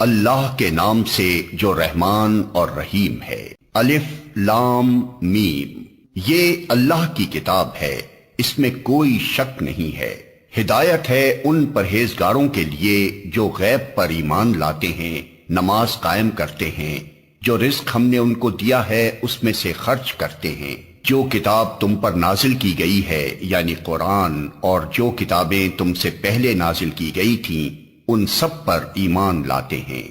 اللہ کے نام سے جو رحمان اور رحیم ہے۔ الف لام میم، یہ اللہ کی کتاب ہے، اس میں کوئی شک نہیں ہے۔ ہدایت ہے ان پرہیزگاروں کے لیے جو غیب پر ایمان لاتے ہیں، نماز قائم کرتے ہیں، جو رزق ہم نے ان کو دیا ہے اس میں سے خرچ کرتے ہیں، جو کتاب تم پر نازل کی گئی ہے یعنی قرآن، اور جو کتابیں تم سے پہلے نازل کی گئی تھیں ان سب پر ایمان لاتے ہیں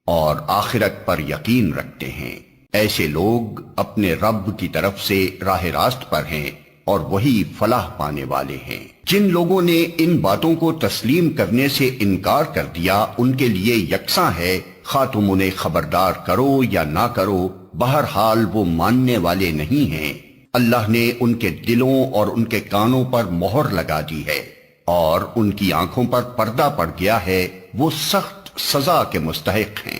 اور آخرت پر یقین رکھتے ہیں۔ ایسے لوگ اپنے رب کی طرف سے راہ راست پر ہیں اور وہی فلاح پانے والے ہیں۔ جن لوگوں نے ان باتوں کو تسلیم کرنے سے انکار کر دیا ان کے لیے یکساں ہے، خواہ تم انہیں خبردار کرو یا نہ کرو، بہرحال وہ ماننے والے نہیں ہیں۔ اللہ نے ان کے دلوں اور ان کے کانوں پر مہر لگا دی ہے اور ان کی آنکھوں پر پردہ پڑ گیا ہے، وہ سخت سزا کے مستحق ہیں۔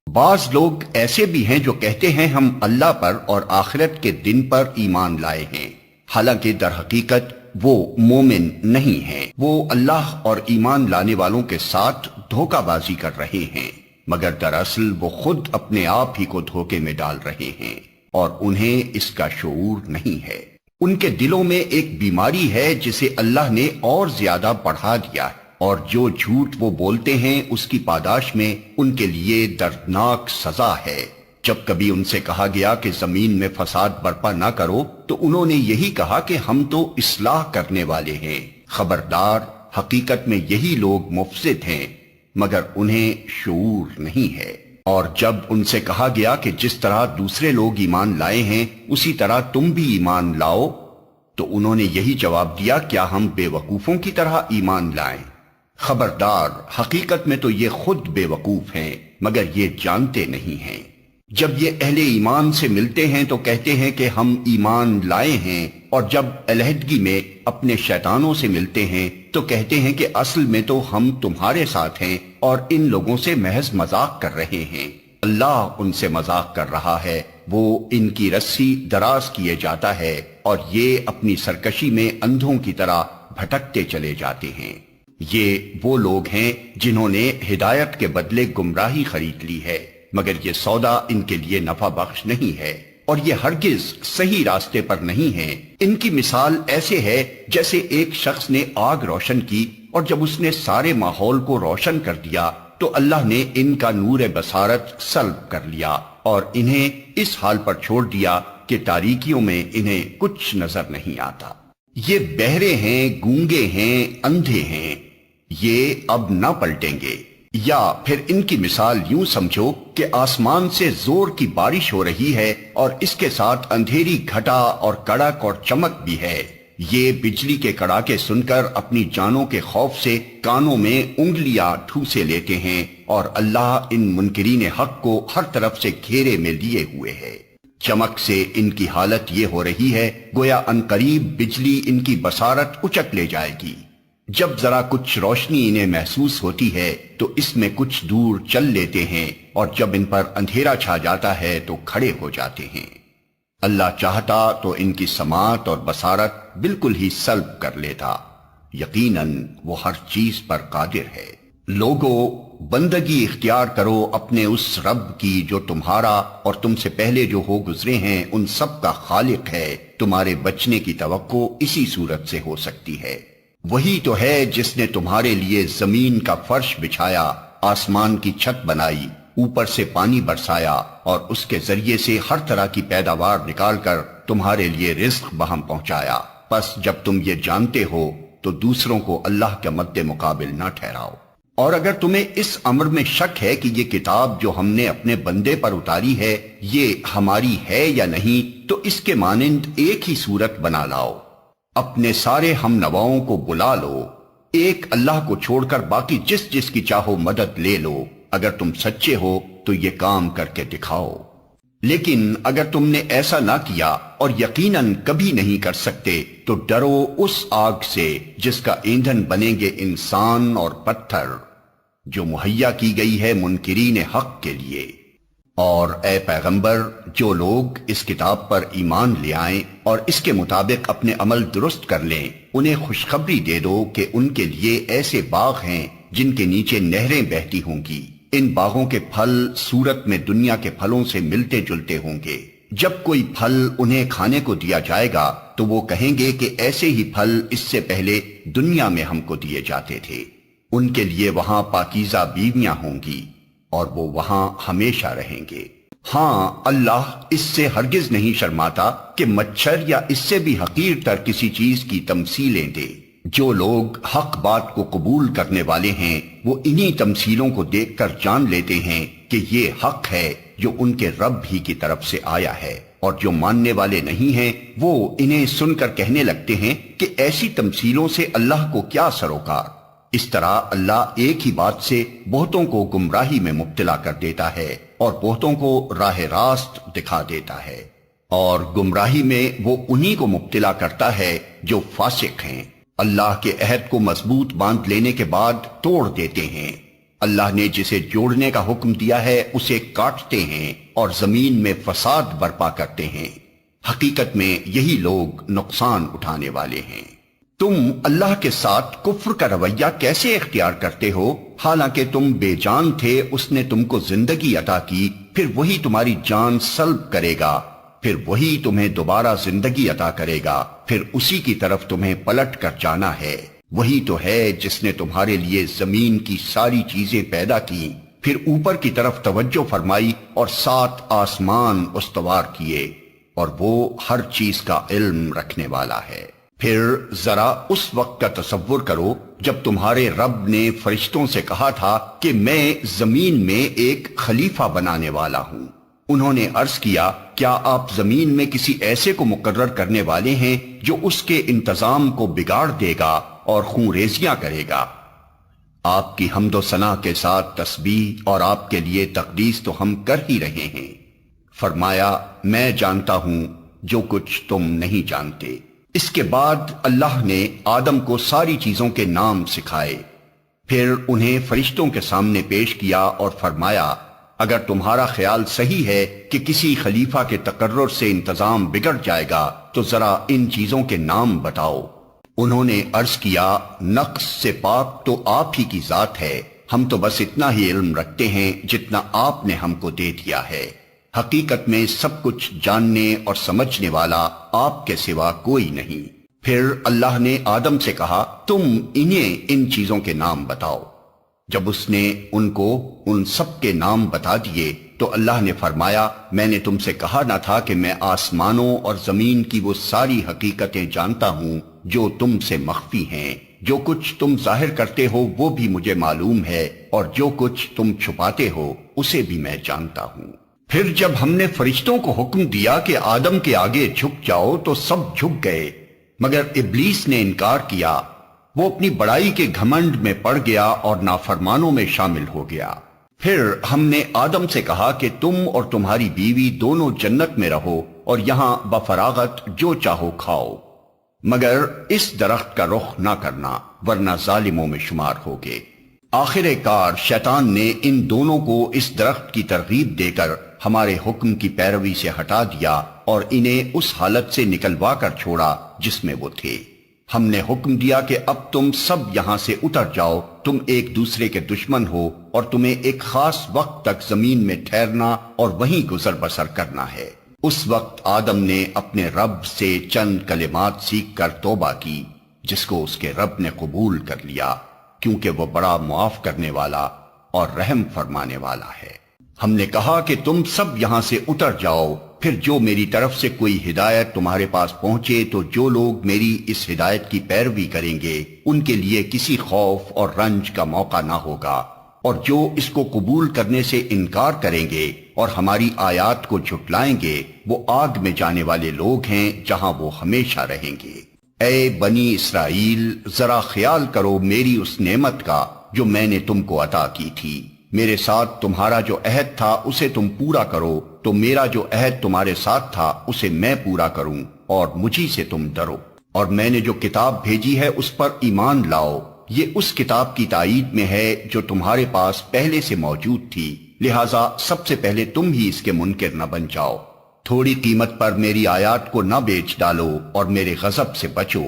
بعض لوگ ایسے بھی ہیں جو کہتے ہیں ہم اللہ پر اور آخرت کے دن پر ایمان لائے ہیں، حالانکہ در حقیقت وہ مومن نہیں ہیں۔ وہ اللہ اور ایمان لانے والوں کے ساتھ دھوکہ بازی کر رہے ہیں، مگر دراصل وہ خود اپنے آپ ہی کو دھوکے میں ڈال رہے ہیں اور انہیں اس کا شعور نہیں ہے۔ ان کے دلوں میں ایک بیماری ہے جسے اللہ نے اور زیادہ بڑھا دیا ہے، اور جو جھوٹ وہ بولتے ہیں اس کی پاداش میں ان کے لیے دردناک سزا ہے۔ جب کبھی ان سے کہا گیا کہ زمین میں فساد برپا نہ کرو تو انہوں نے یہی کہا کہ ہم تو اصلاح کرنے والے ہیں۔ خبردار، حقیقت میں یہی لوگ مفسد ہیں مگر انہیں شعور نہیں ہے۔ اور جب ان سے کہا گیا کہ جس طرح دوسرے لوگ ایمان لائے ہیں اسی طرح تم بھی ایمان لاؤ تو انہوں نے یہی جواب دیا، کیا ہم بے وقوفوں کی طرح ایمان لائیں؟ خبردار، حقیقت میں تو یہ خود بے وقوف ہیں مگر یہ جانتے نہیں ہیں۔ جب یہ اہل ایمان سے ملتے ہیں تو کہتے ہیں کہ ہم ایمان لائے ہیں، اور جب علیحدگی میں اپنے شیطانوں سے ملتے ہیں تو کہتے ہیں کہ اصل میں تو ہم تمہارے ساتھ ہیں اور ان لوگوں سے محض مذاق کر رہے ہیں۔ اللہ ان سے مذاق کر رہا ہے، وہ ان کی رسی دراز کیے جاتا ہے اور یہ اپنی سرکشی میں اندھوں کی طرح بھٹکتے چلے جاتے ہیں۔ یہ وہ لوگ ہیں جنہوں نے ہدایت کے بدلے گمراہی خرید لی ہے، مگر یہ سودا ان کے لیے نفع بخش نہیں ہے اور یہ ہرگز صحیح راستے پر نہیں ہیں۔ ان کی مثال ایسے ہے جیسے ایک شخص نے آگ روشن کی اور جب اس نے سارے ماحول کو روشن کر دیا تو اللہ نے ان کا نور بصارت سلب کر لیا اور انہیں اس حال پر چھوڑ دیا کہ تاریکیوں میں انہیں کچھ نظر نہیں آتا۔ یہ بہرے ہیں، گونگے ہیں، اندھے ہیں، یہ اب نہ پلٹیں گے۔ یا پھر ان کی مثال یوں سمجھو کہ آسمان سے زور کی بارش ہو رہی ہے اور اس کے ساتھ اندھیری گھٹا اور کڑک اور چمک بھی ہے۔ یہ بجلی کے کڑاکے سن کر اپنی جانوں کے خوف سے کانوں میں انگلیاں ٹھوسے لیتے ہیں، اور اللہ ان منکرین حق کو ہر طرف سے گھیرے میں لیے ہوئے ہے۔ چمک سے ان کی حالت یہ ہو رہی ہے گویا عنقریب بجلی ان کی بصارت اچک لے جائے گی۔ جب ذرا کچھ روشنی انہیں محسوس ہوتی ہے تو اس میں کچھ دور چل لیتے ہیں، اور جب ان پر اندھیرا چھا جاتا ہے تو کھڑے ہو جاتے ہیں۔ اللہ چاہتا تو ان کی سماعت اور بصارت بالکل ہی سلب کر لیتا، یقیناً وہ ہر چیز پر قادر ہے۔ لوگو، بندگی اختیار کرو اپنے اس رب کی جو تمہارا اور تم سے پہلے جو ہو گزرے ہیں ان سب کا خالق ہے۔ تمہارے بچنے کی توقع اسی صورت سے ہو سکتی ہے۔ وہی تو ہے جس نے تمہارے لیے زمین کا فرش بچھایا، آسمان کی چھت بنائی، اوپر سے پانی برسایا اور اس کے ذریعے سے ہر طرح کی پیداوار نکال کر تمہارے لیے رزق بہم پہنچایا۔ پس جب تم یہ جانتے ہو تو دوسروں کو اللہ کے مد مقابل نہ ٹھہراؤ۔ اور اگر تمہیں اس امر میں شک ہے کہ یہ کتاب جو ہم نے اپنے بندے پر اتاری ہے یہ ہماری ہے یا نہیں، تو اس کے مانند ایک ہی صورت بنا لاؤ، اپنے سارے ہم نواؤں کو بلا لو، ایک اللہ کو چھوڑ کر باقی جس جس کی چاہو مدد لے لو، اگر تم سچے ہو تو یہ کام کر کے دکھاؤ۔ لیکن اگر تم نے ایسا نہ کیا اور یقیناً کبھی نہیں کر سکتے تو ڈرو اس آگ سے جس کا ایندھن بنیں گے انسان اور پتھر، جو مہیا کی گئی ہے منکرین حق کے لیے۔ اور اے پیغمبر، جو لوگ اس کتاب پر ایمان لے آئیں اور اس کے مطابق اپنے عمل درست کر لیں، انہیں خوشخبری دے دو کہ ان کے لیے ایسے باغ ہیں جن کے نیچے نہریں بہتی ہوں گی، ان باغوں کے پھل صورت میں دنیا کے پھلوں سے ملتے جلتے ہوں گے۔ جب کوئی پھل انہیں کھانے کو دیا جائے گا تو وہ کہیں گے کہ ایسے ہی پھل اس سے پہلے دنیا میں ہم کو دیے جاتے تھے۔ ان کے لیے وہاں پاکیزہ بیویاں ہوں گی اور وہ وہاں ہمیشہ رہیں گے۔ ہاں، اللہ اس سے ہرگز نہیں شرماتا کہ مچھر یا اس سے بھی حقیر تر کسی چیز کی تمثیلیں دے۔ جو لوگ حق بات کو قبول کرنے والے ہیں وہ انہی تمثیلوں کو دیکھ کر جان لیتے ہیں کہ یہ حق ہے جو ان کے رب ہی کی طرف سے آیا ہے، اور جو ماننے والے نہیں ہیں وہ انہیں سن کر کہنے لگتے ہیں کہ ایسی تمثیلوں سے اللہ کو کیا سروکار۔ اس طرح اللہ ایک ہی بات سے بہتوں کو گمراہی میں مبتلا کر دیتا ہے اور بہتوں کو راہ راست دکھا دیتا ہے، اور گمراہی میں وہ انہی کو مبتلا کرتا ہے جو فاسق ہیں۔ اللہ کے عہد کو مضبوط باندھ لینے کے بعد توڑ دیتے ہیں۔ اللہ نے جسے جوڑنے کا حکم دیا ہے اسے کاٹتے ہیں اور زمین میں فساد برپا کرتے ہیں۔ حقیقت میں یہی لوگ نقصان اٹھانے والے ہیں۔ تم اللہ کے ساتھ کفر کا رویہ کیسے اختیار کرتے ہو؟ حالانکہ تم بے جان تھے، اس نے تم کو زندگی عطا کی، پھر وہی تمہاری جان سلب کرے گا، پھر وہی تمہیں دوبارہ زندگی عطا کرے گا، پھر اسی کی طرف تمہیں پلٹ کر جانا ہے۔ وہی تو ہے جس نے تمہارے لیے زمین کی ساری چیزیں پیدا کی، پھر اوپر کی طرف توجہ فرمائی اور 7 آسمان استوار کیے، اور وہ ہر چیز کا علم رکھنے والا ہے۔ پھر ذرا اس وقت کا تصور کرو جب تمہارے رب نے فرشتوں سے کہا تھا کہ میں زمین میں ایک خلیفہ بنانے والا ہوں۔ انہوں نے عرض کیا، کیا آپ زمین میں کسی ایسے کو مقرر کرنے والے ہیں جو اس کے انتظام کو بگاڑ دے گا اور خون ریزیاں کرے گا؟ آپ کی حمد و ثنا کے ساتھ تسبیح اور آپ کے لیے تقدیس تو ہم کر ہی رہے ہیں۔ فرمایا، میں جانتا ہوں جو کچھ تم نہیں جانتے۔ اس کے بعد اللہ نے آدم کو ساری چیزوں کے نام سکھائے، پھر انہیں فرشتوں کے سامنے پیش کیا اور فرمایا، اگر تمہارا خیال صحیح ہے کہ کسی خلیفہ کے تقرر سے انتظام بگڑ جائے گا تو ذرا ان چیزوں کے نام بتاؤ۔ انہوں نے عرض کیا، نقص سے پاک تو آپ ہی کی ذات ہے، ہم تو بس اتنا ہی علم رکھتے ہیں جتنا آپ نے ہم کو دے دیا ہے۔ حقیقت میں سب کچھ جاننے اور سمجھنے والا آپ کے سوا کوئی نہیں۔ پھر اللہ نے آدم سے کہا، تم انہیں ان چیزوں کے نام بتاؤ۔ جب اس نے ان کو ان سب کے نام بتا دیے تو اللہ نے فرمایا، میں نے تم سے کہا نہ تھا کہ میں آسمانوں اور زمین کی وہ ساری حقیقتیں جانتا ہوں جو تم سے مخفی ہیں۔ جو کچھ تم ظاہر کرتے ہو وہ بھی مجھے معلوم ہے، اور جو کچھ تم چھپاتے ہو اسے بھی میں جانتا ہوں۔ پھر جب ہم نے فرشتوں کو حکم دیا کہ آدم کے آگے جھک جاؤ تو سب جھک گئے، مگر ابلیس نے انکار کیا۔ وہ اپنی بڑائی کے گھمنڈ میں پڑ گیا اور نافرمانوں میں شامل ہو گیا۔ پھر ہم نے آدم سے کہا کہ تم اور تمہاری بیوی دونوں جنت میں رہو اور یہاں بفراغت جو چاہو کھاؤ، مگر اس درخت کا رخ نہ کرنا ورنہ ظالموں میں شمار ہوگے۔ آخر کار شیطان نے ان دونوں کو اس درخت کی ترغیب دے کر ہمارے حکم کی پیروی سے ہٹا دیا اور انہیں اس حالت سے نکلوا کر چھوڑا جس میں وہ تھے۔ ہم نے حکم دیا کہ اب تم سب یہاں سے اتر جاؤ، تم ایک دوسرے کے دشمن ہو اور تمہیں ایک خاص وقت تک زمین میں ٹھہرنا اور وہیں گزر بسر کرنا ہے۔ اس وقت آدم نے اپنے رب سے چند کلمات سیکھ کر توبہ کی، جس کو اس کے رب نے قبول کر لیا، کیونکہ وہ بڑا معاف کرنے والا اور رحم فرمانے والا ہے۔ ہم نے کہا کہ تم سب یہاں سے اتر جاؤ، پھر جو میری طرف سے کوئی ہدایت تمہارے پاس پہنچے تو جو لوگ میری اس ہدایت کی پیروی کریں گے ان کے لیے کسی خوف اور رنج کا موقع نہ ہوگا، اور جو اس کو قبول کرنے سے انکار کریں گے اور ہماری آیات کو جھٹلائیں گے وہ آگ میں جانے والے لوگ ہیں جہاں وہ ہمیشہ رہیں گے۔ اے بنی اسرائیل، ذرا خیال کرو میری اس نعمت کا جو میں نے تم کو عطا کی تھی۔ میرے ساتھ تمہارا جو عہد تھا اسے تم پورا کرو تو میرا جو عہد تمہارے ساتھ تھا اسے میں پورا کروں، اور مجھی سے تم ڈرو۔ اور میں نے جو کتاب بھیجی ہے اس پر ایمان لاؤ، یہ اس کتاب کی تائید میں ہے جو تمہارے پاس پہلے سے موجود تھی، لہٰذا سب سے پہلے تم ہی اس کے منکر نہ بن جاؤ۔ تھوڑی قیمت پر میری آیات کو نہ بیچ ڈالو اور میرے غضب سے بچو۔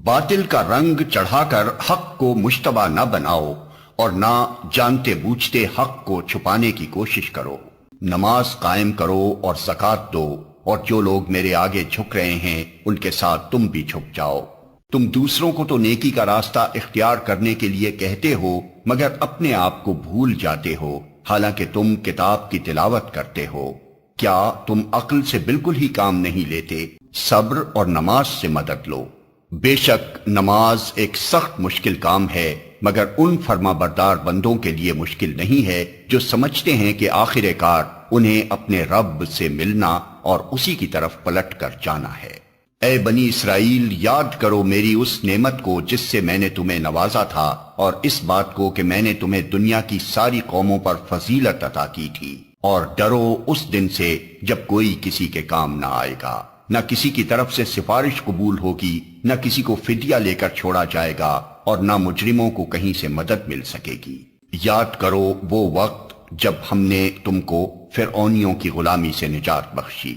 باطل کا رنگ چڑھا کر حق کو مشتبہ نہ بناؤ، اور نہ جانتے بوجھتے حق کو چھپانے کی کوشش کرو۔ نماز قائم کرو اور زکوٰۃ دو، اور جو لوگ میرے آگے جھک رہے ہیں ان کے ساتھ تم بھی جھک جاؤ۔ تم دوسروں کو تو نیکی کا راستہ اختیار کرنے کے لیے کہتے ہو، مگر اپنے آپ کو بھول جاتے ہو، حالانکہ تم کتاب کی تلاوت کرتے ہو۔ کیا تم عقل سے بالکل ہی کام نہیں لیتے؟ صبر اور نماز سے مدد لو۔ بے شک نماز ایک سخت مشکل کام ہے، مگر ان فرما بردار بندوں کے لیے مشکل نہیں ہے جو سمجھتے ہیں کہ آخر کار انہیں اپنے رب سے ملنا اور اسی کی طرف پلٹ کر جانا ہے۔ اے بنی اسرائیل، یاد کرو میری اس نعمت کو جس سے میں نے تمہیں نوازا تھا، اور اس بات کو کہ میں نے تمہیں دنیا کی ساری قوموں پر فضیلت عطا کی تھی، اور ڈرو اس دن سے جب کوئی کسی کے کام نہ آئے گا، نہ کسی کی طرف سے سفارش قبول ہوگی، نہ کسی کو فدیہ لے کر چھوڑا جائے گا، اور نہ مجرموں کو کہیں سے مدد مل سکے گی۔ یاد کرو وہ وقت جب ہم نے تم کو فرعونیوں کی غلامی سے نجات بخشی۔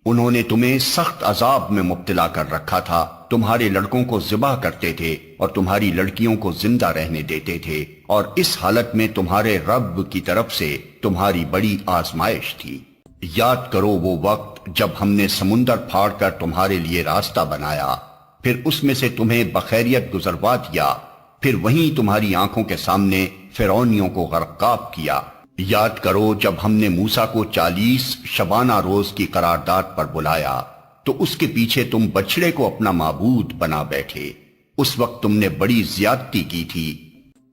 انہوں نے تمہیں سخت عذاب میں مبتلا کر رکھا تھا، تمہارے لڑکوں کو ذبح کرتے تھے اور تمہاری لڑکیوں کو زندہ رہنے دیتے تھے، اور اس حالت میں تمہارے رب کی طرف سے تمہاری بڑی آزمائش تھی۔ یاد کرو وہ وقت جب ہم نے سمندر پھاڑ کر تمہارے لیے راستہ بنایا، پھر اس میں سے تمہیں بخیریت گزروا دیا، پھر وہیں تمہاری آنکھوں کے سامنے فرعونیوں کو غرقاب کیا۔ یاد کرو جب ہم نے موسیٰ کو 40 شبانہ روز کی قرارداد پر بلایا تو اس کے پیچھے تم بچڑے کو اپنا معبود بنا بیٹھے۔ اس وقت تم نے بڑی زیادتی کی تھی،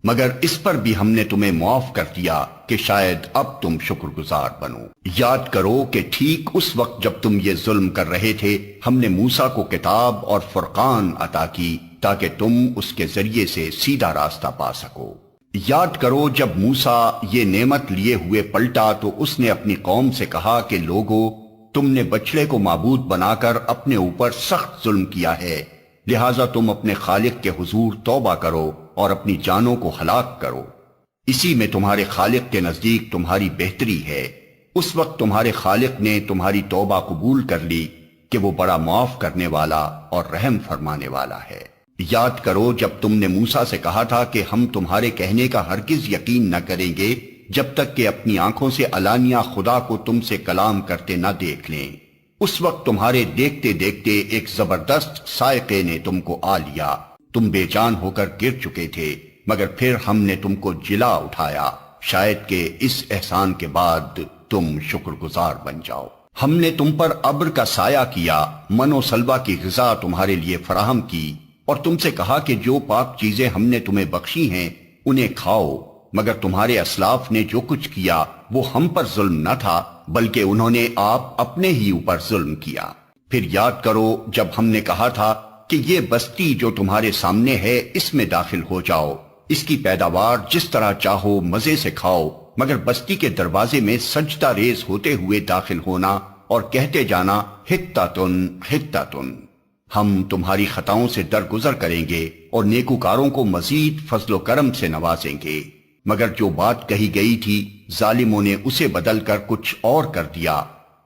مگر اس پر بھی ہم نے تمہیں معاف کر دیا کہ شاید اب تم شکر گزار بنو۔ یاد کرو کہ ٹھیک اس وقت جب تم یہ ظلم کر رہے تھے، ہم نے موسیٰ کو کتاب اور فرقان عطا کی تاکہ تم اس کے ذریعے سے سیدھا راستہ پا سکو۔ یاد کرو جب موسیٰ یہ نعمت لیے ہوئے پلٹا تو اس نے اپنی قوم سے کہا کہ لوگو، تم نے بچڑے کو معبود بنا کر اپنے اوپر سخت ظلم کیا ہے، لہٰذا تم اپنے خالق کے حضور توبہ کرو اور اپنی جانوں کو ہلاک کرو، اسی میں تمہارے خالق کے نزدیک تمہاری بہتری ہے۔ اس وقت تمہارے خالق نے تمہاری توبہ قبول کر لی کہ وہ بڑا معاف کرنے والا اور رحم فرمانے والا ہے۔ یاد کرو جب تم نے موسیٰ سے کہا تھا کہ ہم تمہارے کہنے کا ہرگز یقین نہ کریں گے جب تک کہ اپنی آنکھوں سے علانیہ خدا کو تم سے کلام کرتے نہ دیکھ لیں۔ اس وقت تمہارے دیکھتے دیکھتے ایک زبردست صاعقے نے تم کو آ لیا، تم بے جان ہو کر گر چکے تھے، مگر پھر ہم نے تم کو جلا اٹھایا، شاید کہ اس احسان کے بعد تم شکر گزار بن جاؤ۔ ہم نے تم پر ابر کا سایہ کیا، من و سلوہ کی غذا تمہارے لیے فراہم کی، اور تم سے کہا کہ جو پاک چیزیں ہم نے تمہیں بخشی ہیں انہیں کھاؤ، مگر تمہارے اسلاف نے جو کچھ کیا وہ ہم پر ظلم نہ تھا بلکہ انہوں نے آپ اپنے ہی اوپر ظلم کیا۔ پھر یاد کرو جب ہم نے کہا تھا کہ یہ بستی جو تمہارے سامنے ہے اس میں داخل ہو جاؤ، اس کی پیداوار جس طرح چاہو مزے سے کھاؤ، مگر بستی کے دروازے میں سجدہ ریز ہوتے ہوئے داخل ہونا اور کہتے جانا حتۃ حتۃ، ہم تمہاری خطاؤں سے درگزر کریں گے اور نیکوکاروں کو مزید فضل و کرم سے نوازیں گے۔ مگر جو بات کہی گئی تھی ظالموں نے اسے بدل کر کچھ اور کر دیا۔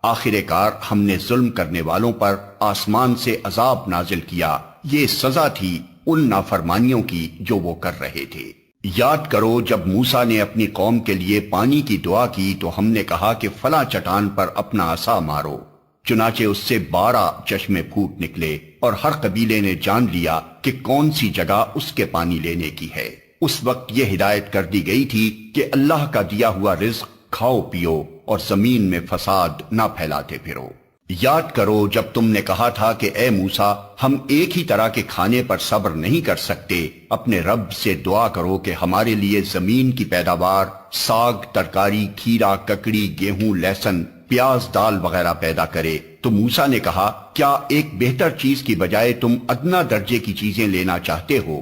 آخر کار ہم نے ظلم کرنے والوں پر آسمان سے عذاب نازل کیا، یہ سزا تھی ان نافرمانیوں کی جو وہ کر رہے تھے۔ یاد کرو جب موسیٰ نے اپنی قوم کے لیے پانی کی دعا کی تو ہم نے کہا کہ فلاں چٹان پر اپنا عصا مارو، چنانچہ اس سے 12 چشمے پھوٹ نکلے، اور ہر قبیلے نے جان لیا کہ کون سی جگہ اس کے پانی لینے کی ہے۔ اس وقت یہ ہدایت کر دی گئی تھی کہ اللہ کا دیا ہوا رزق کھاؤ پیو اور زمین میں فساد نہ پھیلاتے پھرو۔ یاد کرو جب تم نے کہا تھا کہ اے موسیٰ، ہم ایک ہی طرح کے کھانے پر صبر نہیں کر سکتے، اپنے رب سے دعا کرو کہ ہمارے لیے زمین کی پیداوار، ساگ، ترکاری، کھیرا، ککڑی، گیہوں، لہسن، پیاز، دال وغیرہ پیدا کرے۔ تو موسیٰ نے کہا کیا ایک بہتر چیز کی بجائے تم ادنا درجے کی چیزیں لینا چاہتے ہو؟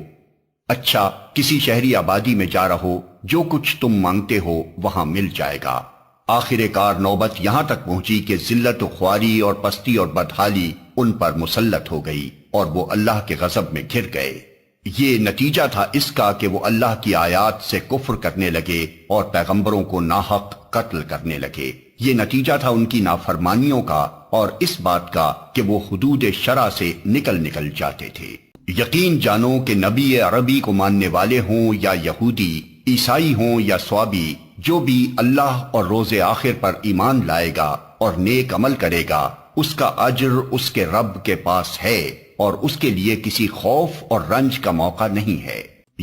اچھا کسی شہری آبادی میں جا رہو، جو کچھ تم مانگتے ہو وہاں مل جائے گا۔ آخر کار نوبت یہاں تک پہنچی کہ ذلت و خواری اور پستی اور بدحالی ان پر مسلط ہو گئی اور وہ اللہ کے غضب میں گر گئے۔ یہ نتیجہ تھا اس کا کہ وہ اللہ کی آیات سے کفر کرنے لگے اور پیغمبروں کو ناحق قتل کرنے لگے۔ یہ نتیجہ تھا ان کی نافرمانیوں کا اور اس بات کا کہ وہ حدود شرع سے نکل جاتے تھے۔ یقین جانو کہ نبی عربی کو ماننے والے ہوں یا یہودی، عیسائی ہوں یا سوابی، جو بھی اللہ اور روز آخر پر ایمان لائے گا اور نیک عمل کرے گا، اس کا اجر اس کے رب کے پاس ہے اور اس کے لیے کسی خوف اور رنج کا موقع نہیں ہے۔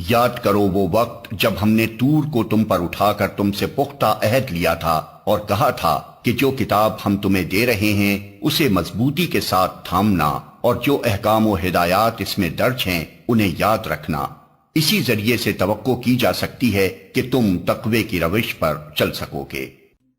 یاد کرو وہ وقت جب ہم نے طور کو تم پر اٹھا کر تم سے پختہ عہد لیا تھا اور کہا تھا کہ جو کتاب ہم تمہیں دے رہے ہیں اسے مضبوطی کے ساتھ تھامنا اور جو احکام و ہدایات اس میں درج ہیں انہیں یاد رکھنا۔ اسی ذریعے سے توقع کی جا سکتی ہے کہ تم تقوی کی روش پر چل سکو گے،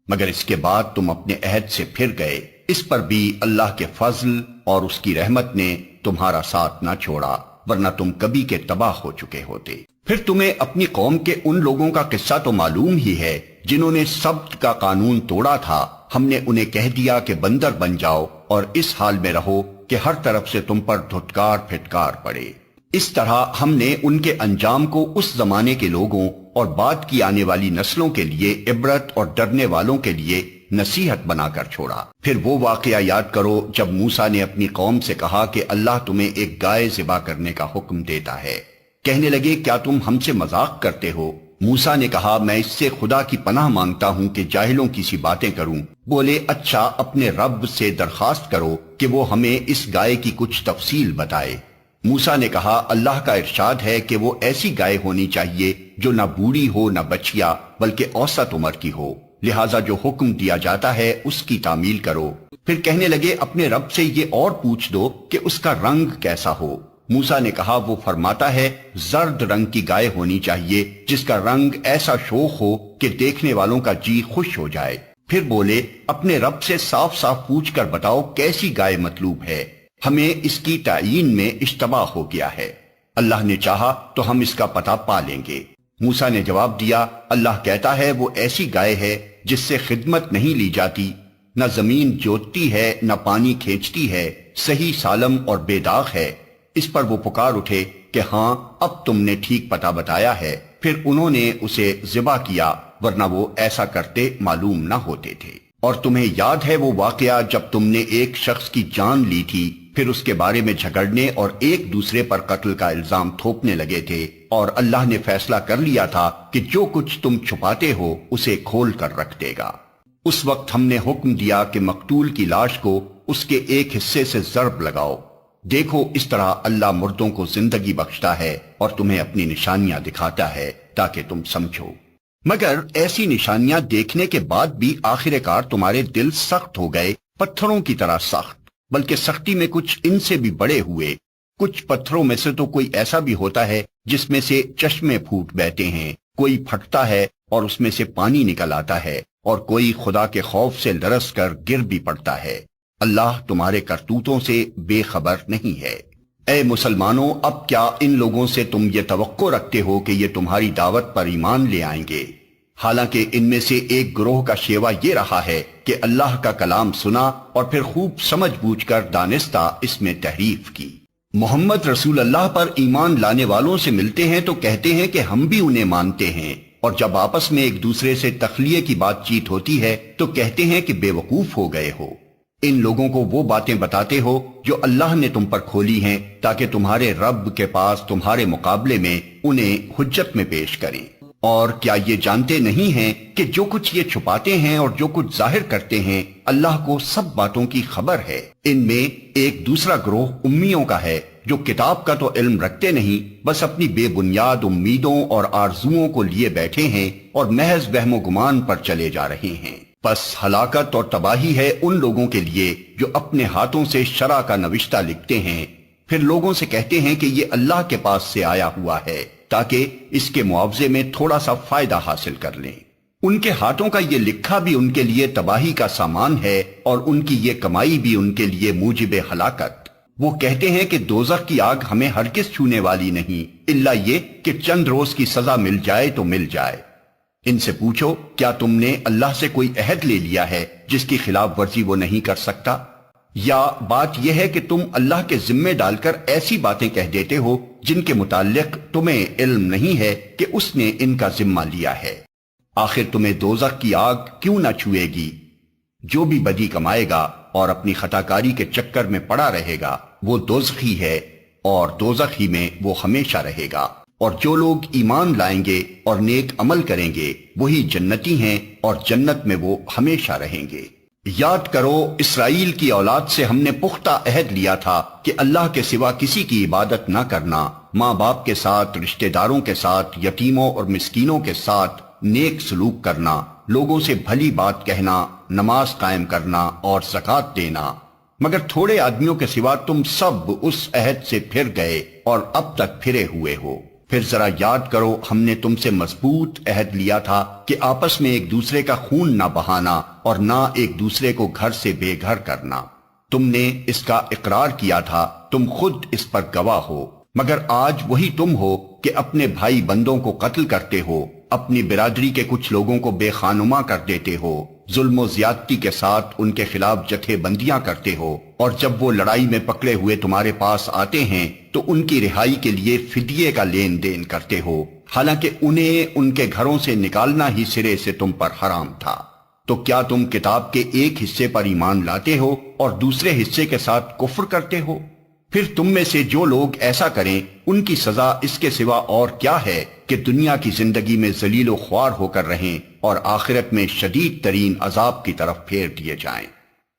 مگر اس کے بعد تم اپنے عہد سے پھر گئے۔ اس پر بھی اللہ کے فضل اور اس کی رحمت نے تمہارا ساتھ نہ چھوڑا، ورنہ تم کبھی کے تباہ ہو چکے ہوتے۔ پھر تمہیں اپنی قوم کے ان لوگوں کا قصہ تو معلوم ہی ہے جنہوں نے سبت کا قانون توڑا تھا۔ ہم نے انہیں کہہ دیا کہ بندر بن جاؤ اور اس حال میں رہو کہ ہر طرف سے تم پر دھتکار پھٹکار پڑے۔ اس طرح ہم نے ان کے انجام کو اس زمانے کے لوگوں اور بعد کی آنے والی نسلوں کے لیے عبرت اور ڈرنے والوں کے لیے نصیحت بنا کر چھوڑا۔ پھر وہ واقعہ یاد کرو جب موسیٰ نے اپنی قوم سے کہا کہ اللہ تمہیں ایک گائے ذبح کرنے کا حکم دیتا ہے۔ کہنے لگے کیا تم ہم سے مذاق کرتے ہو؟ موسیٰ نے کہا میں اس سے خدا کی پناہ مانگتا ہوں کہ جاہلوں کی سی باتیں کروں۔ بولے اچھا اپنے رب سے درخواست کرو کہ وہ ہمیں اس گائے کی کچھ تفصیل بتائے۔ موسیٰ نے کہا اللہ کا ارشاد ہے کہ وہ ایسی گائے ہونی چاہیے جو نہ بوڑھی ہو نہ بچیا بلکہ اوسط عمر کی ہو، لہٰذا جو حکم دیا جاتا ہے اس کی تعمیل کرو۔ پھر کہنے لگے اپنے رب سے یہ اور پوچھ دو کہ اس کا رنگ کیسا ہو۔ موسیٰ نے کہا وہ فرماتا ہے زرد رنگ کی گائے ہونی چاہیے جس کا رنگ ایسا شوخ ہو کہ دیکھنے والوں کا جی خوش ہو جائے۔ پھر بولے اپنے رب سے صاف صاف پوچھ کر بتاؤ کیسی گائے مطلوب ہے، ہمیں اس کی تعیین میں اشتباہ ہو گیا ہے، اللہ نے چاہا تو ہم اس کا پتہ پا لیں گے۔ موسیٰ نے جواب دیا اللہ کہتا ہے وہ ایسی گائے ہے جس سے خدمت نہیں لی جاتی، نہ زمین جوتتی ہے نہ پانی کھینچتی ہے، صحیح سالم اور بے داغ ہے۔ اس پر وہ پکار اٹھے کہ ہاں اب تم نے ٹھیک پتہ بتایا ہے۔ پھر انہوں نے اسے ذبح کیا ورنہ وہ ایسا کرتے معلوم نہ ہوتے تھے۔ اور تمہیں یاد ہے وہ واقعہ جب تم نے ایک شخص کی جان لی تھی، پھر اس کے بارے میں جھگڑنے اور ایک دوسرے پر قتل کا الزام تھوپنے لگے تھے، اور اللہ نے فیصلہ کر لیا تھا کہ جو کچھ تم چھپاتے ہو اسے کھول کر رکھ دے گا۔ اس وقت ہم نے حکم دیا کہ مقتول کی لاش کو اس کے ایک حصے سے ضرب لگاؤ۔ دیکھو اس طرح اللہ مردوں کو زندگی بخشتا ہے اور تمہیں اپنی نشانیاں دکھاتا ہے تاکہ تم سمجھو۔ مگر ایسی نشانیاں دیکھنے کے بعد بھی آخر کار تمہارے دل سخت ہو گئے، پتھروں کی طرح سخت، بلکہ سختی میں کچھ ان سے بھی بڑے ہوئے۔ کچھ پتھروں میں سے تو کوئی ایسا بھی ہوتا ہے جس میں سے چشمے پھوٹ بہتے ہیں، کوئی پھٹتا ہے اور اس میں سے پانی نکل آتا ہے، اور کوئی خدا کے خوف سے لرز کر گر بھی پڑتا ہے۔ اللہ تمہارے کرتوتوں سے بے خبر نہیں ہے۔ اے مسلمانوں، اب کیا ان لوگوں سے تم یہ توقع رکھتے ہو کہ یہ تمہاری دعوت پر ایمان لے آئیں گے؟ حالانکہ ان میں سے ایک گروہ کا شیوا یہ رہا ہے کہ اللہ کا کلام سنا اور پھر خوب سمجھ بوجھ کر دانستہ اس میں تحریف کی۔ محمد رسول اللہ پر ایمان لانے والوں سے ملتے ہیں تو کہتے ہیں کہ ہم بھی انہیں مانتے ہیں، اور جب آپس میں ایک دوسرے سے تخلیہ کی بات چیت ہوتی ہے تو کہتے ہیں کہ بے وقوف ہو گئے ہو۔ ان لوگوں کو وہ باتیں بتاتے ہو جو اللہ نے تم پر کھولی ہیں تاکہ تمہارے رب کے پاس تمہارے مقابلے میں انہیں حجت میں پیش کریں۔ اور کیا یہ جانتے نہیں ہیں کہ جو کچھ یہ چھپاتے ہیں اور جو کچھ ظاہر کرتے ہیں اللہ کو سب باتوں کی خبر ہے؟ ان میں ایک دوسرا گروہ امیوں کا ہے جو کتاب کا تو علم رکھتے نہیں، بس اپنی بے بنیاد امیدوں اور آرزوؤں کو لیے بیٹھے ہیں اور محض وہم و گمان پر چلے جا رہے ہیں۔ بس ہلاکت اور تباہی ہے ان لوگوں کے لیے جو اپنے ہاتھوں سے شرع کا نوشتہ لکھتے ہیں، پھر لوگوں سے کہتے ہیں کہ یہ اللہ کے پاس سے آیا ہوا ہے تاکہ اس کے معاوضے میں تھوڑا سا فائدہ حاصل کر لیں۔ ان کے ہاتھوں کا یہ لکھا بھی ان کے لیے تباہی کا سامان ہے اور ان کی یہ کمائی بھی ان کے لیے موجب ہلاکت۔ وہ کہتے ہیں کہ دوزخ کی آگ ہمیں ہرگز چھونے والی نہیں، الا یہ کہ چند روز کی سزا مل جائے تو مل جائے۔ ان سے پوچھو کیا تم نے اللہ سے کوئی عہد لے لیا ہے جس کی خلاف ورزی وہ نہیں کر سکتا؟ یا بات یہ ہے کہ تم اللہ کے ذمے ڈال کر ایسی باتیں کہہ دیتے ہو جن کے متعلق تمہیں علم نہیں ہے کہ اس نے ان کا ذمہ لیا ہے؟ آخر تمہیں دوزخ کی آگ کیوں نہ چھوئے گی؟ جو بھی بدی کمائے گا اور اپنی خطاکاری کے چکر میں پڑا رہے گا وہ دوزخی ہے اور دوزخ ہی میں وہ ہمیشہ رہے گا۔ اور جو لوگ ایمان لائیں گے اور نیک عمل کریں گے وہی جنتی ہیں اور جنت میں وہ ہمیشہ رہیں گے۔ یاد کرو اسرائیل کی اولاد سے ہم نے پختہ عہد لیا تھا کہ اللہ کے سوا کسی کی عبادت نہ کرنا، ماں باپ کے ساتھ، رشتہ داروں کے ساتھ، یتیموں اور مسکینوں کے ساتھ نیک سلوک کرنا، لوگوں سے بھلی بات کہنا، نماز قائم کرنا اور زکوٰۃ دینا۔ مگر تھوڑے آدمیوں کے سوا تم سب اس عہد سے پھر گئے اور اب تک پھرے ہوئے ہو۔ پھر ذرا یاد کرو ہم نے تم سے مضبوط عہد لیا تھا کہ آپس میں ایک دوسرے کا خون نہ بہانا اور نہ ایک دوسرے کو گھر سے بے گھر کرنا۔ تم نے اس کا اقرار کیا تھا، تم خود اس پر گواہ ہو۔ مگر آج وہی تم ہو کہ اپنے بھائی بندوں کو قتل کرتے ہو، اپنی برادری کے کچھ لوگوں کو بے خانما کر دیتے ہو، ظلم و زیادتی کے ساتھ ان کے خلاف جتھے بندیاں کرتے ہو، اور جب وہ لڑائی میں پکڑے ہوئے تمہارے پاس آتے ہیں تو ان کی رہائی کے لیے فدیے کا لین دین کرتے ہو، حالانکہ انہیں ان کے گھروں سے نکالنا ہی سرے سے تم پر حرام تھا۔ تو کیا تم کتاب کے ایک حصے پر ایمان لاتے ہو اور دوسرے حصے کے ساتھ کفر کرتے ہو؟ پھر تم میں سے جو لوگ ایسا کریں ان کی سزا اس کے سوا اور کیا ہے کہ دنیا کی زندگی میں ذلیل و خوار ہو کر رہیں اور آخرت میں شدید ترین عذاب کی طرف پھیر دیے جائیں۔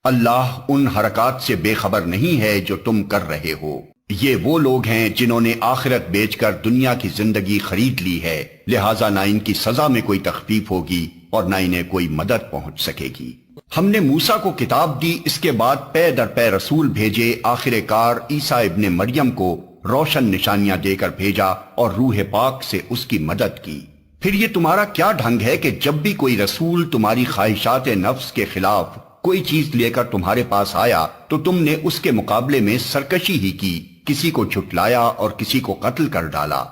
اللہ ان حرکات سے بے خبر نہیں ہے جو تم کر رہے ہو۔ یہ وہ لوگ ہیں جنہوں نے آخرت بیچ کر دنیا کی زندگی خرید لی ہے، لہٰذا نہ ان کی سزا میں کوئی تخفیف ہوگی اور نہ انہیں کوئی مدد پہنچ سکے گی۔ ہم نے موسیٰ کو کتاب دی، اس کے بعد پے در پے رسول بھیجے، آخر کار عیسیٰ ابن مریم کو روشن نشانیاں دے کر بھیجا اور روح پاک سے اس کی مدد کی۔ پھر یہ تمہارا کیا ڈھنگ ہے کہ جب بھی کوئی رسول تمہاری خواہشات نفس کے خلاف کوئی چیز لے کر تمہارے پاس آیا تو تم نے اس کے مقابلے میں سرکشی ہی کی، کسی کو جھٹلایا اور کسی کو قتل کر ڈالا۔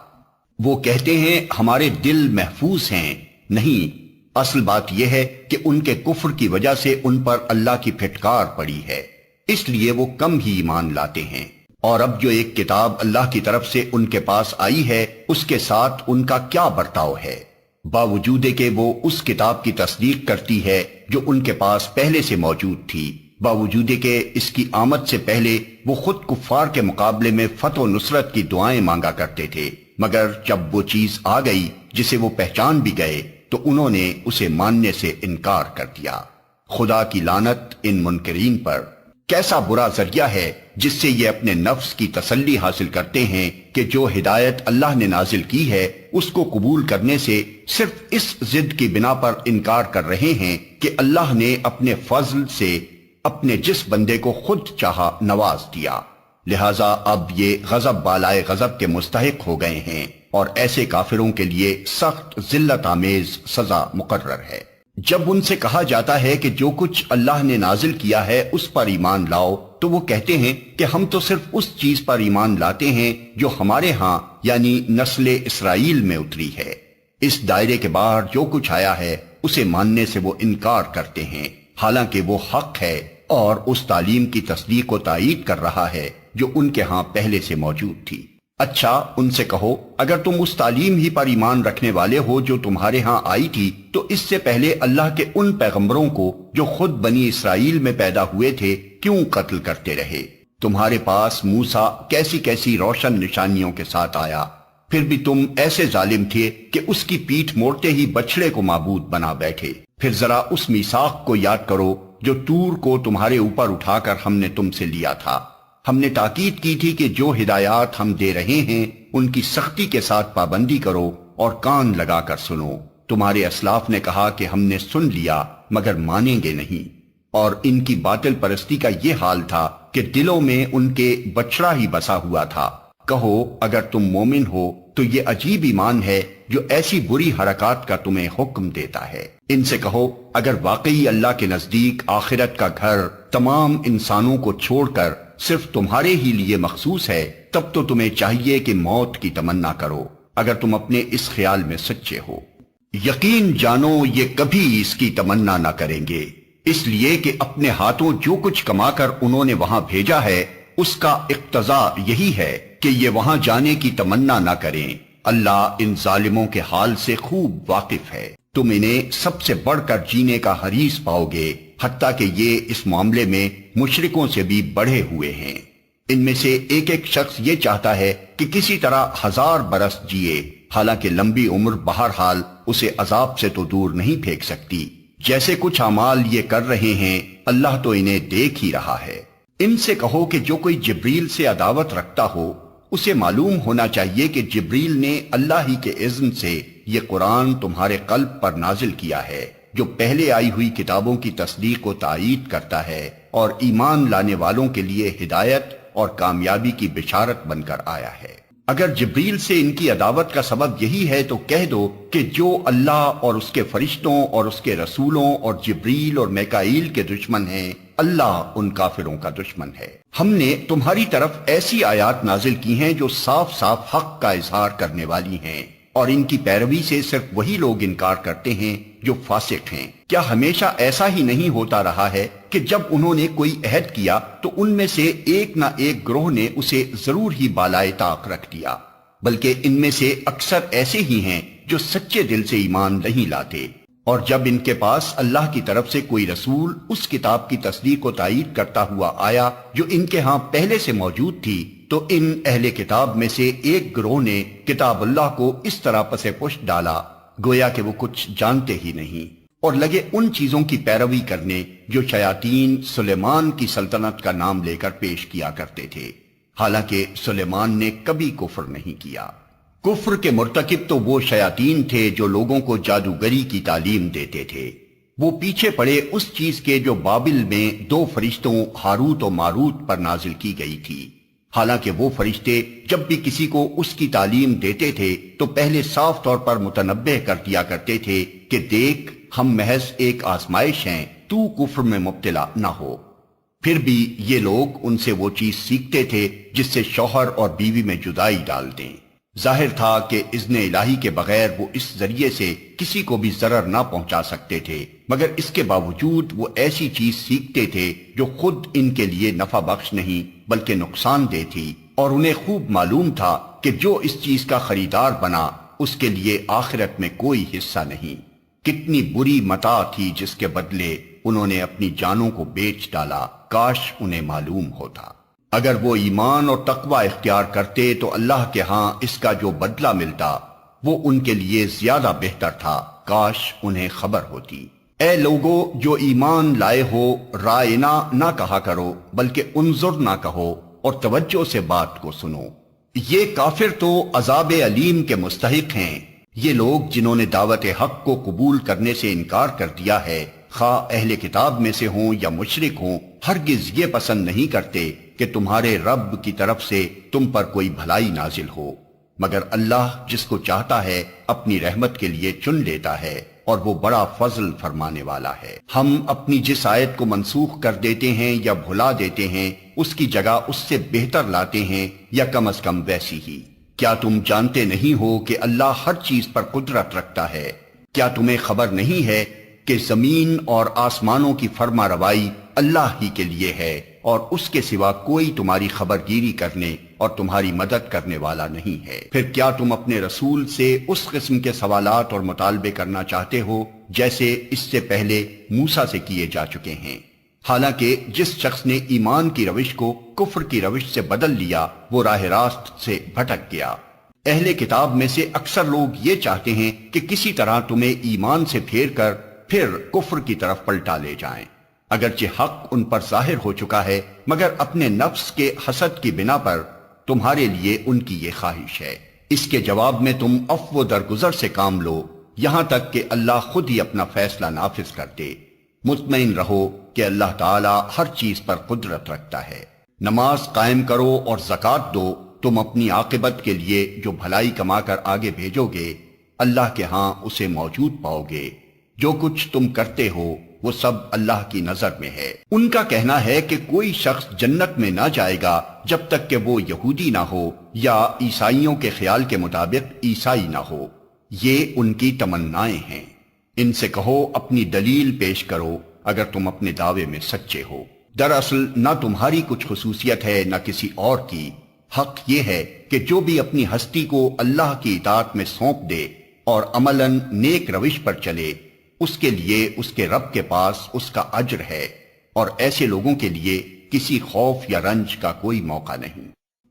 وہ کہتے ہیں ہمارے دل محفوظ ہیں، نہیں، اصل بات یہ ہے کہ ان کے کفر کی وجہ سے ان پر اللہ کی پھٹکار پڑی ہے، اس لیے وہ کم ہی ایمان لاتے ہیں۔ اور اب جو ایک کتاب اللہ کی طرف سے ان کے پاس آئی ہے اس کے ساتھ ان کا کیا برتاؤ ہے؟ باوجود کہ وہ اس کتاب کی تصدیق کرتی ہے جو ان کے پاس پہلے سے موجود تھی، باوجود کہ اس کی آمد سے پہلے وہ خود کفار کے مقابلے میں فتح و نصرت کی دعائیں مانگا کرتے تھے، مگر جب وہ چیز آ گئی جسے وہ پہچان بھی گئے تو انہوں نے اسے ماننے سے انکار کر دیا۔ خدا کی لعنت ان منکرین پر۔ کیسا برا ذریعہ ہے جس سے یہ اپنے نفس کی تسلی حاصل کرتے ہیں کہ جو ہدایت اللہ نے نازل کی ہے اس کو قبول کرنے سے صرف اس ضد کی بنا پر انکار کر رہے ہیں کہ اللہ نے اپنے فضل سے اپنے جس بندے کو خود چاہا نواز دیا، لہٰذا اب یہ غضب بالائے غضب کے مستحق ہو گئے ہیں اور ایسے کافروں کے لیے سخت ذلت آمیز سزا مقرر ہے۔ جب ان سے کہا جاتا ہے کہ جو کچھ اللہ نے نازل کیا ہے اس پر ایمان لاؤ تو وہ کہتے ہیں کہ ہم تو صرف اس چیز پر ایمان لاتے ہیں جو ہمارے ہاں یعنی نسل اسرائیل میں اتری ہے۔ اس دائرے کے باہر جو کچھ آیا ہے اسے ماننے سے وہ انکار کرتے ہیں، حالانکہ وہ حق ہے اور اس تعلیم کی تصدیق و تائید کر رہا ہے جو ان کے ہاں پہلے سے موجود تھی۔ اچھا ان سے کہو اگر تم اس تعلیم ہی پر ایمان رکھنے والے ہو جو تمہارے ہاں آئی تھی تو اس سے پہلے اللہ کے ان پیغمبروں کو جو خود بنی اسرائیل میں پیدا ہوئے تھے کیوں قتل کرتے رہے؟ تمہارے پاس موسیٰ کیسی کیسی روشن نشانیوں کے ساتھ آیا، پھر بھی تم ایسے ظالم تھے کہ اس کی پیٹھ موڑتے ہی بچڑے کو معبود بنا بیٹھے۔ پھر ذرا اس میثاق کو یاد کرو جو طور کو تمہارے اوپر اٹھا کر ہم نے تم سے لیا تھا۔ ہم نے تاکید کی تھی کہ جو ہدایات ہم دے رہے ہیں ان کی سختی کے ساتھ پابندی کرو اور کان لگا کر سنو۔ تمہارے اسلاف نے کہا کہ ہم نے سن لیا مگر مانیں گے نہیں، اور ان کی باطل پرستی کا یہ حال تھا کہ دلوں میں ان کے بچڑا ہی بسا ہوا تھا۔ کہو اگر تم مومن ہو تو یہ عجیب ایمان ہے جو ایسی بری حرکات کا تمہیں حکم دیتا ہے۔ ان سے کہو اگر واقعی اللہ کے نزدیک آخرت کا گھر تمام انسانوں کو چھوڑ کر صرف تمہارے ہی لیے مخصوص ہے تب تو تمہیں چاہیے کہ موت کی تمنا کرو اگر تم اپنے اس خیال میں سچے ہو۔ یقین جانو یہ کبھی اس کی تمنا نہ کریں گے، اس لیے کہ اپنے ہاتھوں جو کچھ کما کر انہوں نے وہاں بھیجا ہے اس کا اقتضا یہی ہے کہ یہ وہاں جانے کی تمنا نہ کریں۔ اللہ ان ظالموں کے حال سے خوب واقف ہے۔ تم انہیں سب سے بڑھ کر جینے کا حریص پاؤ گے، حتیٰ کہ یہ اس معاملے میں مشرکوں سے بھی بڑھے ہوئے ہیں۔ ان میں سے ایک ایک شخص یہ چاہتا ہے کہ کسی طرح 1000 برس جیے، حالانکہ لمبی عمر بہرحال اسے عذاب سے تو دور نہیں پھینک سکتی۔ جیسے کچھ اعمال یہ کر رہے ہیں، اللہ تو انہیں دیکھ ہی رہا ہے۔ ان سے کہو کہ جو کوئی جبریل سے عداوت رکھتا ہو، اسے معلوم ہونا چاہیے کہ جبریل نے اللہ ہی کے اذن سے یہ قرآن تمہارے قلب پر نازل کیا ہے، جو پہلے آئی ہوئی کتابوں کی تصدیق و تائید کرتا ہے اور ایمان لانے والوں کے لیے ہدایت اور کامیابی کی بشارت بن کر آیا ہے۔ اگر جبریل سے ان کی عداوت کا سبب یہی ہے تو کہہ دو کہ جو اللہ اور اس کے فرشتوں اور اس کے رسولوں اور جبریل اور میکائیل کے دشمن ہیں، اللہ ان کافروں کا دشمن ہے۔ ہم نے تمہاری طرف ایسی آیات نازل کی ہیں جو صاف صاف حق کا اظہار کرنے والی ہیں، اور ان کی پیروی سے صرف وہی لوگ انکار کرتے ہیں جو فاسق ہیں۔ کیا ہمیشہ ایسا ہی نہیں ہوتا رہا ہے کہ جب انہوں نے کوئی عہد کیا تو ان میں سے ایک نہ ایک گروہ نے اسے ضرور ہی بالائے طاق رکھ دیا؟ بلکہ ان میں سے اکثر ایسے ہی ہیں جو سچے دل سے ایمان نہیں لاتے، اور جب ان کے پاس اللہ کی طرف سے کوئی رسول اس کتاب کی تصدیق و تائید کرتا ہوا آیا جو ان کے ہاں پہلے سے موجود تھی، تو ان اہل کتاب میں سے ایک گروہ نے کتاب اللہ کو اس طرح پس پشت ڈالا گویا کہ وہ کچھ جانتے ہی نہیں، اور لگے ان چیزوں کی پیروی کرنے جو شیاطین سلیمان کی سلطنت کا نام لے کر پیش کیا کرتے تھے، حالانکہ سلیمان نے کبھی کفر نہیں کیا۔ کفر کے مرتکب تو وہ شیاطین تھے جو لوگوں کو جادوگری کی تعلیم دیتے تھے۔ وہ پیچھے پڑے اس چیز کے جو بابل میں 2 فرشتوں ہاروت و ماروت پر نازل کی گئی تھی، حالانکہ وہ فرشتے جب بھی کسی کو اس کی تعلیم دیتے تھے تو پہلے صاف طور پر متنبہ کر دیا کرتے تھے کہ دیکھ، ہم محض ایک آزمائش ہیں، تو کفر میں مبتلا نہ ہو۔ پھر بھی یہ لوگ ان سے وہ چیز سیکھتے تھے جس سے شوہر اور بیوی میں جدائی ڈال دیں۔ ظاہر تھا کہ اذن الہی کے بغیر وہ اس ذریعے سے کسی کو بھی ضرر نہ پہنچا سکتے تھے، مگر اس کے باوجود وہ ایسی چیز سیکھتے تھے جو خود ان کے لیے نفع بخش نہیں بلکہ نقصان دہ تھی، اور انہیں خوب معلوم تھا کہ جو اس چیز کا خریدار بنا اس کے لیے آخرت میں کوئی حصہ نہیں۔ کتنی بری متاع تھی جس کے بدلے انہوں نے اپنی جانوں کو بیچ ڈالا، کاش انہیں معلوم ہوتا۔ اگر وہ ایمان اور تقوی اختیار کرتے تو اللہ کے ہاں اس کا جو بدلہ ملتا وہ ان کے لیے زیادہ بہتر تھا، کاش انہیں خبر ہوتی۔ اے لوگو جو ایمان لائے ہو، رائنا نہ کہا کرو بلکہ انظر نہ کہو، اور توجہ سے بات کو سنو۔ یہ کافر تو عذاب علیم کے مستحق ہیں۔ یہ لوگ جنہوں نے دعوت حق کو قبول کرنے سے انکار کر دیا ہے، خواہ اہل کتاب میں سے ہوں یا مشرک ہوں، ہرگز یہ پسند نہیں کرتے کہ تمہارے رب کی طرف سے تم پر کوئی بھلائی نازل ہو، مگر اللہ جس کو چاہتا ہے اپنی رحمت کے لیے چن لیتا ہے، اور وہ بڑا فضل فرمانے والا ہے۔ ہم اپنی جس آیت کو منسوخ کر دیتے ہیں یا بھلا دیتے ہیں اس کی جگہ اس سے بہتر لاتے ہیں یا کم از کم ویسی ہی۔ کیا تم جانتے نہیں ہو کہ اللہ ہر چیز پر قدرت رکھتا ہے؟ کیا تمہیں خبر نہیں ہے کہ زمین اور آسمانوں کی فرما روائی اللہ ہی کے لیے ہے، اور اس کے سوا کوئی تمہاری خبر گیری کرنے اور تمہاری مدد کرنے والا نہیں ہے؟ پھر کیا تم اپنے رسول سے اس قسم کے سوالات اور مطالبے کرنا چاہتے ہو جیسے اس سے پہلے موسیٰ سے کیے جا چکے ہیں؟ حالانکہ جس شخص نے ایمان کی روش کو کفر کی روش سے بدل لیا وہ راہ راست سے بھٹک گیا۔ اہل کتاب میں سے اکثر لوگ یہ چاہتے ہیں کہ کسی طرح تمہیں ایمان سے پھیر کر پھر کفر کی طرف پلٹا لے جائیں، اگرچہ حق ان پر ظاہر ہو چکا ہے، مگر اپنے نفس کے حسد کی بنا پر تمہارے لیے ان کی یہ خواہش ہے۔ اس کے جواب میں تم عفو درگزر سے کام لو یہاں تک کہ اللہ خود ہی اپنا فیصلہ نافذ کر دے۔ مطمئن رہو کہ اللہ تعالی ہر چیز پر قدرت رکھتا ہے۔ نماز قائم کرو اور زکوٰۃ دو، تم اپنی عاقبت کے لیے جو بھلائی کما کر آگے بھیجو گے اللہ کے ہاں اسے موجود پاؤ گے۔ جو کچھ تم کرتے ہو وہ سب اللہ کی نظر میں ہے۔ ان کا کہنا ہے کہ کوئی شخص جنت میں نہ جائے گا جب تک کہ وہ یہودی نہ ہو یا عیسائیوں کے خیال کے مطابق عیسائی نہ ہو۔ یہ ان کی تمنائیں ہیں۔ ان سے کہو اپنی دلیل پیش کرو اگر تم اپنے دعوے میں سچے ہو۔ دراصل نہ تمہاری کچھ خصوصیت ہے نہ کسی اور کی۔ حق یہ ہے کہ جو بھی اپنی ہستی کو اللہ کی اطاعت میں سونپ دے اور عملاً نیک روش پر چلے، اس کے لیے اس کے رب کے پاس اس کا اجر ہے، اور ایسے لوگوں کے لیے کسی خوف یا رنج کا کوئی موقع نہیں۔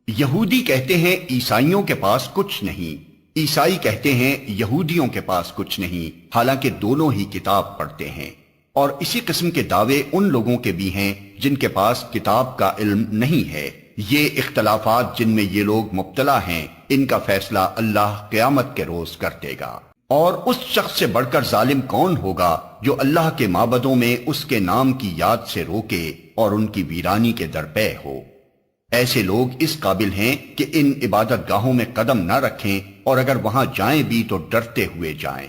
یہودی کہتے ہیں عیسائیوں کے پاس کچھ نہیں، عیسائی کہتے ہیں یہودیوں کے پاس کچھ نہیں، حالانکہ دونوں ہی کتاب پڑھتے ہیں۔ اور اسی قسم کے دعوے ان لوگوں کے بھی ہیں جن کے پاس کتاب کا علم نہیں ہے۔ یہ اختلافات جن میں یہ لوگ مبتلا ہیں، ان کا فیصلہ اللہ قیامت کے روز کر دے گا۔ اور اس شخص سے بڑھ کر ظالم کون ہوگا جو اللہ کے معبدوں میں اس کے نام کی یاد سے روکے اور ان کی ویرانی کے درپے ہو۔ ایسے لوگ اس قابل ہیں کہ ان عبادت گاہوں میں قدم نہ رکھیں، اور اگر وہاں جائیں بھی تو ڈرتے ہوئے جائیں۔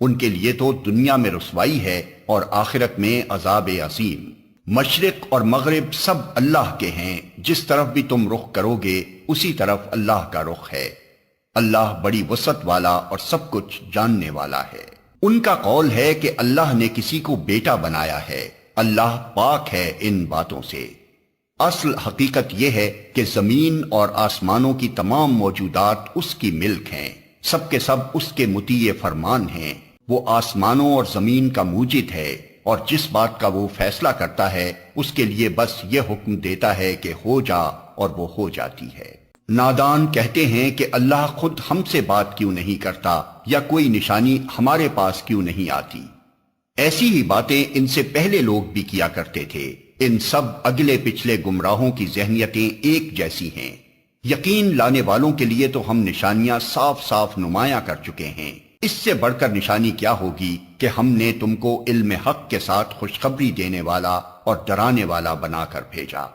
ان کے لیے تو دنیا میں رسوائی ہے اور آخرت میں عذاب عظیم۔ مشرق اور مغرب سب اللہ کے ہیں، جس طرف بھی تم رخ کرو گے اسی طرف اللہ کا رخ ہے۔ اللہ بڑی وسعت والا اور سب کچھ جاننے والا ہے۔ ان کا قول ہے کہ اللہ نے کسی کو بیٹا بنایا ہے، اللہ پاک ہے ان باتوں سے۔ اصل حقیقت یہ ہے کہ زمین اور آسمانوں کی تمام موجودات اس کی ملک ہیں، سب کے سب اس کے مطیع فرمان ہیں۔ وہ آسمانوں اور زمین کا موجد ہے، اور جس بات کا وہ فیصلہ کرتا ہے اس کے لیے بس یہ حکم دیتا ہے کہ ہو جا، اور وہ ہو جاتی ہے۔ نادان کہتے ہیں کہ اللہ خود ہم سے بات کیوں نہیں کرتا، یا کوئی نشانی ہمارے پاس کیوں نہیں آتی۔ ایسی ہی باتیں ان سے پہلے لوگ بھی کیا کرتے تھے۔ ان سب اگلے پچھلے گمراہوں کی ذہنیتیں ایک جیسی ہیں۔ یقین لانے والوں کے لیے تو ہم نشانیاں صاف صاف نمایاں کر چکے ہیں۔ اس سے بڑھ کر نشانی کیا ہوگی کہ ہم نے تم کو علم حق کے ساتھ خوشخبری دینے والا اور ڈرانے والا بنا کر بھیجا۔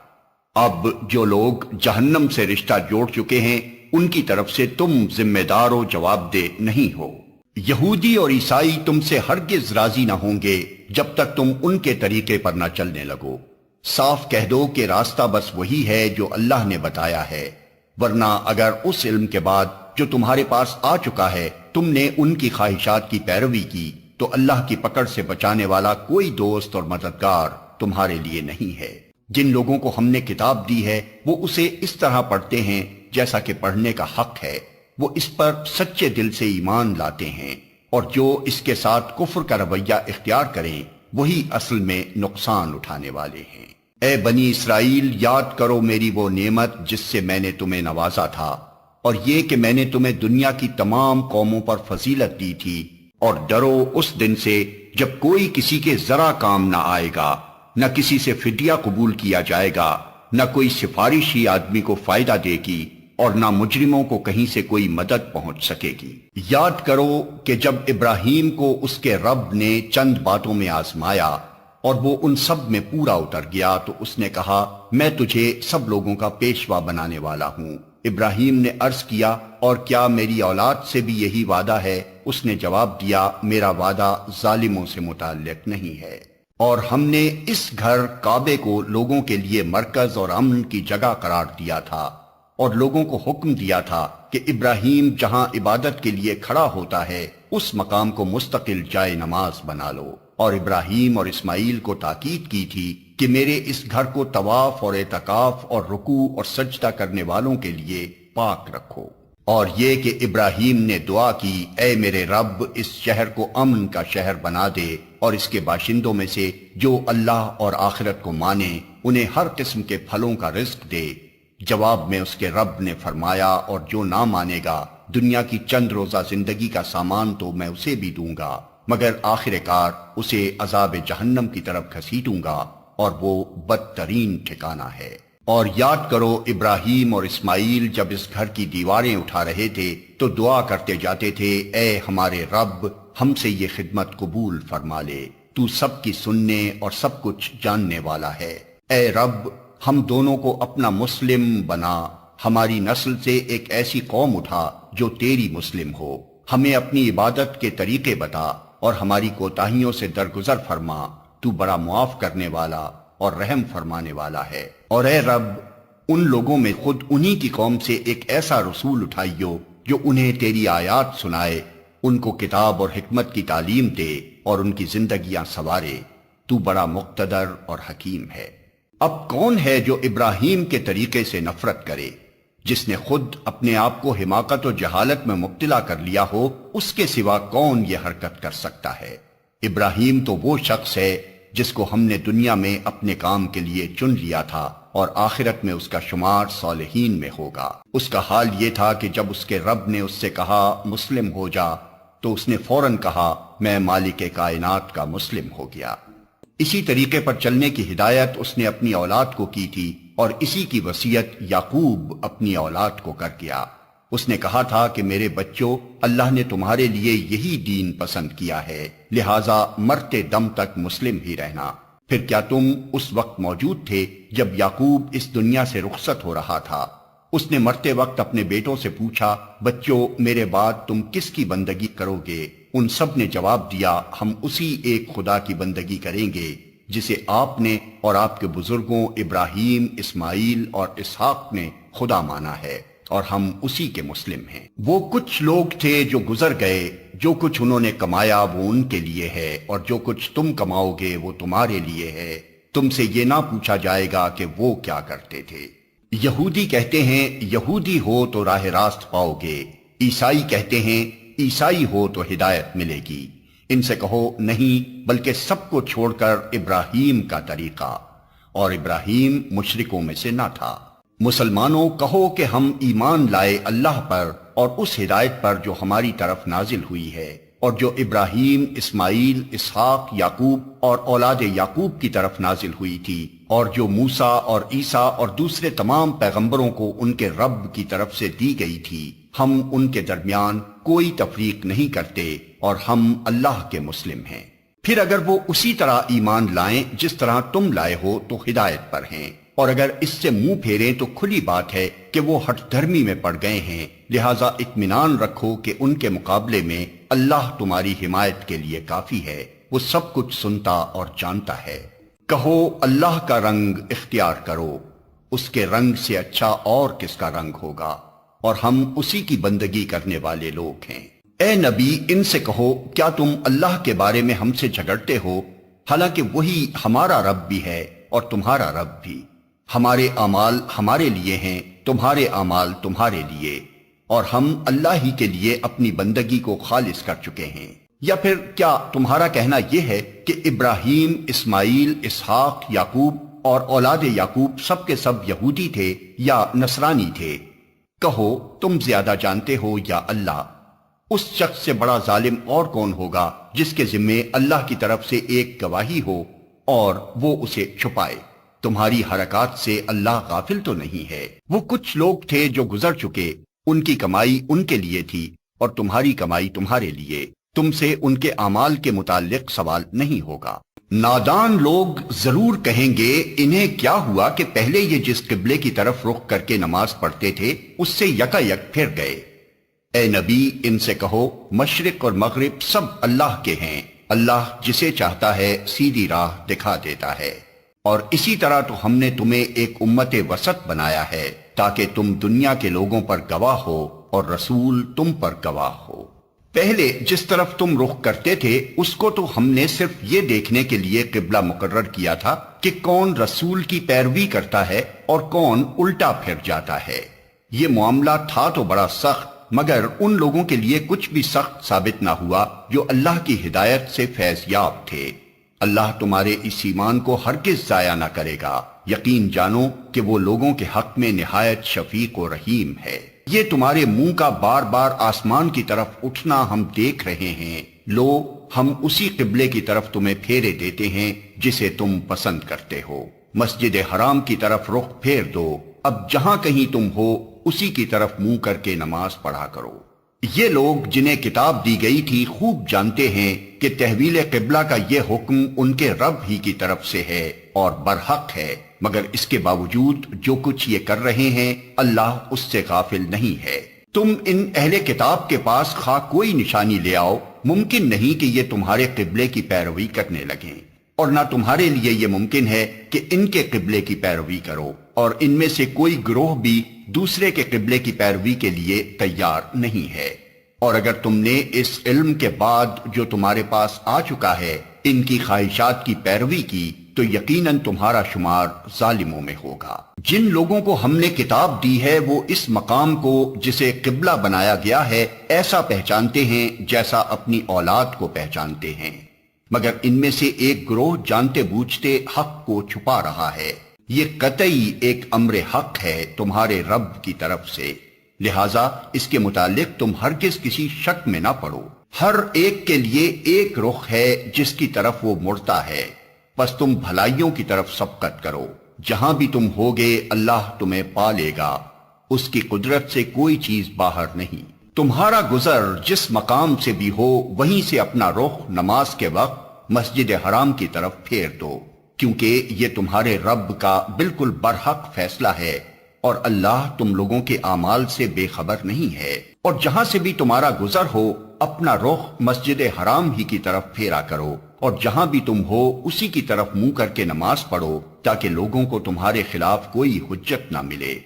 اب جو لوگ جہنم سے رشتہ جوڑ چکے ہیں ان کی طرف سے تم ذمہ دار و جواب دہ نہیں ہو۔ یہودی اور عیسائی تم سے ہرگز راضی نہ ہوں گے جب تک تم ان کے طریقے پر نہ چلنے لگو۔ صاف کہہ دو کہ راستہ بس وہی ہے جو اللہ نے بتایا ہے، ورنہ اگر اس علم کے بعد جو تمہارے پاس آ چکا ہے تم نے ان کی خواہشات کی پیروی کی تو اللہ کی پکڑ سے بچانے والا کوئی دوست اور مددگار تمہارے لیے نہیں ہے۔ جن لوگوں کو ہم نے کتاب دی ہے وہ اسے اس طرح پڑھتے ہیں جیسا کہ پڑھنے کا حق ہے، وہ اس پر سچے دل سے ایمان لاتے ہیں، اور جو اس کے ساتھ کفر کا رویہ اختیار کریں وہی اصل میں نقصان اٹھانے والے ہیں۔ اے بنی اسرائیل، یاد کرو میری وہ نعمت جس سے میں نے تمہیں نوازا تھا، اور یہ کہ میں نے تمہیں دنیا کی تمام قوموں پر فضیلت دی تھی، اور ڈرو اس دن سے جب کوئی کسی کے ذرا کام نہ آئے گا، نہ کسی سے فدیہ قبول کیا جائے گا، نہ کوئی سفارش ہی آدمی کو فائدہ دے گی، اور نہ مجرموں کو کہیں سے کوئی مدد پہنچ سکے گی۔ یاد کرو کہ جب ابراہیم کو اس کے رب نے چند باتوں میں آزمایا اور وہ ان سب میں پورا اتر گیا تو اس نے کہا میں تجھے سب لوگوں کا پیشوا بنانے والا ہوں۔ ابراہیم نے عرض کیا اور کیا میری اولاد سے بھی یہی وعدہ ہے؟ اس نے جواب دیا میرا وعدہ ظالموں سے متعلق نہیں ہے۔ اور ہم نے اس گھر کعبے کو لوگوں کے لیے مرکز اور امن کی جگہ قرار دیا تھا، اور لوگوں کو حکم دیا تھا کہ ابراہیم جہاں عبادت کے لیے کھڑا ہوتا ہے اس مقام کو مستقل جائے نماز بنا لو، اور ابراہیم اور اسماعیل کو تاکید کی تھی کہ میرے اس گھر کو طواف اور اعتکاف اور رکوع اور سجدہ کرنے والوں کے لیے پاک رکھو۔ اور یہ کہ ابراہیم نے دعا کی اے میرے رب اس شہر کو امن کا شہر بنا دے، اور اس کے باشندوں میں سے جو اللہ اور آخرت کو مانے انہیں ہر قسم کے پھلوں کا رزق دے۔ جواب میں اس کے رب نے فرمایا اور جو نہ مانے گا دنیا کی چند روزہ زندگی کا سامان تو میں اسے بھی دوں گا، مگر آخر کار اسے عذاب جہنم کی طرف گھسیٹوں گا، اور وہ بدترین ٹھکانہ ہے۔ اور یاد کرو ابراہیم اور اسماعیل جب اس گھر کی دیواریں اٹھا رہے تھے تو دعا کرتے جاتے تھے اے ہمارے رب ہم سے یہ خدمت قبول فرما لے، تو سب کی سننے اور سب کچھ جاننے والا ہے۔ اے رب ہم دونوں کو اپنا مسلم بنا، ہماری نسل سے ایک ایسی قوم اٹھا جو تیری مسلم ہو، ہمیں اپنی عبادت کے طریقے بتا اور ہماری کوتاہیوں سے درگزر فرما، تو بڑا معاف کرنے والا اور رحم فرمانے والا ہے۔ اور اے رب ان لوگوں میں خود انہی کی قوم سے ایک ایسا رسول اٹھائیو جو انہیں تیری آیات سنائے، ان کو کتاب اور حکمت کی تعلیم دے اور ان کی زندگیاں سنوارے، تو بڑا مقتدر اور حکیم ہے۔ اب کون ہے جو ابراہیم کے طریقے سے نفرت کرے؟ جس نے خود اپنے آپ کو حماقت و جہالت میں مبتلا کر لیا ہو، اس کے سوا کون یہ حرکت کر سکتا ہے؟ ابراہیم تو وہ شخص ہے جس کو ہم نے دنیا میں اپنے کام کے لیے چن لیا تھا اور آخرت میں اس کا شمار صالحین میں ہوگا۔ اس کا حال یہ تھا کہ جب اس کے رب نے اس سے کہا مسلم ہو جا تو اس نے فوراً کہا میں مالک کائنات کا مسلم ہو گیا۔ اسی طریقے پر چلنے کی ہدایت اس نے اپنی اولاد کو کی تھی اور اسی کی وصیت یعقوب اپنی اولاد کو کر گیا۔ اس نے کہا تھا کہ میرے بچوں، اللہ نے تمہارے لیے یہی دین پسند کیا ہے، لہٰذا مرتے دم تک مسلم ہی رہنا۔ پھر کیا تم اس وقت موجود تھے جب یعقوب اس دنیا سے رخصت ہو رہا تھا؟ اس نے مرتے وقت اپنے بیٹوں سے پوچھا بچوں میرے بعد تم کس کی بندگی کرو گے؟ ان سب نے جواب دیا ہم اسی ایک خدا کی بندگی کریں گے جسے آپ نے اور آپ کے بزرگوں ابراہیم، اسماعیل اور اسحاق نے خدا مانا ہے، اور ہم اسی کے مسلم ہیں۔ وہ کچھ لوگ تھے جو گزر گئے، جو کچھ انہوں نے کمایا وہ ان کے لیے ہے، اور جو کچھ تم کماؤ گے وہ تمہارے لیے ہے۔ تم سے یہ نہ پوچھا جائے گا کہ وہ کیا کرتے تھے۔ یہودی کہتے ہیں یہودی ہو تو راہ راست پاؤ گے، عیسائی کہتے ہیں عیسائی ہو تو ہدایت ملے گی۔ ان سے کہو نہیں، بلکہ سب کو چھوڑ کر ابراہیم کا طریقہ، اور ابراہیم مشرکوں میں سے نہ تھا۔ مسلمانوں کہو کہ ہم ایمان لائے اللہ پر اور اس ہدایت پر جو ہماری طرف نازل ہوئی ہے، اور جو ابراہیم، اسماعیل، اسحاق، یعقوب اور اولاد یعقوب کی طرف نازل ہوئی تھی، اور جو موسیٰ اور عیسیٰ اور دوسرے تمام پیغمبروں کو ان کے رب کی طرف سے دی گئی تھی۔ ہم ان کے درمیان کوئی تفریق نہیں کرتے اور ہم اللہ کے مسلم ہیں۔ پھر اگر وہ اسی طرح ایمان لائیں جس طرح تم لائے ہو تو ہدایت پر ہیں، اور اگر اس سے منہ پھیریں تو کھلی بات ہے کہ وہ ہٹ دھرمی میں پڑ گئے ہیں، لہٰذا اطمینان رکھو کہ ان کے مقابلے میں اللہ تمہاری حمایت کے لیے کافی ہے، وہ سب کچھ سنتا اور جانتا ہے۔ کہو اللہ کا رنگ اختیار کرو، اس کے رنگ سے اچھا اور کس کا رنگ ہوگا، اور ہم اسی کی بندگی کرنے والے لوگ ہیں۔ اے نبی ان سے کہو کیا تم اللہ کے بارے میں ہم سے جھگڑتے ہو، حالانکہ وہی ہمارا رب بھی ہے اور تمہارا رب بھی۔ ہمارے اعمال ہمارے لیے ہیں، تمہارے اعمال تمہارے لیے، اور ہم اللہ ہی کے لیے اپنی بندگی کو خالص کر چکے ہیں۔ یا پھر کیا تمہارا کہنا یہ ہے کہ ابراہیم، اسماعیل، اسحاق، یعقوب اور اولاد یعقوب سب کے سب یہودی تھے یا نصرانی تھے؟ کہو تم زیادہ جانتے ہو یا اللہ۔ اس شخص سے بڑا ظالم اور کون ہوگا جس کے ذمے اللہ کی طرف سے ایک گواہی ہو اور وہ اسے چھپائے؟ تمہاری حرکات سے اللہ غافل تو نہیں ہے۔ وہ کچھ لوگ تھے جو گزر چکے، ان کی کمائی ان کے لیے تھی اور تمہاری کمائی تمہارے لیے، تم سے ان کے اعمال کے متعلق سوال نہیں ہوگا۔ نادان لوگ ضرور کہیں گے انہیں کیا ہوا کہ پہلے یہ جس قبلے کی طرف رخ کر کے نماز پڑھتے تھے اس سے یکا یک پھر گئے۔ اے نبی ان سے کہو مشرق اور مغرب سب اللہ کے ہیں، اللہ جسے چاہتا ہے سیدھی راہ دکھا دیتا ہے۔ اور اسی طرح تو ہم نے تمہیں ایک امت وسط بنایا ہے تاکہ تم دنیا کے لوگوں پر گواہ ہو اور رسول تم پر گواہ ہو۔ پہلے جس طرف تم رخ کرتے تھے اس کو تو ہم نے صرف یہ دیکھنے کے لیے قبلہ مقرر کیا تھا کہ کون رسول کی پیروی کرتا ہے اور کون الٹا پھر جاتا ہے۔ یہ معاملہ تھا تو بڑا سخت، مگر ان لوگوں کے لیے کچھ بھی سخت ثابت نہ ہوا جو اللہ کی ہدایت سے فیض یاب تھے۔ اللہ تمہارے اس ایمان کو ہرگز ضائع نہ کرے گا، یقین جانو کہ وہ لوگوں کے حق میں نہایت شفیق و رحیم ہے۔ یہ تمہارے منہ کا بار بار آسمان کی طرف اٹھنا ہم دیکھ رہے ہیں، لو ہم اسی قبلے کی طرف تمہیں پھیرے دیتے ہیں جسے تم پسند کرتے ہو۔ مسجد حرام کی طرف رخ پھیر دو، اب جہاں کہیں تم ہو اسی کی طرف منہ کر کے نماز پڑھا کرو۔ یہ لوگ جنہیں کتاب دی گئی تھی خوب جانتے ہیں کہ تحویل قبلہ کا یہ حکم ان کے رب ہی کی طرف سے ہے اور برحق ہے، مگر اس کے باوجود جو کچھ یہ کر رہے ہیں اللہ اس سے غافل نہیں ہے۔ تم ان اہل کتاب کے پاس خواہ کوئی نشانی لے آؤ، ممکن نہیں کہ یہ تمہارے قبلے کی پیروی کرنے لگیں، اور نہ تمہارے لیے یہ ممکن ہے کہ ان کے قبلے کی پیروی کرو، اور ان میں سے کوئی گروہ بھی دوسرے کے قبلے کی پیروی کے لیے تیار نہیں ہے۔ اور اگر تم نے اس علم کے بعد جو تمہارے پاس آ چکا ہے ان کی خواہشات کی پیروی کی تو یقیناً تمہارا شمار ظالموں میں ہوگا۔ جن لوگوں کو ہم نے کتاب دی ہے وہ اس مقام کو جسے قبلہ بنایا گیا ہے ایسا پہچانتے ہیں جیسا اپنی اولاد کو پہچانتے ہیں۔ مگر ان میں سے ایک گروہ جانتے بوجھتے حق کو چھپا رہا ہے۔ یہ قطعی ایک امر حق ہے تمہارے رب کی طرف سے، لہذا اس کے متعلق تم ہرگز کسی شک میں نہ پڑو۔ ہر ایک کے لیے ایک رخ ہے جس کی طرف وہ مڑتا ہے، پس تم بھلائیوں کی طرف سبقت کرو۔ جہاں بھی تم ہوگے اللہ تمہیں پا لے گا، اس کی قدرت سے کوئی چیز باہر نہیں۔ تمہارا گزر جس مقام سے بھی ہو وہیں سے اپنا رخ نماز کے وقت مسجد حرام کی طرف پھیر دو، کیونکہ یہ تمہارے رب کا بالکل برحق فیصلہ ہے اور اللہ تم لوگوں کے اعمال سے بے خبر نہیں ہے۔ اور جہاں سے بھی تمہارا گزر ہو اپنا رخ مسجد حرام ہی کی طرف پھیرا کرو، اور جہاں بھی تم ہو اسی کی طرف منہ کر کے نماز پڑھو، تاکہ لوگوں کو تمہارے خلاف کوئی حجت نہ ملے۔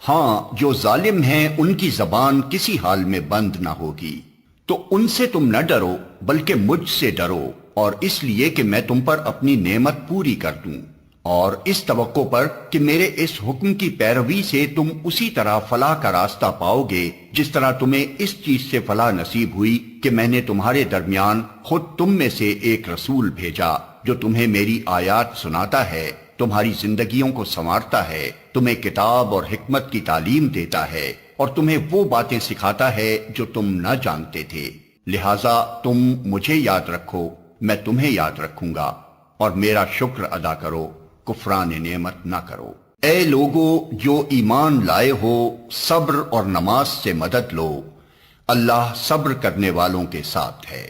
ہاں، جو ظالم ہیں ان کی زبان کسی حال میں بند نہ ہوگی، تو ان سے تم نہ ڈرو بلکہ مجھ سے ڈرو، اور اس لیے کہ میں تم پر اپنی نعمت پوری کر دوں، اور اس توقع پر کہ میرے اس حکم کی پیروی سے تم اسی طرح فلاح کا راستہ پاؤ گے جس طرح تمہیں اس چیز سے فلاح نصیب ہوئی کہ میں نے تمہارے درمیان خود تم میں سے ایک رسول بھیجا جو تمہیں میری آیات سناتا ہے، تمہاری زندگیوں کو سنوارتا ہے، تمہیں کتاب اور حکمت کی تعلیم دیتا ہے، اور تمہیں وہ باتیں سکھاتا ہے جو تم نہ جانتے تھے۔ لہٰذا تم مجھے یاد رکھو، میں تمہیں یاد رکھوں گا، اور میرا شکر ادا کرو، کفران نعمت نہ کرو۔ اے لوگو جو ایمان لائے ہو، صبر اور نماز سے مدد لو، اللہ صبر کرنے والوں کے ساتھ ہے۔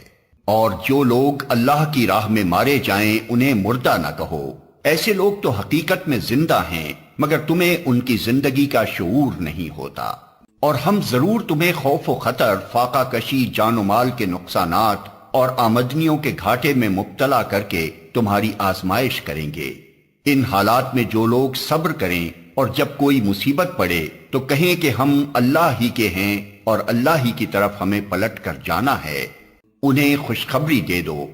اور جو لوگ اللہ کی راہ میں مارے جائیں انہیں مردہ نہ کہو، ایسے لوگ تو حقیقت میں زندہ ہیں مگر تمہیں ان کی زندگی کا شعور نہیں ہوتا۔ اور ہم ضرور تمہیں خوف و خطر، فاقہ کشی، جان و مال کے نقصانات اور آمدنیوں کے گھاٹے میں مبتلا کر کے تمہاری آزمائش کریں گے۔ ان حالات میں جو لوگ صبر کریں اور جب کوئی مصیبت پڑے تو کہیں کہ ہم اللہ ہی کے ہیں اور اللہ ہی کی طرف ہمیں پلٹ کر جانا ہے، انہیں خوشخبری دے دو،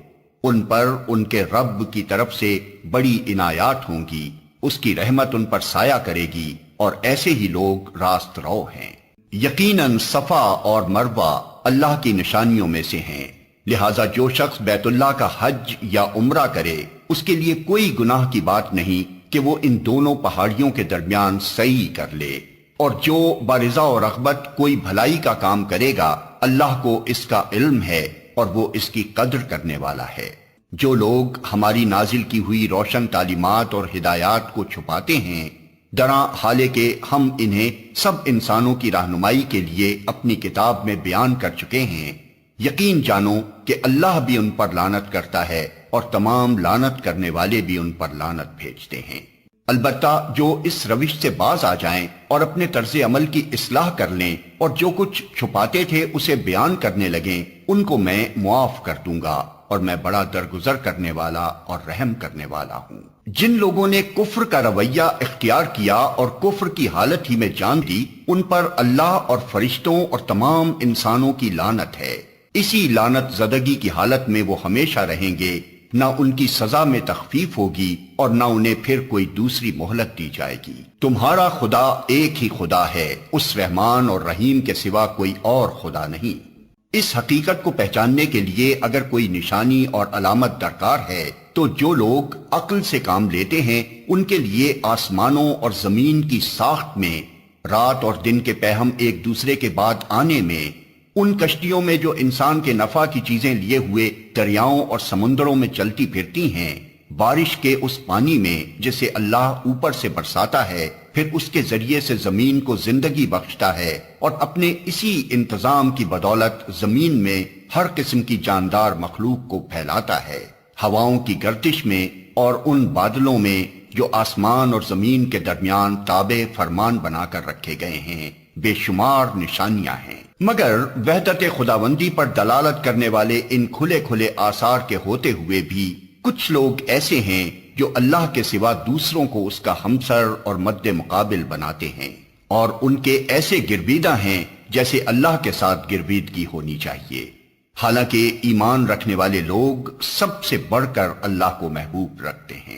ان پر ان کے رب کی طرف سے بڑی عنایات ہوں گی، اس کی رحمت ان پر سایہ کرے گی، اور ایسے ہی لوگ راست رو ہیں۔ یقیناً صفا اور مروہ اللہ کی نشانیوں میں سے ہیں، لہٰذا جو شخص بیت اللہ کا حج یا عمرہ کرے اس کے لیے کوئی گناہ کی بات نہیں کہ وہ ان دونوں پہاڑیوں کے درمیان سعی کر لے۔ اور جو برضا و رغبت کوئی بھلائی کا کام کرے گا اللہ کو اس کا علم ہے اور وہ اس کی قدر کرنے والا ہے۔ جو لوگ ہماری نازل کی ہوئی روشن تعلیمات اور ہدایات کو چھپاتے ہیں، دراں حالانکہ ہم انہیں سب انسانوں کی رہنمائی کے لیے اپنی کتاب میں بیان کر چکے ہیں، یقین جانو کہ اللہ بھی ان پر لعنت کرتا ہے اور تمام لعنت کرنے والے بھی ان پر لعنت بھیجتے ہیں۔ البتہ جو اس روش سے باز آ جائیں اور اپنے طرز عمل کی اصلاح کر لیں اور جو کچھ چھپاتے تھے اسے بیان کرنے لگیں، ان کو میں معاف کر دوں گا، اور میں بڑا درگزر کرنے والا اور رحم کرنے والا ہوں۔ جن لوگوں نے کفر کا رویہ اختیار کیا اور کفر کی حالت ہی میں جان دی، ان پر اللہ اور فرشتوں اور تمام انسانوں کی لعنت ہے۔ اسی لعنت زدگی کی حالت میں وہ ہمیشہ رہیں گے، نہ ان کی سزا میں تخفیف ہوگی اور نہ انہیں پھر کوئی دوسری مہلت دی جائے گی۔ تمہارا خدا ایک ہی خدا ہے، اس رحمان اور رحیم کے سوا کوئی اور خدا نہیں۔ اس حقیقت کو پہچاننے کے لیے اگر کوئی نشانی اور علامت درکار ہے تو جو لوگ عقل سے کام لیتے ہیں ان کے لیے آسمانوں اور زمین کی ساخت میں، رات اور دن کے پہم ایک دوسرے کے بعد آنے میں، ان کشتیوں میں جو انسان کے نفع کی چیزیں لیے ہوئے دریاؤں اور سمندروں میں چلتی پھرتی ہیں، بارش کے اس پانی میں جسے اللہ اوپر سے برساتا ہے، پھر اس کے ذریعے سے زمین کو زندگی بخشتا ہے، اور اپنے اسی انتظام کی بدولت زمین میں ہر قسم کی جاندار مخلوق کو پھیلاتا ہے، ہواؤں کی گردش میں اور ان بادلوں میں جو آسمان اور زمین کے درمیان تابع فرمان بنا کر رکھے گئے ہیں، بے شمار نشانیاں ہیں۔ مگر وحدت خداوندی پر دلالت کرنے والے ان کھلے کھلے آثار کے ہوتے ہوئے بھی کچھ لوگ ایسے ہیں جو اللہ کے سوا دوسروں کو اس کا ہمسر اور مد مقابل بناتے ہیں، اور ان کے ایسے گرویدہ ہیں جیسے اللہ کے ساتھ گرویدگی ہونی چاہیے، حالانکہ ایمان رکھنے والے لوگ سب سے بڑھ کر اللہ کو محبوب رکھتے ہیں۔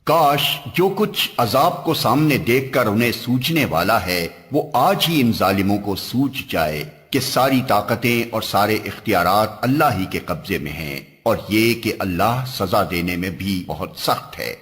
کاش جو کچھ عذاب کو سامنے دیکھ کر انہیں سوچنے والا ہے وہ آج ہی ان ظالموں کو سوچ جائے کہ ساری طاقتیں اور سارے اختیارات اللہ ہی کے قبضے میں ہیں، اور یہ کہ اللہ سزا دینے میں بھی بہت سخت ہے۔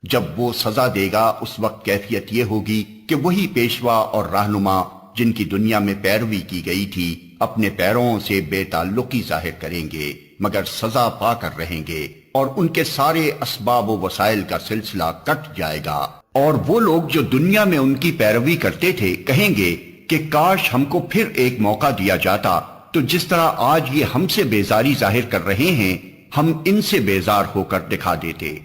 جب وہ سزا دے گا اس وقت کیفیت یہ ہوگی کہ وہی پیشوا اور رہنما جن کی دنیا میں پیروی کی گئی تھی اپنے پیروں سے بے تعلقی ظاہر کریں گے مگر سزا پا کر رہیں گے، اور ان کے سارے اسباب و وسائل کا سلسلہ کٹ جائے گا۔ اور وہ لوگ جو دنیا میں ان کی پیروی کرتے تھے کہیں گے کہ کاش ہم کو پھر ایک موقع دیا جاتا، تو جس طرح آج یہ ہم سے بیزاری ظاہر کر رہے ہیں ہم ان سے بیزار ہو کر دکھا دیتے۔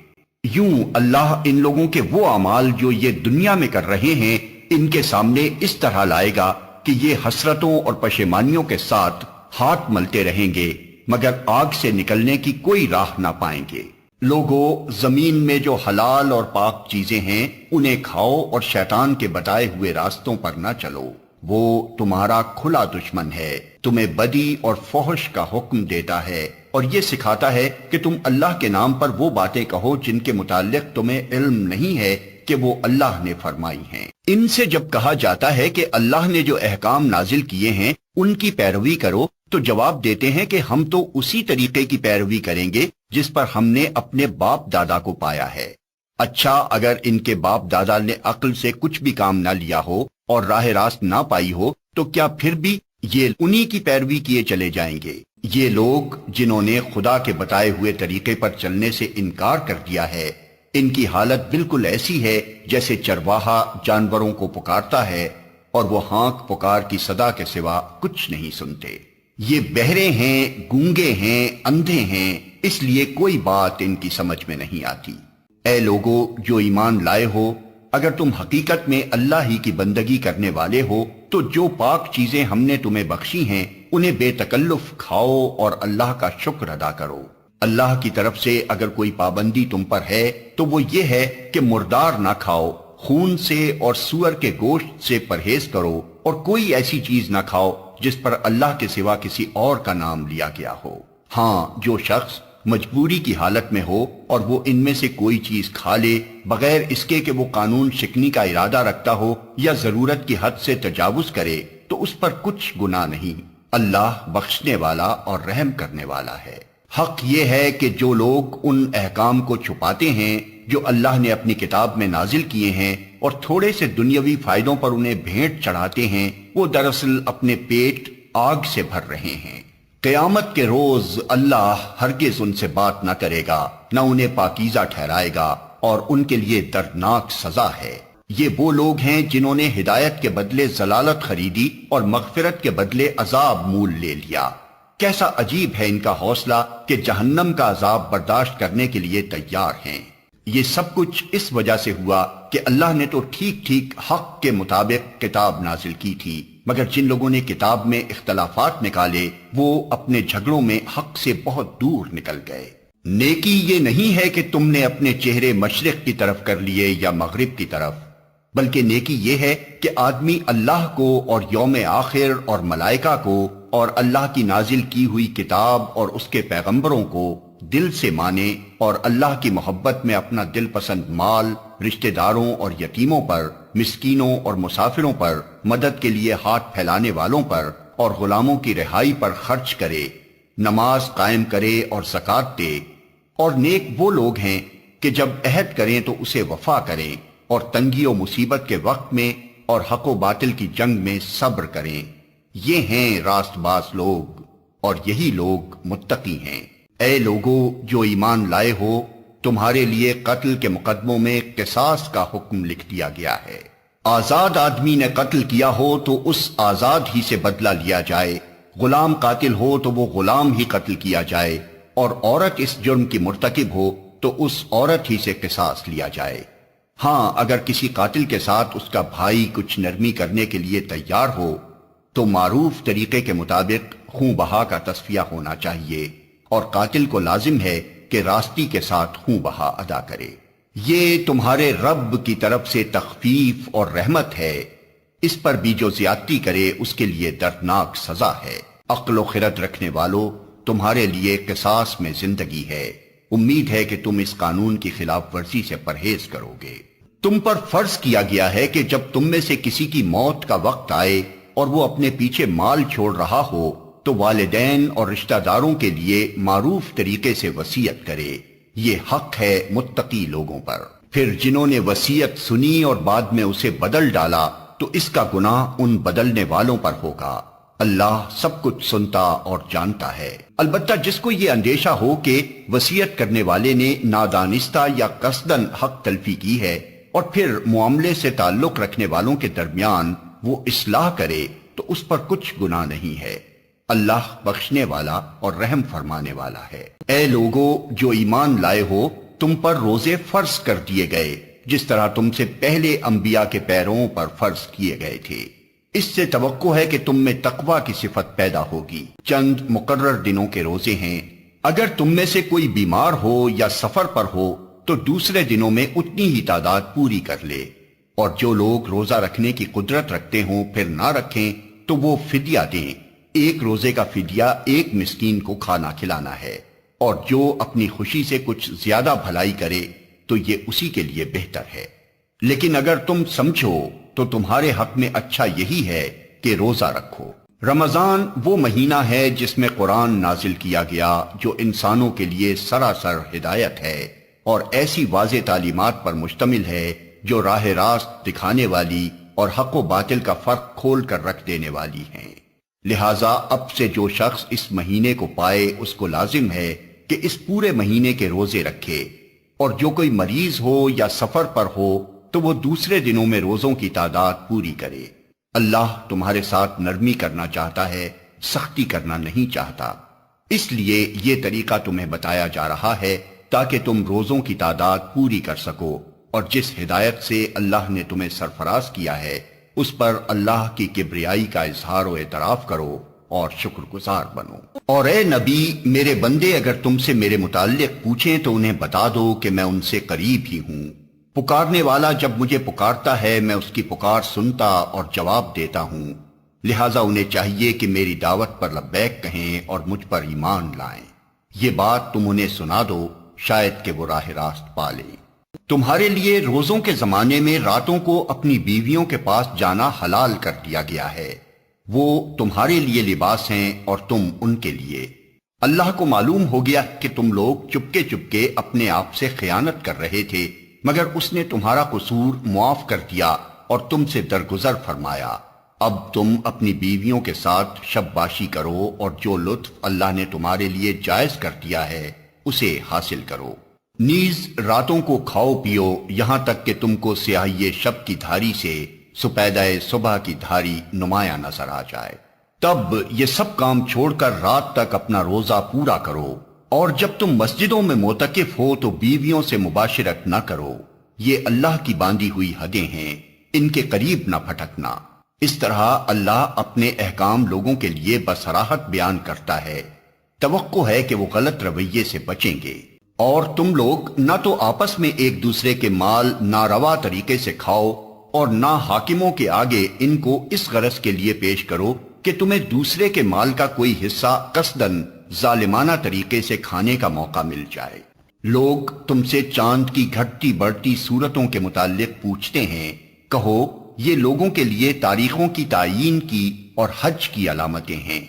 یوں اللہ ان لوگوں کے وہ اعمال جو یہ دنیا میں کر رہے ہیں ان کے سامنے اس طرح لائے گا کہ یہ حسرتوں اور پشیمانیوں کے ساتھ ہاتھ ملتے رہیں گے مگر آگ سے نکلنے کی کوئی راہ نہ پائیں گے۔ لوگو، زمین میں جو حلال اور پاک چیزیں ہیں انہیں کھاؤ اور شیطان کے بتائے ہوئے راستوں پر نہ چلو، وہ تمہارا کھلا دشمن ہے، تمہیں بدی اور فحش کا حکم دیتا ہے اور یہ سکھاتا ہے کہ تم اللہ کے نام پر وہ باتیں کہو جن کے متعلق تمہیں علم نہیں ہے کہ وہ اللہ نے فرمائی ہیں۔ ان سے جب کہا جاتا ہے کہ اللہ نے جو احکام نازل کیے ہیں ان کی پیروی کرو تو جواب دیتے ہیں کہ ہم تو اسی طریقے کی پیروی کریں گے جس پر ہم نے اپنے باپ دادا کو پایا ہے۔ اچھا، اگر ان کے باپ دادا نے عقل سے کچھ بھی کام نہ لیا ہو اور راہ راست نہ پائی ہو تو کیا پھر بھی یہ انہی کی پیروی کیے چلے جائیں گے؟ یہ لوگ جنہوں نے خدا کے بتائے ہوئے طریقے پر چلنے سے انکار کر دیا ہے ان کی حالت بالکل ایسی ہے جیسے چرواہا جانوروں کو پکارتا ہے اور وہ ہانک پکار کی صدا کے سوا کچھ نہیں سنتے۔ یہ بہرے ہیں، گونگے ہیں، اندھے ہیں، اس لیے کوئی بات ان کی سمجھ میں نہیں آتی۔ اے لوگو جو ایمان لائے ہو، اگر تم حقیقت میں اللہ ہی کی بندگی کرنے والے ہو تو جو پاک چیزیں ہم نے تمہیں بخشی ہیں انہیں بے تکلف کھاؤ اور اللہ کا شکر ادا کرو۔ اللہ کی طرف سے اگر کوئی پابندی تم پر ہے تو وہ یہ ہے کہ مردار نہ کھاؤ، خون سے اور سور کے گوشت سے پرہیز کرو، اور کوئی ایسی چیز نہ کھاؤ جس پر اللہ کے سوا کسی اور کا نام لیا گیا ہو۔ ہاں، جو شخص مجبوری کی حالت میں ہو اور وہ ان میں سے کوئی چیز کھا لے بغیر اس کے کہ وہ قانون شکنی کا ارادہ رکھتا ہو یا ضرورت کی حد سے تجاوز کرے تو اس پر کچھ گناہ نہیں۔ اللہ بخشنے والا اور رحم کرنے والا ہے۔ حق یہ ہے کہ جو لوگ ان احکام کو چھپاتے ہیں جو اللہ نے اپنی کتاب میں نازل کیے ہیں اور تھوڑے سے دنیاوی فائدوں پر انہیں بھیٹ چڑھاتے ہیں، وہ دراصل اپنے پیٹ آگ سے بھر رہے ہیں۔ قیامت کے روز اللہ ہرگز ان سے بات نہ کرے گا، نہ انہیں پاکیزہ ٹھہرائے گا، اور ان کے لیے دردناک سزا ہے۔ یہ وہ لوگ ہیں جنہوں نے ہدایت کے بدلے ضلالت خریدی اور مغفرت کے بدلے عذاب مول لے لیا۔ کیسا عجیب ہے ان کا حوصلہ کہ جہنم کا عذاب برداشت کرنے کے لیے تیار ہیں۔ یہ سب کچھ اس وجہ سے ہوا کہ اللہ نے تو ٹھیک ٹھیک حق کے مطابق کتاب نازل کی تھی، مگر جن لوگوں نے کتاب میں اختلافات نکالے وہ اپنے جھگڑوں میں حق سے بہت دور نکل گئے۔ نیکی یہ نہیں ہے کہ تم نے اپنے چہرے مشرق کی طرف کر لیے یا مغرب کی طرف، بلکہ نیکی یہ ہے کہ آدمی اللہ کو اور یوم آخر اور ملائکہ کو اور اللہ کی نازل کی ہوئی کتاب اور اس کے پیغمبروں کو دل سے مانے، اور اللہ کی محبت میں اپنا دل پسند مال رشتہ داروں اور یتیموں پر، مسکینوں اور مسافروں پر، مدد کے لیے ہاتھ پھیلانے والوں پر اور غلاموں کی رہائی پر خرچ کرے، نماز قائم کرے اور زکوٰۃ دے۔ اور نیک وہ لوگ ہیں کہ جب عہد کریں تو اسے وفا کریں، اور تنگی و مصیبت کے وقت میں اور حق و باطل کی جنگ میں صبر کریں۔ یہ ہیں راست باز لوگ، اور یہی لوگ متقی ہیں۔ اے لوگو جو ایمان لائے ہو، تمہارے لیے قتل کے مقدموں میں قصاص کا حکم لکھ دیا گیا ہے۔ آزاد آدمی نے قتل کیا ہو تو اس آزاد ہی سے بدلہ لیا جائے، غلام قاتل ہو تو وہ غلام ہی قتل کیا جائے، اور عورت اس جرم کی مرتکب ہو تو اس عورت ہی سے قصاص لیا جائے۔ ہاں، اگر کسی قاتل کے ساتھ اس کا بھائی کچھ نرمی کرنے کے لیے تیار ہو تو معروف طریقے کے مطابق خون بہا کا تصفیہ ہونا چاہیے، اور قاتل کو لازم ہے کہ راستی کے ساتھ خون بہا ادا کرے۔ یہ تمہارے رب کی طرف سے تخفیف اور رحمت ہے، اس پر بھی جو زیادتی کرے اس کے لیے دردناک سزا ہے۔ عقل و خرد رکھنے والو، تمہارے لیے قصاص میں زندگی ہے، امید ہے کہ تم اس قانون کی خلاف ورزی سے پرہیز کرو گے۔ تم پر فرض کیا گیا ہے کہ جب تم میں سے کسی کی موت کا وقت آئے اور وہ اپنے پیچھے مال چھوڑ رہا ہو تو والدین اور رشتہ داروں کے لیے معروف طریقے سے وصیت کرے، یہ حق ہے متقی لوگوں پر۔ پھر جنہوں نے وصیت سنی اور بعد میں اسے بدل ڈالا تو اس کا گناہ ان بدلنے والوں پر ہوگا۔ اللہ سب کچھ سنتا اور جانتا ہے۔ البتہ جس کو یہ اندیشہ ہو کہ وصیت کرنے والے نے نادانستہ یا قصدن حق تلفی کی ہے اور پھر معاملے سے تعلق رکھنے والوں کے درمیان وہ اصلاح کرے تو اس پر کچھ گناہ نہیں ہے۔ اللہ بخشنے والا اور رحم فرمانے والا ہے۔ اے لوگو جو ایمان لائے ہو، تم پر روزے فرض کر دیے گئے جس طرح تم سے پہلے انبیاء کے پیرووں پر فرض کیے گئے تھے۔ اس سے توقع ہے کہ تم میں تقوی کی صفت پیدا ہوگی۔ چند مقرر دنوں کے روزے ہیں۔ اگر تم میں سے کوئی بیمار ہو یا سفر پر ہو تو دوسرے دنوں میں اتنی ہی تعداد پوری کر لے، اور جو لوگ روزہ رکھنے کی قدرت رکھتے ہوں پھر نہ رکھیں تو وہ فدیہ دیں۔ ایک روزے کا فدیہ ایک مسکین کو کھانا کھلانا ہے، اور جو اپنی خوشی سے کچھ زیادہ بھلائی کرے تو یہ اسی کے لیے بہتر ہے۔ لیکن اگر تم سمجھو تو تمہارے حق میں اچھا یہی ہے کہ روزہ رکھو۔ رمضان وہ مہینہ ہے جس میں قرآن نازل کیا گیا، جو انسانوں کے لیے سراسر ہدایت ہے اور ایسی واضح تعلیمات پر مشتمل ہے جو راہ راست دکھانے والی اور حق و باطل کا فرق کھول کر رکھ دینے والی ہیں۔ لہٰذا اب سے جو شخص اس مہینے کو پائے اس کو لازم ہے کہ اس پورے مہینے کے روزے رکھے، اور جو کوئی مریض ہو یا سفر پر ہو تو وہ دوسرے دنوں میں روزوں کی تعداد پوری کرے۔ اللہ تمہارے ساتھ نرمی کرنا چاہتا ہے، سختی کرنا نہیں چاہتا۔ اس لیے یہ طریقہ تمہیں بتایا جا رہا ہے تاکہ تم روزوں کی تعداد پوری کر سکو، اور جس ہدایت سے اللہ نے تمہیں سرفراز کیا ہے اس پر اللہ کی کبریائی کا اظہار و اعتراف کرو اور شکر گزار بنو۔ اور اے نبی، میرے بندے اگر تم سے میرے متعلق پوچھیں تو انہیں بتا دو کہ میں ان سے قریب ہی ہوں۔ پکارنے والا جب مجھے پکارتا ہے میں اس کی پکار سنتا اور جواب دیتا ہوں، لہٰذا انہیں چاہیے کہ میری دعوت پر لبیک کہیں اور مجھ پر ایمان لائیں۔ یہ بات تم انہیں سنا دو، شاید کہ وہ راہ راست پا لیں۔ تمہارے لیے روزوں کے زمانے میں راتوں کو اپنی بیویوں کے پاس جانا حلال کر دیا گیا ہے۔ وہ تمہارے لیے لباس ہیں اور تم ان کے لیے۔ اللہ کو معلوم ہو گیا کہ تم لوگ چپکے چپکے اپنے آپ سے خیانت کر رہے تھے، مگر اس نے تمہارا قصور معاف کر دیا اور تم سے درگزر فرمایا۔ اب تم اپنی بیویوں کے ساتھ شب باشی کرو اور جو لطف اللہ نے تمہارے لیے جائز کر دیا ہے اسے حاصل کرو۔ نیز راتوں کو کھاؤ پیو یہاں تک کہ تم کو سیاہی شب کی دھاری سے سپیدہ صبح کی دھاری نمایاں نظر آ جائے۔ تب یہ سب کام چھوڑ کر رات تک اپنا روزہ پورا کرو، اور جب تم مسجدوں میں معتکف ہو تو بیویوں سے مباشرت نہ کرو، یہ اللہ کی باندھی ہوئی حدیں ہیں، ان کے قریب نہ پھٹکنا۔ اس طرح اللہ اپنے احکام لوگوں کے لیے بصراحت بیان کرتا ہے۔ توقع ہے کہ وہ غلط رویے سے بچیں گے۔ اور تم لوگ نہ تو آپس میں ایک دوسرے کے مال ناروا طریقے سے کھاؤ، اور نہ حاکموں کے آگے ان کو اس غرض کے لیے پیش کرو کہ تمہیں دوسرے کے مال کا کوئی حصہ قصدن ظالمانہ طریقے سے کھانے کا موقع مل جائے۔ لوگ تم سے چاند کی گھٹتی بڑھتی صورتوں کے متعلق پوچھتے ہیں، کہو یہ لوگوں کے لیے تاریخوں کی تعیین کی اور حج کی علامتیں ہیں۔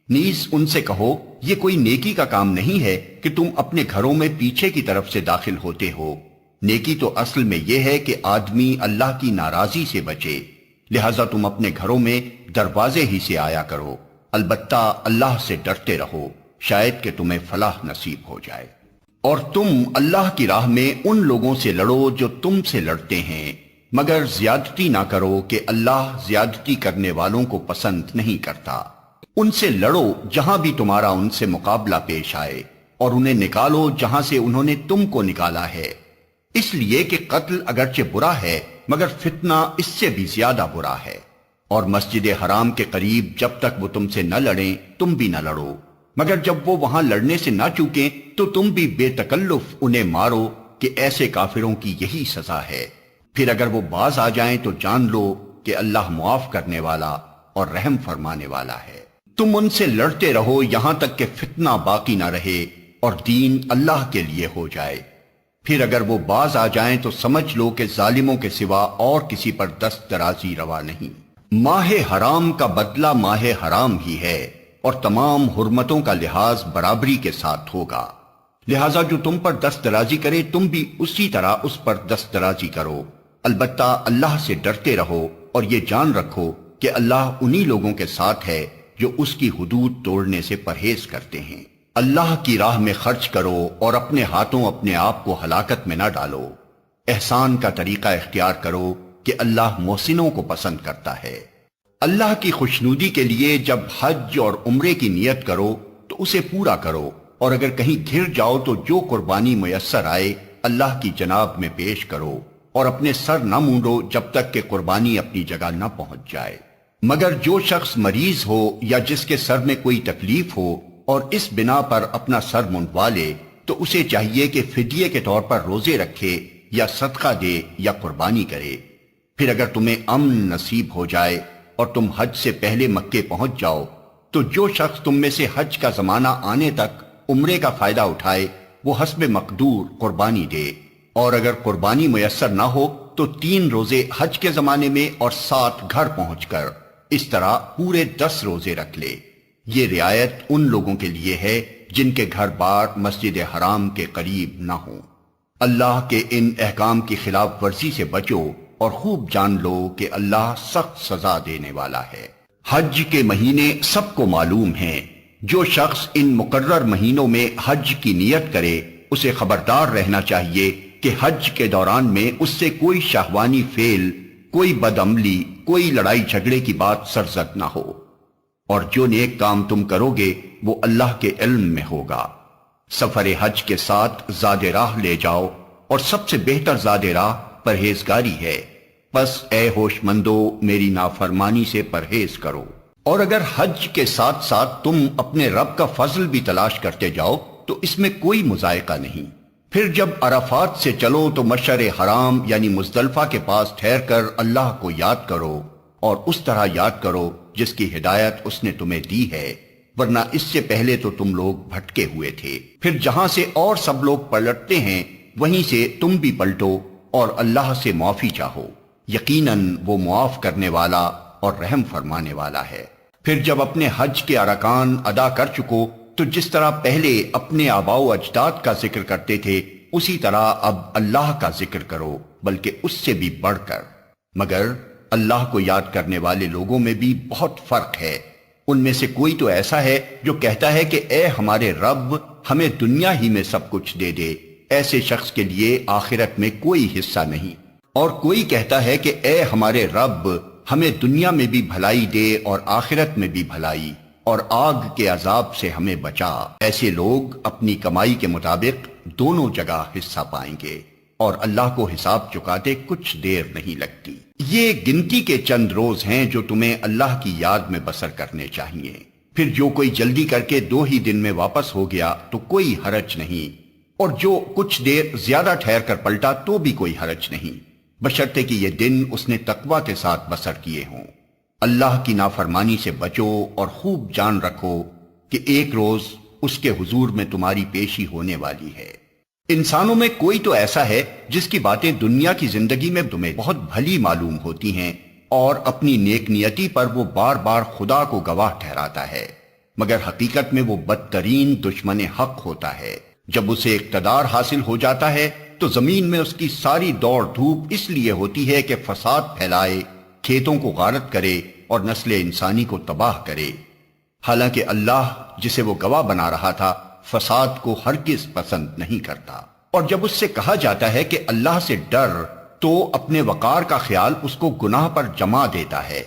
نیز ان سے کہو یہ کوئی نیکی کا کام نہیں ہے کہ تم اپنے گھروں میں پیچھے کی طرف سے داخل ہوتے ہو۔ نیکی تو اصل میں یہ ہے کہ آدمی اللہ کی ناراضی سے بچے، لہذا تم اپنے گھروں میں دروازے ہی سے آیا کرو۔ البتہ اللہ سے ڈرتے رہو، شاید کہ تمہیں فلاح نصیب ہو جائے۔ اور تم اللہ کی راہ میں ان لوگوں سے لڑو جو تم سے لڑتے ہیں، مگر زیادتی نہ کرو کہ اللہ زیادتی کرنے والوں کو پسند نہیں کرتا۔ ان سے لڑو جہاں بھی تمہارا ان سے مقابلہ پیش آئے، اور انہیں نکالو جہاں سے انہوں نے تم کو نکالا ہے، اس لیے کہ قتل اگرچہ برا ہے مگر فتنہ اس سے بھی زیادہ برا ہے۔ اور مسجد حرام کے قریب جب تک وہ تم سے نہ لڑیں تم بھی نہ لڑو، مگر جب وہ وہاں لڑنے سے نہ چوکیں تو تم بھی بے تکلف انہیں مارو، کہ ایسے کافروں کی یہی سزا ہے۔ پھر اگر وہ باز آ جائیں تو جان لو کہ اللہ معاف کرنے والا اور رحم فرمانے والا ہے۔ تم ان سے لڑتے رہو یہاں تک کہ فتنہ باقی نہ رہے اور دین اللہ کے لیے ہو جائے۔ پھر اگر وہ باز آ جائیں تو سمجھ لو کہ ظالموں کے سوا اور کسی پر دست درازی روا نہیں۔ ماہ حرام کا بدلہ ماہ حرام ہی ہے، اور تمام حرمتوں کا لحاظ برابری کے ساتھ ہوگا۔ لہذا جو تم پر دست درازی کرے تم بھی اسی طرح اس پر دست درازی کرو، البتہ اللہ سے ڈرتے رہو اور یہ جان رکھو کہ اللہ انہی لوگوں کے ساتھ ہے جو اس کی حدود توڑنے سے پرہیز کرتے ہیں۔ اللہ کی راہ میں خرچ کرو اور اپنے ہاتھوں اپنے آپ کو ہلاکت میں نہ ڈالو۔ احسان کا طریقہ اختیار کرو کہ اللہ محسنوں کو پسند کرتا ہے۔ اللہ کی خوشنودی کے لیے جب حج اور عمرے کی نیت کرو تو اسے پورا کرو، اور اگر کہیں گھر جاؤ تو جو قربانی میسر آئے اللہ کی جناب میں پیش کرو، اور اپنے سر نہ مونڈو جب تک کہ قربانی اپنی جگہ نہ پہنچ جائے۔ مگر جو شخص مریض ہو یا جس کے سر میں کوئی تکلیف ہو اور اس بنا پر اپنا سر منڈوا لے تو اسے چاہیے کہ فدیے کے طور پر روزے رکھے یا صدقہ دے یا قربانی کرے۔ پھر اگر تمہیں امن نصیب ہو جائے اور تم حج سے پہلے مکے پہنچ جاؤ تو جو شخص تم میں سے حج کا زمانہ آنے تک عمرے کا فائدہ اٹھائے وہ حسب مقدور قربانی دے، اور اگر قربانی میسر نہ ہو تو 3 روزے حج کے زمانے میں اور 7 گھر پہنچ کر، اس طرح پورے 10 روزے رکھ لے۔ یہ رعایت ان لوگوں کے لیے ہے جن کے گھر بار مسجد حرام کے قریب نہ ہوں۔ اللہ کے ان احکام کی خلاف ورزی سے بچو اور خوب جان لو کہ اللہ سخت سزا دینے والا ہے۔ حج کے مہینے سب کو معلوم ہیں۔ جو شخص ان مقرر مہینوں میں حج کی نیت کرے اسے خبردار رہنا چاہیے کہ حج کے دوران میں اس سے کوئی شہوانی فعل، کوئی بدعملی، کوئی لڑائی جھگڑے کی بات سرزد نہ ہو، اور جو نیک کام تم کرو گے وہ اللہ کے علم میں ہوگا۔ سفر حج کے ساتھ زاد راہ لے جاؤ، اور سب سے بہتر زاد راہ پرہیزگاری ہے، پس اے ہوش مندو میری نافرمانی سے پرہیز کرو۔ اور اگر حج کے ساتھ ساتھ تم اپنے رب کا فضل بھی تلاش کرتے جاؤ تو اس میں کوئی مذائقہ نہیں۔ پھر جب عرفات سے چلو تو مشعر حرام یعنی مزدلفہ کے پاس ٹھہر کر اللہ کو یاد کرو، اور اس طرح یاد کرو جس کی ہدایت اس نے تمہیں دی ہے، ورنہ اس سے پہلے تو تم لوگ بھٹکے ہوئے تھے۔ پھر جہاں سے اور سب لوگ پلٹتے ہیں وہیں سے تم بھی پلٹو اور اللہ سے معافی چاہو، یقیناً وہ معاف کرنے والا اور رحم فرمانے والا ہے۔ پھر جب اپنے حج کے ارکان ادا کر چکو تو جس طرح پہلے اپنے آباء و اجداد کا ذکر کرتے تھے اسی طرح اب اللہ کا ذکر کرو، بلکہ اس سے بھی بڑھ کر۔ مگر اللہ کو یاد کرنے والے لوگوں میں بھی بہت فرق ہے۔ ان میں سے کوئی تو ایسا ہے جو کہتا ہے کہ اے ہمارے رب ہمیں دنیا ہی میں سب کچھ دے دے، ایسے شخص کے لیے آخرت میں کوئی حصہ نہیں۔ اور کوئی کہتا ہے کہ اے ہمارے رب ہمیں دنیا میں بھی بھلائی دے اور آخرت میں بھی بھلائی، اور آگ کے عذاب سے ہمیں بچا۔ ایسے لوگ اپنی کمائی کے مطابق دونوں جگہ حصہ پائیں گے، اور اللہ کو حساب چکاتے کچھ دیر نہیں لگتی۔ یہ گنتی کے چند روز ہیں جو تمہیں اللہ کی یاد میں بسر کرنے چاہیے۔ پھر جو کوئی جلدی کر کے 2 ہی دن میں واپس ہو گیا تو کوئی حرج نہیں، اور جو کچھ دیر زیادہ ٹھہر کر پلٹا تو بھی کوئی حرج نہیں، بشرطے کہ یہ دن اس نے تقوی کے ساتھ بسر کیے ہوں۔ اللہ کی نافرمانی سے بچو اور خوب جان رکھو کہ ایک روز اس کے حضور میں تمہاری پیشی ہونے والی ہے۔ انسانوں میں کوئی تو ایسا ہے جس کی باتیں دنیا کی زندگی میں تمہیں بہت بھلی معلوم ہوتی ہیں، اور اپنی نیک نیتی پر وہ بار بار خدا کو گواہ ٹھہراتا ہے، مگر حقیقت میں وہ بدترین دشمن حق ہوتا ہے۔ جب اسے اقتدار حاصل ہو جاتا ہے تو زمین میں اس کی ساری دوڑ دھوپ اس لیے ہوتی ہے کہ فساد پھیلائے، کھیتوں کو غارت کرے اور نسل انسانی کو تباہ کرے، حالانکہ اللہ جسے وہ گواہ بنا رہا تھا فساد کو ہرگز پسند نہیں کرتا۔ اور جب اس سے کہا جاتا ہے کہ اللہ سے ڈر تو اپنے وقار کا خیال اس کو گناہ پر جما دیتا ہے۔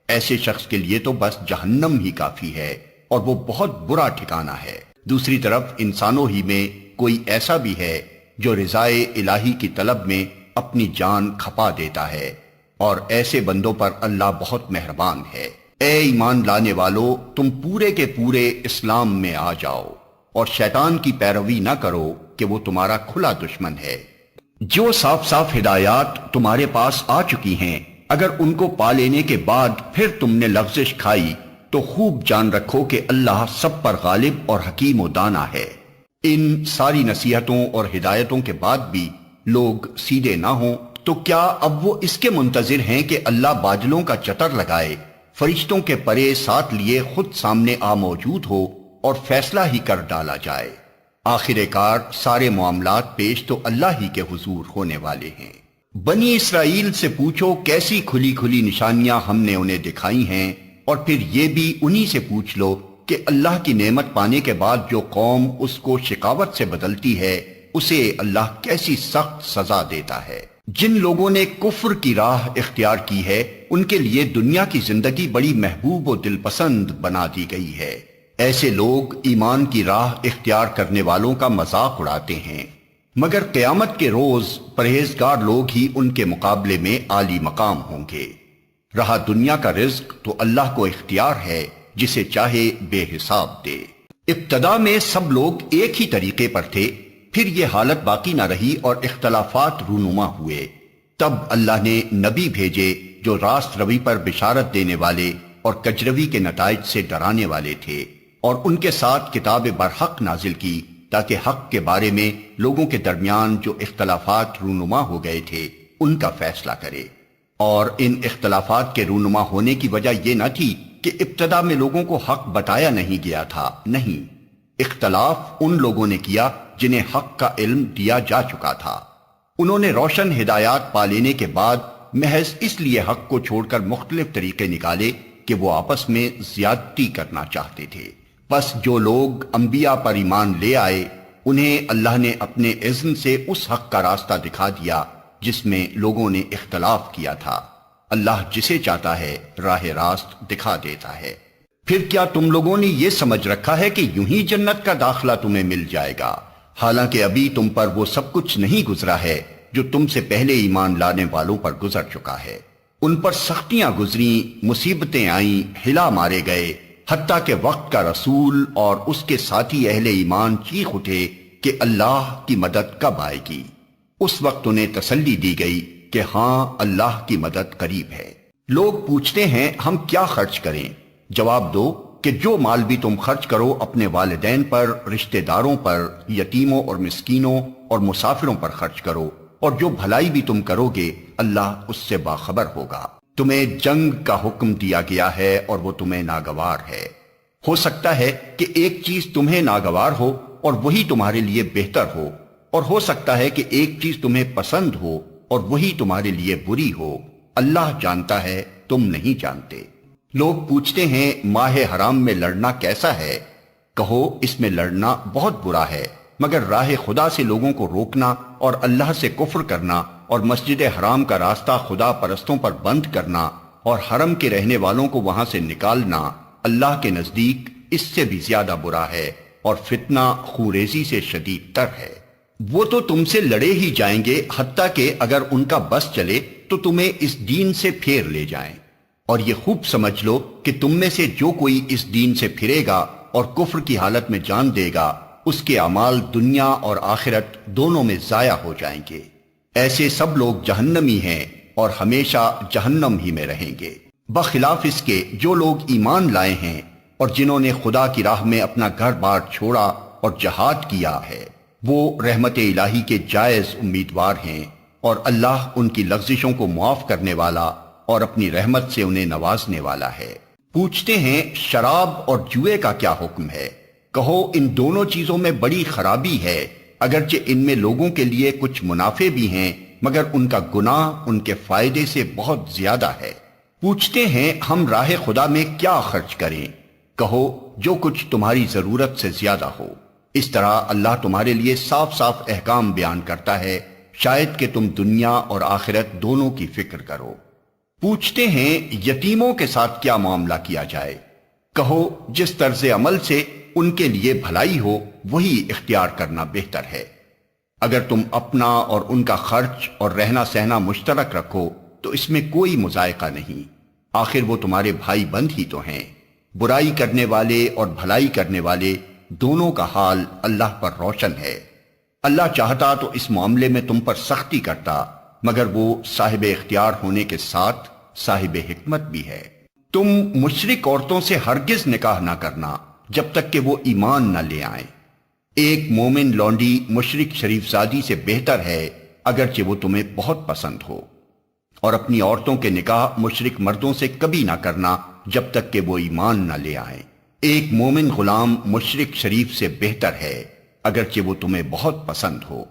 ایسے شخص کے لیے تو بس جہنم ہی کافی ہے، اور وہ بہت برا ٹھکانہ ہے۔ دوسری طرف انسانوں ہی میں کوئی ایسا بھی ہے جو رضائے الہی کی طلب میں اپنی جان کھپا دیتا ہے، اور ایسے بندوں پر اللہ بہت مہربان ہے۔ اے ایمان لانے والو، تم پورے کے پورے اسلام میں آ جاؤ اور شیطان کی پیروی نہ کرو کہ وہ تمہارا کھلا دشمن ہے۔ جو صاف صاف ہدایات تمہارے پاس آ چکی ہیں، اگر ان کو پا لینے کے بعد پھر تم نے لغزش کھائی تو خوب جان رکھو کہ اللہ سب پر غالب اور حکیم و دانا ہے۔ ان ساری نصیحتوں اور ہدایتوں کے بعد بھی لوگ سیدھے نہ ہوں تو کیا اب وہ اس کے منتظر ہیں کہ اللہ بادلوں کا چتر لگائے، فرشتوں کے پرے ساتھ لیے خود سامنے آ موجود ہو اور فیصلہ ہی کر ڈالا جائے۔ آخر کار سارے معاملات پیش تو اللہ ہی کے حضور ہونے والے ہیں۔ بنی اسرائیل سے پوچھو کیسی کھلی کھلی نشانیاں ہم نے انہیں دکھائی ہیں، اور پھر یہ بھی انہی سے پوچھ لو کہ اللہ کی نعمت پانے کے بعد جو قوم اس کو شقاوت سے بدلتی ہے اسے اللہ کیسی سخت سزا دیتا ہے۔ جن لوگوں نے کفر کی راہ اختیار کی ہے ان کے لیے دنیا کی زندگی بڑی محبوب و دل پسند بنا دی گئی ہے۔ ایسے لوگ ایمان کی راہ اختیار کرنے والوں کا مذاق اڑاتے ہیں، مگر قیامت کے روز پرہیزگار لوگ ہی ان کے مقابلے میں عالی مقام ہوں گے۔ رہا دنیا کا رزق تو اللہ کو اختیار ہے، جسے چاہے بے حساب دے۔ ابتدا میں سب لوگ ایک ہی طریقے پر تھے، پھر یہ حالت باقی نہ رہی اور اختلافات رونما ہوئے۔ تب اللہ نے نبی بھیجے جو راست روی پر بشارت دینے والے اور کجروی کے نتائج سے ڈرانے والے تھے، اور ان کے ساتھ کتاب برحق نازل کی تاکہ حق کے بارے میں لوگوں کے درمیان جو اختلافات رونما ہو گئے تھے ان کا فیصلہ کرے۔ اور ان اختلافات کے رونما ہونے کی وجہ یہ نہ تھی کہ ابتدا میں لوگوں کو حق بتایا نہیں گیا تھا، نہیں، اختلاف ان لوگوں نے کیا جنہیں حق کا علم دیا جا چکا تھا۔ انہوں نے روشن ہدایات پا لینے کے بعد محض اس لیے حق کو چھوڑ کر مختلف طریقے نکالے کہ وہ آپس میں زیادتی کرنا چاہتے تھے۔ بس جو لوگ انبیاء پر ایمان لے آئے انہیں اللہ نے اپنے اذن سے اس حق کا راستہ دکھا دیا جس میں لوگوں نے اختلاف کیا تھا۔ اللہ جسے چاہتا ہے راہ راست دکھا دیتا ہے۔ پھر کیا تم لوگوں نے یہ سمجھ رکھا ہے کہ یوں ہی جنت کا داخلہ تمہیں مل جائے گا، حالانکہ ابھی تم پر وہ سب کچھ نہیں گزرا ہے جو تم سے پہلے ایمان لانے والوں پر گزر چکا ہے۔ ان پر سختیاں گزریں، مصیبتیں آئیں، ہلا مارے گئے، حتیٰ کہ وقت کا رسول اور اس کے ساتھی اہل ایمان چیخ اٹھے کہ اللہ کی مدد کب آئے گی۔ اس وقت انہیں تسلی دی گئی کہ ہاں اللہ کی مدد قریب ہے۔ لوگ پوچھتے ہیں ہم کیا خرچ کریں؟ جواب دو کہ جو مال بھی تم خرچ کرو اپنے والدین پر، رشتہ داروں پر، یتیموں اور مسکینوں اور مسافروں پر خرچ کرو، اور جو بھلائی بھی تم کرو گے اللہ اس سے باخبر ہوگا۔ تمہیں جنگ کا حکم دیا گیا ہے اور وہ تمہیں ناگوار ہے۔ ہو سکتا ہے کہ ایک چیز تمہیں ناگوار ہو اور وہی تمہارے لیے بہتر ہو، اور ہو سکتا ہے کہ ایک چیز تمہیں پسند ہو اور وہی تمہارے لیے بری ہو۔ اللہ جانتا ہے، تم نہیں جانتے۔ لوگ پوچھتے ہیں ماہ حرام میں لڑنا کیسا ہے؟ کہو اس میں لڑنا بہت برا ہے، مگر راہ خدا سے لوگوں کو روکنا اور اللہ سے کفر کرنا اور مسجد حرام کا راستہ خدا پرستوں پر بند کرنا اور حرم کے رہنے والوں کو وہاں سے نکالنا اللہ کے نزدیک اس سے بھی زیادہ برا ہے، اور فتنہ خوریزی سے شدید تر ہے۔ وہ تو تم سے لڑے ہی جائیں گے، حتیٰ کہ اگر ان کا بس چلے تو تمہیں اس دین سے پھیر لے جائیں۔ اور یہ خوب سمجھ لو کہ تم میں سے جو کوئی اس دین سے پھرے گا اور کفر کی حالت میں جان دے گا، اس کے اعمال دنیا اور آخرت دونوں میں ضائع ہو جائیں گے۔ ایسے سب لوگ جہنمی ہیں اور ہمیشہ جہنم ہی میں رہیں گے، بخلاف اس کے جو لوگ ایمان لائے ہیں اور جنہوں نے خدا کی راہ میں اپنا گھر بار چھوڑا اور جہاد کیا ہے، وہ رحمت الہی کے جائز امیدوار ہیں، اور اللہ ان کی لغزشوں کو معاف کرنے والا اور اپنی رحمت سے انہیں نوازنے والا ہے۔ پوچھتے ہیں شراب اور جوئے کا کیا حکم ہے؟ کہو ان دونوں چیزوں میں بڑی خرابی ہے، اگرچہ ان میں لوگوں کے لیے کچھ منافع بھی ہیں، مگر ان کا گناہ ان کے فائدے سے بہت زیادہ ہے۔ پوچھتے ہیں ہم راہ خدا میں کیا خرچ کریں؟ کہو جو کچھ تمہاری ضرورت سے زیادہ ہو۔ اس طرح اللہ تمہارے لیے صاف صاف احکام بیان کرتا ہے، شاید کہ تم دنیا اور آخرت دونوں کی فکر کرو۔ پوچھتے ہیں یتیموں کے ساتھ کیا معاملہ کیا جائے؟ کہو جس طرز عمل سے ان کے لیے بھلائی ہو وہی اختیار کرنا بہتر ہے۔ اگر تم اپنا اور ان کا خرچ اور رہنا سہنا مشترک رکھو تو اس میں کوئی مذائقہ نہیں، آخر وہ تمہارے بھائی بند ہی تو ہیں۔ برائی کرنے والے اور بھلائی کرنے والے دونوں کا حال اللہ پر روشن ہے۔ اللہ چاہتا تو اس معاملے میں تم پر سختی کرتا، مگر وہ صاحب اختیار ہونے کے ساتھ صاحب حکمت بھی ہے۔ تم مشرک عورتوں سے ہرگز نکاح نہ کرنا جب تک کہ وہ ایمان نہ لے آئیں۔ ایک مومن لونڈی مشرک شریف زادی سے بہتر ہے اگرچہ وہ تمہیں بہت پسند ہو، اور اپنی عورتوں کے نکاح مشرک مردوں سے کبھی نہ کرنا جب تک کہ وہ ایمان نہ لے آئیں۔ ایک مومن غلام مشرک شریف سے بہتر ہے، اگرچہ وہ تمہیں بہت پسند ہو۔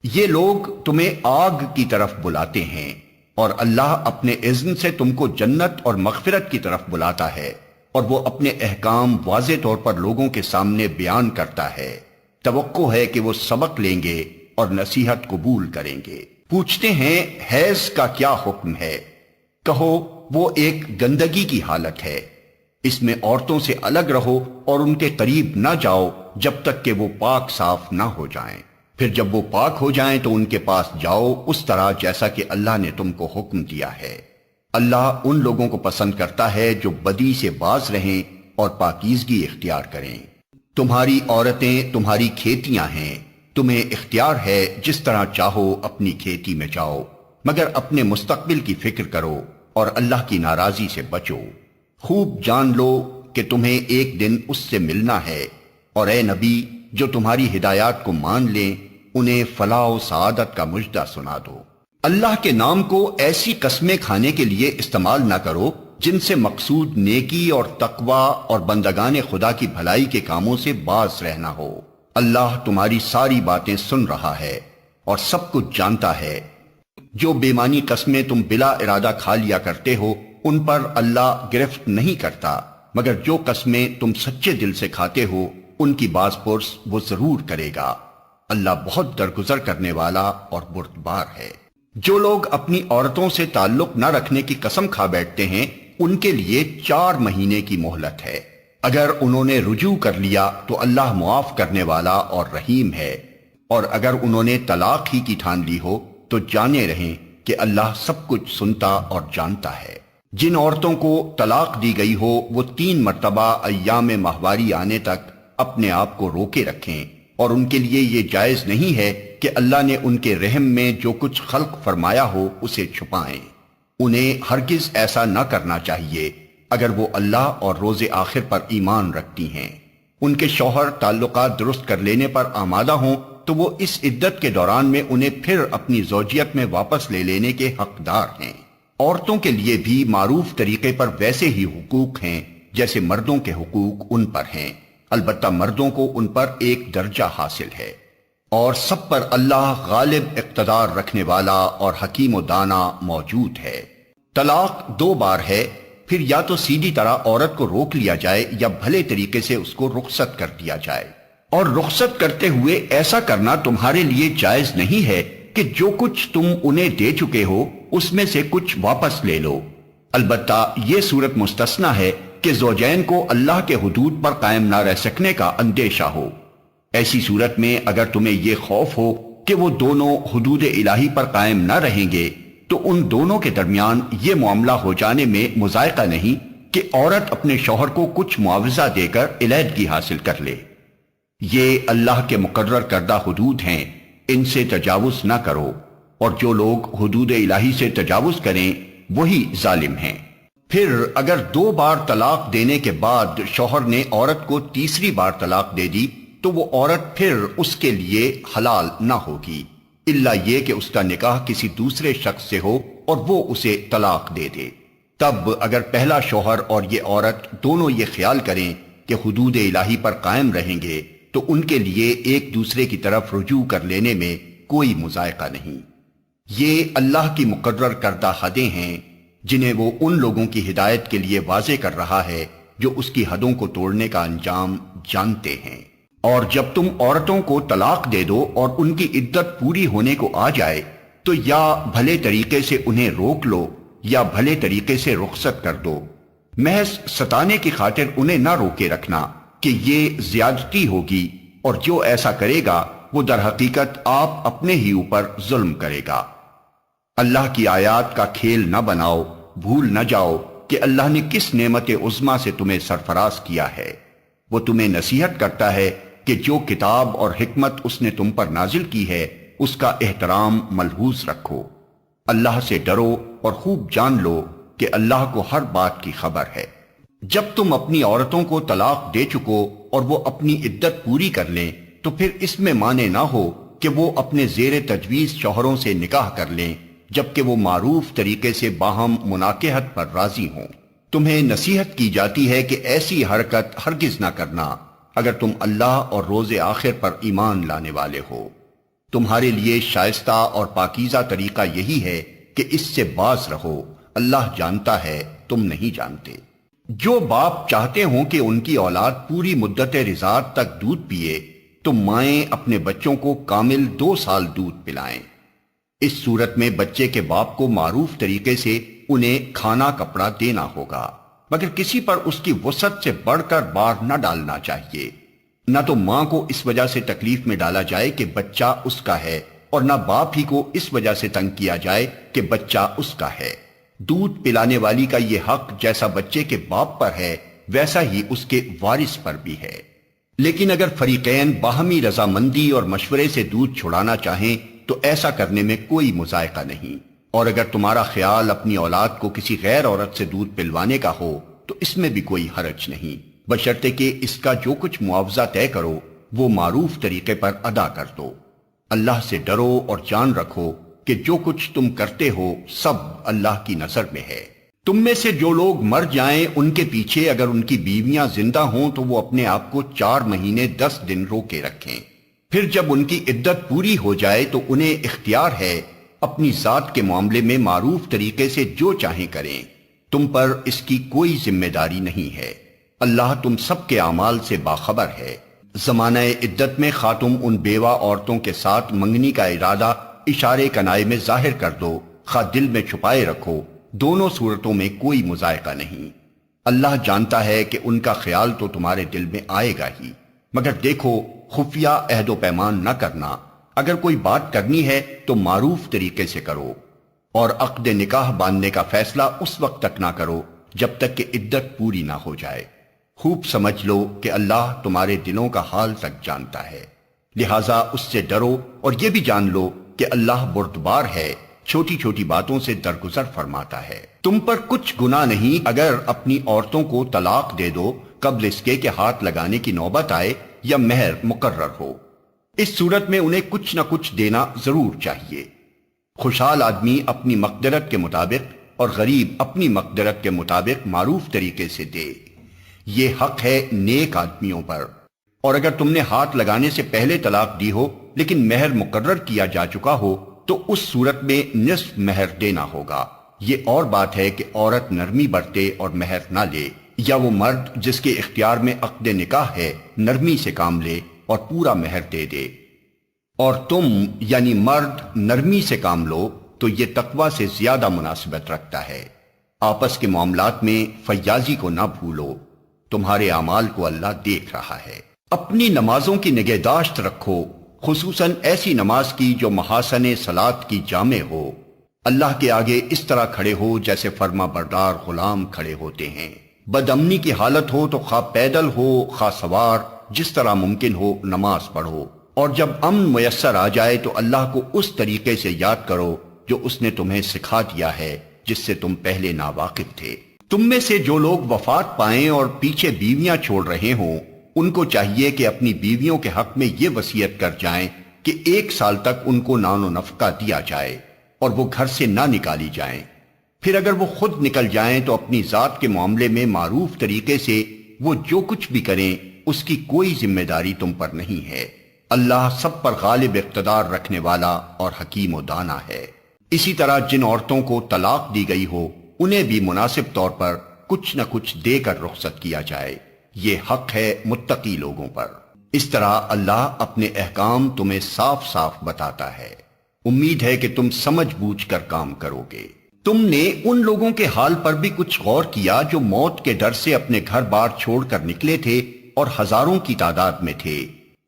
یہ لوگ تمہیں آگ کی طرف بلاتے ہیں، اور اللہ اپنے اذن سے تم کو جنت اور مغفرت کی طرف بلاتا ہے، اور وہ اپنے احکام واضح طور پر لوگوں کے سامنے بیان کرتا ہے۔ توقع ہے کہ وہ سبق لیں گے اور نصیحت قبول کریں گے۔ پوچھتے ہیں حیض کا کیا حکم ہے؟ کہو وہ ایک گندگی کی حالت ہے، اس میں عورتوں سے الگ رہو اور ان کے قریب نہ جاؤ جب تک کہ وہ پاک صاف نہ ہو جائیں، پھر جب وہ پاک ہو جائیں تو ان کے پاس جاؤ اس طرح جیسا کہ اللہ نے تم کو حکم دیا ہے۔ اللہ ان لوگوں کو پسند کرتا ہے جو بدی سے باز رہیں اور پاکیزگی اختیار کریں۔ تمہاری عورتیں تمہاری کھیتیاں ہیں، تمہیں اختیار ہے جس طرح چاہو اپنی کھیتی میں جاؤ، مگر اپنے مستقبل کی فکر کرو اور اللہ کی ناراضی سے بچو۔ خوب جان لو کہ تمہیں ایک دن اس سے ملنا ہے، اور اے نبی جو تمہاری ہدایات کو مان لیں انہیں فلاح و سعادت کا مژدہ سنا دو۔ اللہ کے نام کو ایسی قسمیں کھانے کے لیے استعمال نہ کرو جن سے مقصود نیکی اور تقوی اور بندگان خدا کی بھلائی کے کاموں سے باز رہنا ہو۔ اللہ تمہاری ساری باتیں سن رہا ہے اور سب کچھ جانتا ہے۔ جو بے معنی قسمیں تم بلا ارادہ کھا لیا کرتے ہو ان پر اللہ گرفت نہیں کرتا، مگر جو قسمیں تم سچے دل سے کھاتے ہو ان کی باز پرس وہ ضرور کرے گا۔ اللہ بہت درگزر کرنے والا اور بردبار ہے۔ جو لوگ اپنی عورتوں سے تعلق نہ رکھنے کی قسم کھا بیٹھتے ہیں ان کے لیے 4 مہینے کی مہلت ہے۔ اگر انہوں نے رجوع کر لیا تو اللہ معاف کرنے والا اور رحیم ہے، اور اگر انہوں نے طلاق ہی کی ٹھان لی ہو تو جانے رہیں کہ اللہ سب کچھ سنتا اور جانتا ہے۔ جن عورتوں کو طلاق دی گئی ہو وہ 3 مرتبہ ایام ماہواری آنے تک اپنے آپ کو روکے رکھیں، اور ان کے لیے یہ جائز نہیں ہے کہ اللہ نے ان کے رحم میں جو کچھ خلق فرمایا ہو اسے چھپائیں۔ انہیں ہرگز ایسا نہ کرنا چاہیے اگر وہ اللہ اور روز آخر پر ایمان رکھتی ہیں۔ ان کے شوہر تعلقات درست کر لینے پر آمادہ ہوں تو وہ اس عدت کے دوران میں انہیں پھر اپنی زوجیت میں واپس لے لینے کے حقدار ہیں۔ عورتوں کے لیے بھی معروف طریقے پر ویسے ہی حقوق ہیں جیسے مردوں کے حقوق ان پر ہیں، البتہ مردوں کو ان پر ایک درجہ حاصل ہے، اور سب پر اللہ غالب اقتدار رکھنے والا اور حکیم و دانا موجود ہے۔ طلاق 2 بار ہے، پھر یا تو سیدھی طرح عورت کو روک لیا جائے یا بھلے طریقے سے اس کو رخصت کر دیا جائے، اور رخصت کرتے ہوئے ایسا کرنا تمہارے لیے جائز نہیں ہے کہ جو کچھ تم انہیں دے چکے ہو اس میں سے کچھ واپس لے لو۔ البتہ یہ صورت مستثنیٰ ہے کہ زوجین کو اللہ کے حدود پر قائم نہ رہ سکنے کا اندیشہ ہو۔ ایسی صورت میں اگر تمہیں یہ خوف ہو کہ وہ دونوں حدود الہی پر قائم نہ رہیں گے تو ان دونوں کے درمیان یہ معاملہ ہو جانے میں مضائقہ نہیں کہ عورت اپنے شوہر کو کچھ معاوضہ دے کر علیحدگی حاصل کر لے۔ یہ اللہ کے مقرر کردہ حدود ہیں، ان سے تجاوز نہ کرو، اور جو لوگ حدود الہی سے تجاوز کریں وہی ظالم ہیں۔ پھر اگر 2 بار طلاق دینے کے بعد شوہر نے عورت کو تیسری بار طلاق دے دی تو وہ عورت پھر اس کے لیے حلال نہ ہوگی، الا یہ کہ اس کا نکاح کسی دوسرے شخص سے ہو اور وہ اسے طلاق دے دے۔ تب اگر پہلا شوہر اور یہ عورت دونوں یہ خیال کریں کہ حدود الہی پر قائم رہیں گے تو ان کے لیے ایک دوسرے کی طرف رجوع کر لینے میں کوئی مضائقہ نہیں۔ یہ اللہ کی مقرر کردہ حدیں ہیں جنہیں وہ ان لوگوں کی ہدایت کے لیے واضح کر رہا ہے جو اس کی حدوں کو توڑنے کا انجام جانتے ہیں۔ اور جب تم عورتوں کو طلاق دے دو اور ان کی عدت پوری ہونے کو آ جائے تو یا بھلے طریقے سے انہیں روک لو یا بھلے طریقے سے رخصت کر دو۔ محض ستانے کی خاطر انہیں نہ روکے رکھنا کہ یہ زیادتی ہوگی، اور جو ایسا کرے گا وہ در حقیقت آپ اپنے ہی اوپر ظلم کرے گا۔ اللہ کی آیات کا کھیل نہ بناؤ، بھول نہ جاؤ کہ اللہ نے کس نعمت عظمیٰ سے تمہیں سرفراز کیا ہے۔ وہ تمہیں نصیحت کرتا ہے کہ جو کتاب اور حکمت اس نے تم پر نازل کی ہے اس کا احترام ملحوظ رکھو۔ اللہ سے ڈرو اور خوب جان لو کہ اللہ کو ہر بات کی خبر ہے۔ جب تم اپنی عورتوں کو طلاق دے چکو اور وہ اپنی عدت پوری کر لیں تو پھر اس میں مانے نہ ہو کہ وہ اپنے زیر تجویز شوہروں سے نکاح کر لیں جبکہ وہ معروف طریقے سے باہم مناکحت پر راضی ہوں۔ تمہیں نصیحت کی جاتی ہے کہ ایسی حرکت ہرگز نہ کرنا اگر تم اللہ اور روز آخر پر ایمان لانے والے ہو۔ تمہارے لیے شائستہ اور پاکیزہ طریقہ یہی ہے کہ اس سے باز رہو، اللہ جانتا ہے تم نہیں جانتے۔ جو باپ چاہتے ہوں کہ ان کی اولاد پوری مدت رضاعت تک دودھ پیے تو مائیں اپنے بچوں کو کامل 2 سال دودھ پلائیں۔ اس صورت میں بچے کے باپ کو معروف طریقے سے انہیں کھانا کپڑا دینا ہوگا، مگر کسی پر اس کی وسعت سے بڑھ کر بار نہ ڈالنا چاہیے۔ نہ تو ماں کو اس وجہ سے تکلیف میں ڈالا جائے کہ بچہ اس کا ہے، اور نہ باپ ہی کو اس وجہ سے تنگ کیا جائے کہ بچہ اس کا ہے۔ دودھ پلانے والی کا یہ حق جیسا بچے کے باپ پر ہے ویسا ہی اس کے وارث پر بھی ہے۔ لیکن اگر فریقین باہمی رضامندی اور مشورے سے دودھ چھڑانا چاہیں تو ایسا کرنے میں کوئی مذائقہ نہیں، اور اگر تمہارا خیال اپنی اولاد کو کسی غیر عورت سے دودھ پلوانے کا ہو تو اس میں بھی کوئی حرج نہیں، بشرطے کہ اس کا جو کچھ معاوضہ طے کرو وہ معروف طریقے پر ادا کر دو۔ اللہ سے ڈرو اور جان رکھو کہ جو کچھ تم کرتے ہو سب اللہ کی نظر میں ہے۔ تم میں سے جو لوگ مر جائیں ان کے پیچھے اگر ان کی بیویاں زندہ ہوں تو وہ اپنے آپ کو 4 مہینے 10 دن روکے رکھیں، پھر جب ان کی عدت پوری ہو جائے تو انہیں اختیار ہے اپنی ذات کے معاملے میں معروف طریقے سے جو چاہیں کریں، تم پر اس کی کوئی ذمہ داری نہیں ہے۔ اللہ تم سب کے اعمال سے باخبر ہے۔ زمانہ عدت میں خاتم ان بیوہ عورتوں کے ساتھ منگنی کا ارادہ اشارے کنائے میں ظاہر کر دو، خواہ دل میں چھپائے رکھو، دونوں صورتوں میں کوئی مذائقہ نہیں۔ اللہ جانتا ہے کہ ان کا خیال تو تمہارے دل میں آئے گا ہی، مگر دیکھو خفیہ عہد و پیمان نہ کرنا۔ اگر کوئی بات کرنی ہے تو معروف طریقے سے کرو، اور عقد نکاح باندھنے کا فیصلہ اس وقت تک نہ کرو جب تک کہ عدت پوری نہ ہو جائے۔ خوب سمجھ لو کہ اللہ تمہارے دلوں کا حال تک جانتا ہے، لہٰذا اس سے ڈرو، اور یہ بھی جان لو کہ اللہ بردبار ہے، چھوٹی چھوٹی باتوں سے درگزر فرماتا ہے۔ تم پر کچھ گناہ نہیں اگر اپنی عورتوں کو طلاق دے دو قبل اس کے کہ ہاتھ لگانے کی نوبت آئے یا مہر مقرر ہو۔ اس صورت میں انہیں کچھ نہ کچھ دینا ضرور چاہیے۔ خوشحال آدمی اپنی مقدرت کے مطابق اور غریب اپنی مقدرت کے مطابق معروف طریقے سے دے، یہ حق ہے نیک آدمیوں پر۔ اور اگر تم نے ہاتھ لگانے سے پہلے طلاق دی ہو لیکن مہر مقرر کیا جا چکا ہو تو اس صورت میں نصف مہر دینا ہوگا۔ یہ اور بات ہے کہ عورت نرمی برتے اور مہر نہ لے، یا وہ مرد جس کے اختیار میں عقد نکاح ہے نرمی سے کام لے اور پورا مہر دے دے۔ اور تم یعنی مرد نرمی سے کام لو تو یہ تقوی سے زیادہ مناسبت رکھتا ہے۔ آپس کے معاملات میں فیاضی کو نہ بھولو، تمہارے اعمال کو اللہ دیکھ رہا ہے۔ اپنی نمازوں کی نگہداشت رکھو، خصوصاً ایسی نماز کی جو محاسن صلاۃ کی جامع ہو۔ اللہ کے آگے اس طرح کھڑے ہو جیسے فرما بردار غلام کھڑے ہوتے ہیں۔ بد امنی کی حالت ہو تو خواہ پیدل ہو خواہ سوار، جس طرح ممکن ہو نماز پڑھو، اور جب امن میسر آ جائے تو اللہ کو اس طریقے سے یاد کرو جو اس نے تمہیں سکھا دیا ہے جس سے تم پہلے ناواقف تھے۔ تم میں سے جو لوگ وفات پائیں اور پیچھے بیویاں چھوڑ رہے ہوں ان کو چاہیے کہ اپنی بیویوں کے حق میں یہ وصیت کر جائیں کہ 1 سال تک ان کو نان و نفقہ دیا جائے اور وہ گھر سے نہ نکالی جائیں۔ پھر اگر وہ خود نکل جائیں تو اپنی ذات کے معاملے میں معروف طریقے سے وہ جو کچھ بھی کریں اس کی کوئی ذمہ داری تم پر نہیں ہے۔ اللہ سب پر غالب اقتدار رکھنے والا اور حکیم و دانا ہے۔ اسی طرح جن عورتوں کو طلاق دی گئی ہو انہیں بھی مناسب طور پر کچھ نہ کچھ دے کر رخصت کیا جائے، یہ حق ہے متقی لوگوں پر۔ اس طرح اللہ اپنے احکام تمہیں صاف صاف بتاتا ہے۔ امید ہے کہ تم سمجھ بوجھ کر کام کرو گے۔ تم نے ان لوگوں کے حال پر بھی کچھ غور کیا جو موت کے ڈر سے اپنے گھر بار چھوڑ کر نکلے تھے اور ہزاروں کی تعداد میں تھے۔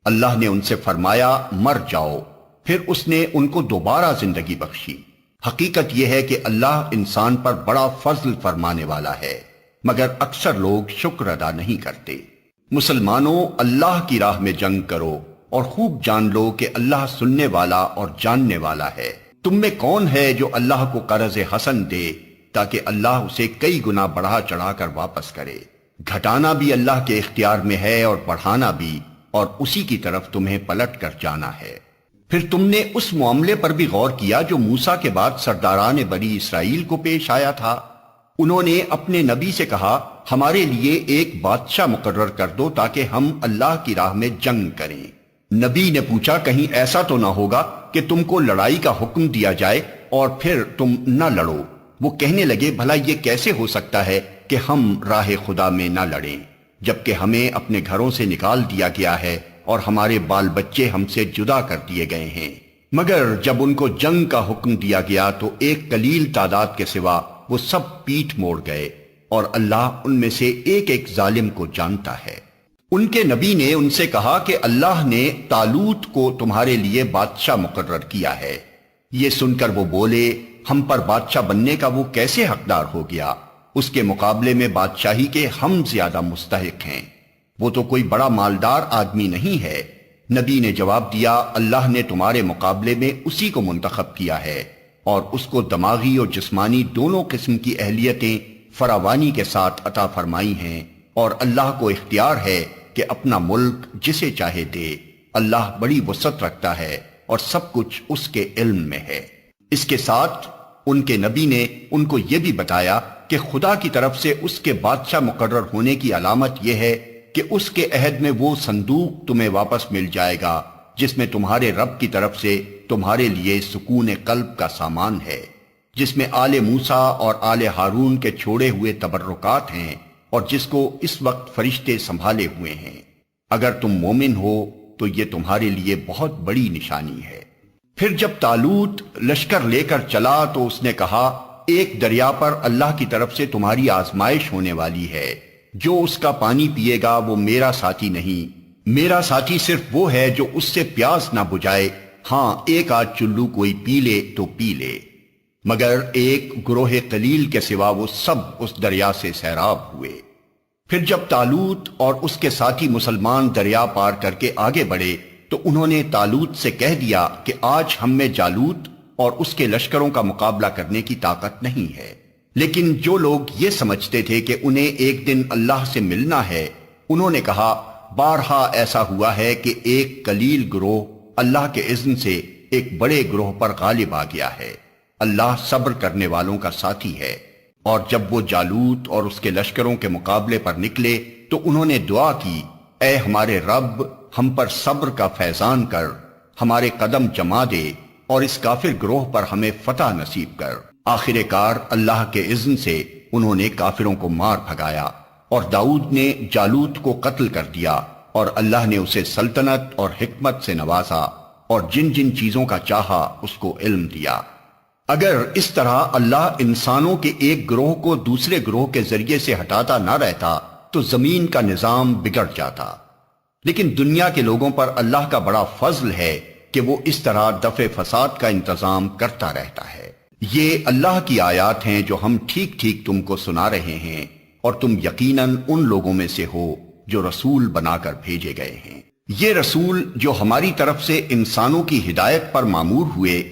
اللہ نے ان سے فرمایا مر جاؤ، پھر اس نے ان کو دوبارہ زندگی بخشی۔ حقیقت یہ ہے کہ اللہ انسان پر بڑا فضل فرمانے والا ہے، مگر اکثر لوگ شکر ادا نہیں کرتے۔ مسلمانوں اللہ کی راہ میں جنگ کرو اور خوب جان لو کہ اللہ سننے والا اور جاننے والا ہے۔ تم میں کون ہے جو اللہ کو قرض حسن دے تاکہ اللہ اسے کئی گنا بڑھا چڑھا کر واپس کرے؟ گھٹانا بھی اللہ کے اختیار میں ہے اور بڑھانا بھی، اور اسی کی طرف تمہیں پلٹ کر جانا ہے۔ پھر تم نے اس معاملے پر بھی غور کیا جو موسیٰ کے بعد سرداران بنی اسرائیل کو پیش آیا تھا۔ انہوں نے اپنے نبی سے کہا ہمارے لیے ایک بادشاہ مقرر کر دو تاکہ ہم اللہ کی راہ میں جنگ کریں۔ نبی نے پوچھا کہیں ایسا تو نہ ہوگا کہ تم کو لڑائی کا حکم دیا جائے اور پھر تم نہ لڑو؟ وہ کہنے لگے بھلا یہ کیسے ہو سکتا ہے کہ ہم راہ خدا میں نہ لڑیں جبکہ ہمیں اپنے گھروں سے نکال دیا گیا ہے اور ہمارے بال بچے ہم سے جدا کر دیے گئے ہیں۔ مگر جب ان کو جنگ کا حکم دیا گیا تو ایک قلیل تعداد کے سوا وہ سب پیٹھ موڑ گئے، اور اللہ ان میں سے ایک ایک ظالم کو جانتا ہے۔ ان کے نبی نے ان سے کہا کہ اللہ نے طالوت کو تمہارے لیے بادشاہ مقرر کیا ہے۔ یہ سن کر وہ بولے ہم پر بادشاہ بننے کا وہ کیسے حقدار ہو گیا؟ اس کے مقابلے میں بادشاہی کے ہم زیادہ مستحق ہیں، وہ تو کوئی بڑا مالدار آدمی نہیں ہے۔ نبی نے جواب دیا اللہ نے تمہارے مقابلے میں اسی کو منتخب کیا ہے، اور اس کو دماغی اور جسمانی دونوں قسم کی اہلیتیں فراوانی کے ساتھ عطا فرمائی ہیں، اور اللہ کو اختیار ہے کہ اپنا ملک جسے چاہے دے۔ اللہ بڑی وسعت رکھتا ہے اور سب کچھ اس کے علم میں ہے۔ اس کے ساتھ ان کے نبی نے ان کو یہ بھی بتایا کہ خدا کی طرف سے اس کے بادشاہ مقرر ہونے کی علامت یہ ہے کہ اس کے عہد میں وہ صندوق تمہیں واپس مل جائے گا جس میں تمہارے رب کی طرف سے تمہارے لیے سکون قلب کا سامان ہے، جس میں آل موسیٰ اور آل ہارون کے چھوڑے ہوئے تبرکات ہیں، اور جس کو اس وقت فرشتے سنبھالے ہوئے ہیں۔ اگر تم مومن ہو تو یہ تمہارے لیے بہت بڑی نشانی ہے۔ پھر جب طالوت لشکر لے کر چلا تو اس نے کہا ایک دریا پر اللہ کی طرف سے تمہاری آزمائش ہونے والی ہے، جو اس کا پانی پیے گا وہ میرا ساتھی نہیں، میرا ساتھی صرف وہ ہے جو اس سے پیاس نہ بجھائے، ہاں ایک آدھ چلو کوئی پی لے تو پی لے۔ مگر ایک گروہ قلیل کے سوا وہ سب اس دریا سے سیراب ہوئے۔ پھر جب طالوت اور اس کے ساتھی مسلمان دریا پار کر کے آگے بڑھے تو انہوں نے طالوت سے کہہ دیا کہ آج ہم میں جالوت اور اس کے لشکروں کا مقابلہ کرنے کی طاقت نہیں ہے۔ لیکن جو لوگ یہ سمجھتے تھے کہ انہیں ایک دن اللہ سے ملنا ہے، انہوں نے کہا بارہا ایسا ہوا ہے کہ ایک قلیل گروہ اللہ کے اذن سے ایک بڑے گروہ پر غالب آ گیا ہے۔ اللہ صبر کرنے والوں کا ساتھی ہے۔ اور جب وہ جالوت اور اس کے لشکروں کے مقابلے پر نکلے تو انہوں نے دعا کی اے ہمارے رب ہم پر صبر کا فیضان کر، ہمارے قدم جما دے اور اس کافر گروہ پر ہمیں فتح نصیب کر۔ آخر کار اللہ کے اذن سے انہوں نے کافروں کو مار بھگایا، اور داؤد نے جالوت کو قتل کر دیا، اور اللہ نے اسے سلطنت اور حکمت سے نوازا، اور جن جن چیزوں کا چاہا اس کو علم دیا۔ اگر اس طرح اللہ انسانوں کے ایک گروہ کو دوسرے گروہ کے ذریعے سے ہٹاتا نہ رہتا تو زمین کا نظام بگڑ جاتا، لیکن دنیا کے لوگوں پر اللہ کا بڑا فضل ہے کہ وہ اس طرح دفع فساد کا انتظام کرتا رہتا ہے۔ یہ اللہ کی آیات ہیں جو ہم ٹھیک ٹھیک تم کو سنا رہے ہیں، اور تم یقیناً ان لوگوں میں سے ہو جو رسول بنا کر بھیجے گئے ہیں۔ یہ رسول جو ہماری طرف سے انسانوں کی ہدایت پر مامور ہوئے،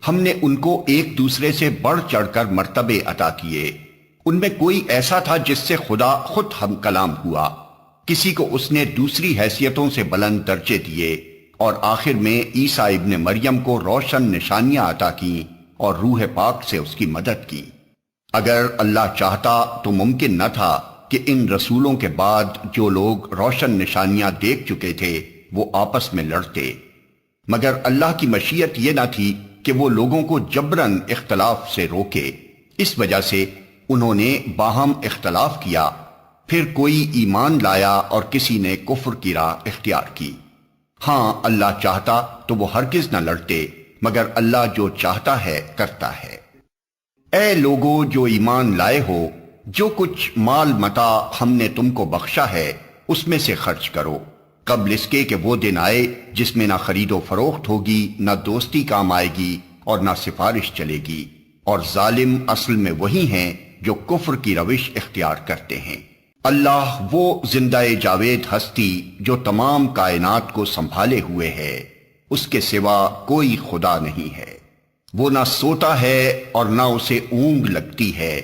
ہم نے ان کو ایک دوسرے سے بڑھ چڑھ کر مرتبے عطا کیے۔ ان میں کوئی ایسا تھا جس سے خدا خود ہم کلام ہوا، کسی کو اس نے دوسری حیثیتوں سے بلند درجے دیے، اور آخر میں عیسیٰ ابن مریم کو روشن نشانیاں عطا کیں اور روح پاک سے اس کی مدد کی۔ اگر اللہ چاہتا تو ممکن نہ تھا کہ ان رسولوں کے بعد جو لوگ روشن نشانیاں دیکھ چکے تھے وہ آپس میں لڑتے، مگر اللہ کی مشیت یہ نہ تھی کہ وہ لوگوں کو جبراً اختلاف سے روکے، اس وجہ سے انہوں نے باہم اختلاف کیا، پھر کوئی ایمان لایا اور کسی نے کفر کی راہ اختیار کی۔ ہاں اللہ چاہتا تو وہ ہرگز نہ لڑتے، مگر اللہ جو چاہتا ہے کرتا ہے۔ اے لوگو جو ایمان لائے ہو، جو کچھ مال متاع ہم نے تم کو بخشا ہے اس میں سے خرچ کرو، قبل اس کے کہ وہ دن آئے جس میں نہ خرید و فروخت ہوگی، نہ دوستی کام آئے گی اور نہ سفارش چلے گی، اور ظالم اصل میں وہی ہیں جو کفر کی روش اختیار کرتے ہیں۔ اللہ وہ زندہ جاوید ہستی جو تمام کائنات کو سنبھالے ہوئے ہے، اس کے سوا کوئی خدا نہیں ہے۔ وہ نہ سوتا ہے اور نہ اسے اونگ لگتی ہے،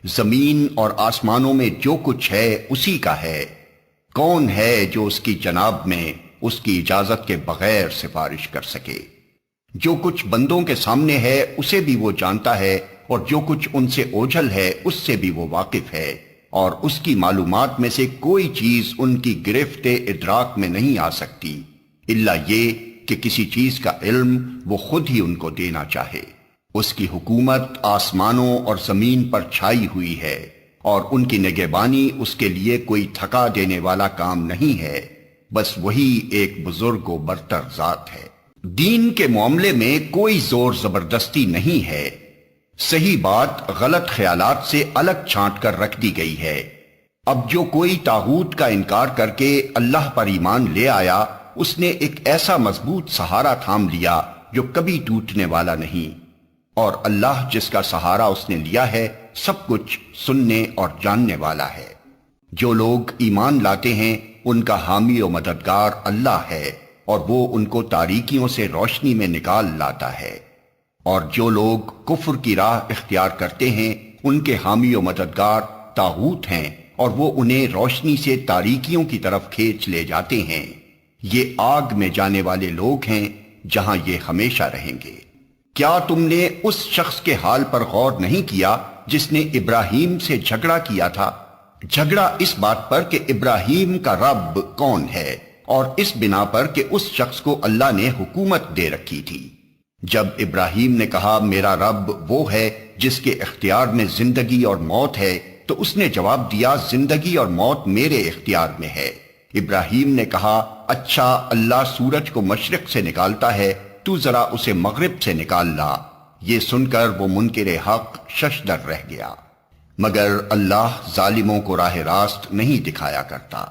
زمین اور آسمانوں میں جو کچھ ہے اسی کا ہے۔ کون ہے جو اس کی جناب میں اس کی اجازت کے بغیر سفارش کر سکے؟ جو کچھ بندوں کے سامنے ہے اسے بھی وہ جانتا ہے اور جو کچھ ان سے اوجھل ہے اس سے بھی وہ واقف ہے، اور اس کی معلومات میں سے کوئی چیز ان کی گرفت ادراک میں نہیں آ سکتی الا یہ کہ کسی چیز کا علم وہ خود ہی ان کو دینا چاہے۔ اس کی حکومت آسمانوں اور زمین پر چھائی ہوئی ہے، اور ان کی نگہبانی اس کے لیے کوئی تھکا دینے والا کام نہیں ہے، بس وہی ایک بزرگ و برتر ذات ہے۔ دین کے معاملے میں کوئی زور زبردستی نہیں ہے، صحیح بات غلط خیالات سے الگ چھانٹ کر رکھ دی گئی ہے۔ اب جو کوئی طاغوت کا انکار کر کے اللہ پر ایمان لے آیا، اس نے ایک ایسا مضبوط سہارا تھام لیا جو کبھی ٹوٹنے والا نہیں، اور اللہ جس کا سہارا اس نے لیا ہے سب کچھ سننے اور جاننے والا ہے۔ جو لوگ ایمان لاتے ہیں ان کا حامی و مددگار اللہ ہے، اور وہ ان کو تاریکیوں سے روشنی میں نکال لاتا ہے، اور جو لوگ کفر کی راہ اختیار کرتے ہیں ان کے حامی و مددگار طاغوت ہیں، اور وہ انہیں روشنی سے تاریکیوں کی طرف کھینچ لے جاتے ہیں۔ یہ آگ میں جانے والے لوگ ہیں جہاں یہ ہمیشہ رہیں گے۔ کیا تم نے اس شخص کے حال پر غور نہیں کیا جس نے ابراہیم سے جھگڑا کیا تھا؟ جھگڑا اس بات پر کہ ابراہیم کا رب کون ہے، اور اس بنا پر کہ اس شخص کو اللہ نے حکومت دے رکھی تھی۔ جب ابراہیم نے کہا میرا رب وہ ہے جس کے اختیار میں زندگی اور موت ہے، تو اس نے جواب دیا زندگی اور موت میرے اختیار میں ہے۔ ابراہیم نے کہا اچھا اللہ سورج کو مشرق سے نکالتا ہے، تو ذرا اسے مغرب سے نکال لا۔ یہ سن کر وہ منکر حق ششدر رہ گیا، مگر اللہ ظالموں کو راہ راست نہیں دکھایا کرتا۔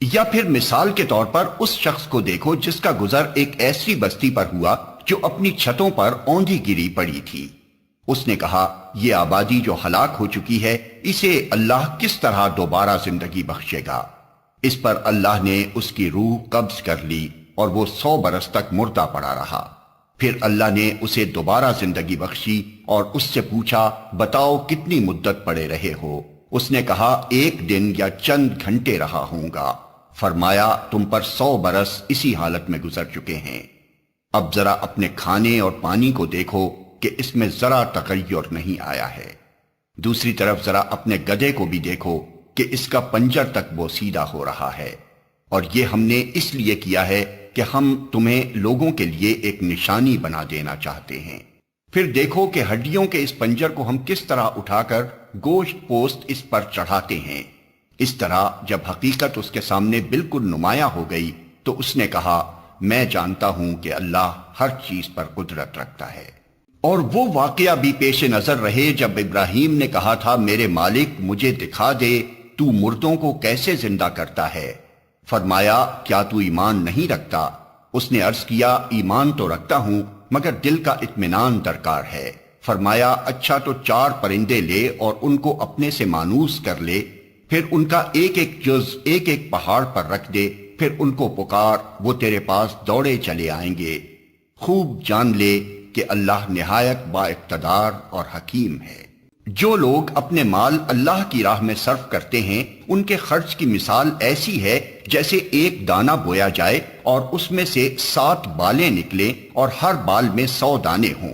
یا پھر مثال کے طور پر اس شخص کو دیکھو جس کا گزر ایک ایسی بستی پر ہوا جو اپنی چھتوں پر اوندھی گری پڑی تھی۔ اس نے کہا یہ آبادی جو ہلاک ہو چکی ہے اسے اللہ کس طرح دوبارہ زندگی بخشے گا؟ اس پر اللہ نے اس کی روح قبض کر لی اور وہ 100 برس تک مردہ پڑا رہا۔ پھر اللہ نے اسے دوبارہ زندگی بخشی اور اس سے پوچھا بتاؤ کتنی مدت پڑے رہے ہو؟ اس نے کہا 1 دن یا چند گھنٹے رہا ہوں گا۔ فرمایا تم پر 100 برس اسی حالت میں گزر چکے ہیں۔ اب ذرا اپنے کھانے اور پانی کو دیکھو کہ اس میں ذرا تغیر نہیں آیا ہے۔ دوسری طرف ذرا اپنے گدھے کو بھی دیکھو کہ اس کا پنجر تک وہ سیدھا ہو رہا ہے، اور یہ ہم نے اس لیے کیا ہے کہ ہم تمہیں لوگوں کے لیے ایک نشانی بنا دینا چاہتے ہیں۔ پھر دیکھو کہ ہڈیوں کے اس پنجر کو ہم کس طرح اٹھا کر گوشت پوست اس پر چڑھاتے ہیں۔ اس طرح جب حقیقت اس کے سامنے بالکل نمایاں ہو گئی تو اس نے کہا میں جانتا ہوں کہ اللہ ہر چیز پر قدرت رکھتا ہے۔ اور وہ واقعہ بھی پیش نظر رہے جب ابراہیم نے کہا تھا میرے مالک مجھے دکھا دے تو مردوں کو کیسے زندہ کرتا ہے۔ فرمایا کیا تو ایمان نہیں رکھتا؟ اس نے عرض کیا ایمان تو رکھتا ہوں مگر دل کا اطمینان درکار ہے۔ فرمایا اچھا تو 4 پرندے لے اور ان کو اپنے سے مانوس کر لے، پھر ان کا ایک ایک جز ایک ایک پہاڑ پر رکھ دے، پھر ان کو پکار، وہ تیرے پاس دوڑے چلے آئیں گے۔ خوب جان لے کہ اللہ نہایت با اقتدار اور حکیم ہے۔ جو لوگ اپنے مال اللہ کی راہ میں صرف کرتے ہیں ان کے خرچ کی مثال ایسی ہے جیسے ایک دانہ بویا جائے اور اس میں سے 7 بالیں نکلیں اور ہر بال میں 100 دانے ہوں۔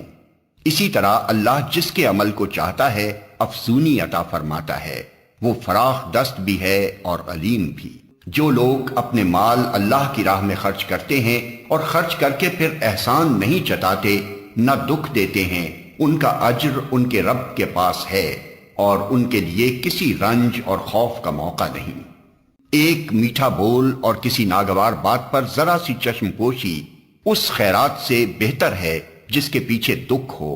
اسی طرح اللہ جس کے عمل کو چاہتا ہے افزونی عطا فرماتا ہے، وہ فراخ دست بھی ہے اور علیم بھی۔ جو لوگ اپنے مال اللہ کی راہ میں خرچ کرتے ہیں اور خرچ کر کے پھر احسان نہیں جتاتے نہ دکھ دیتے ہیں، ان کا اجر ان کے رب کے پاس ہے اور ان کے لیے کسی رنج اور خوف کا موقع نہیں۔ ایک میٹھا بول اور کسی ناگوار بات پر ذرا سی چشم پوشی اس خیرات سے بہتر ہے جس کے پیچھے دکھ ہو۔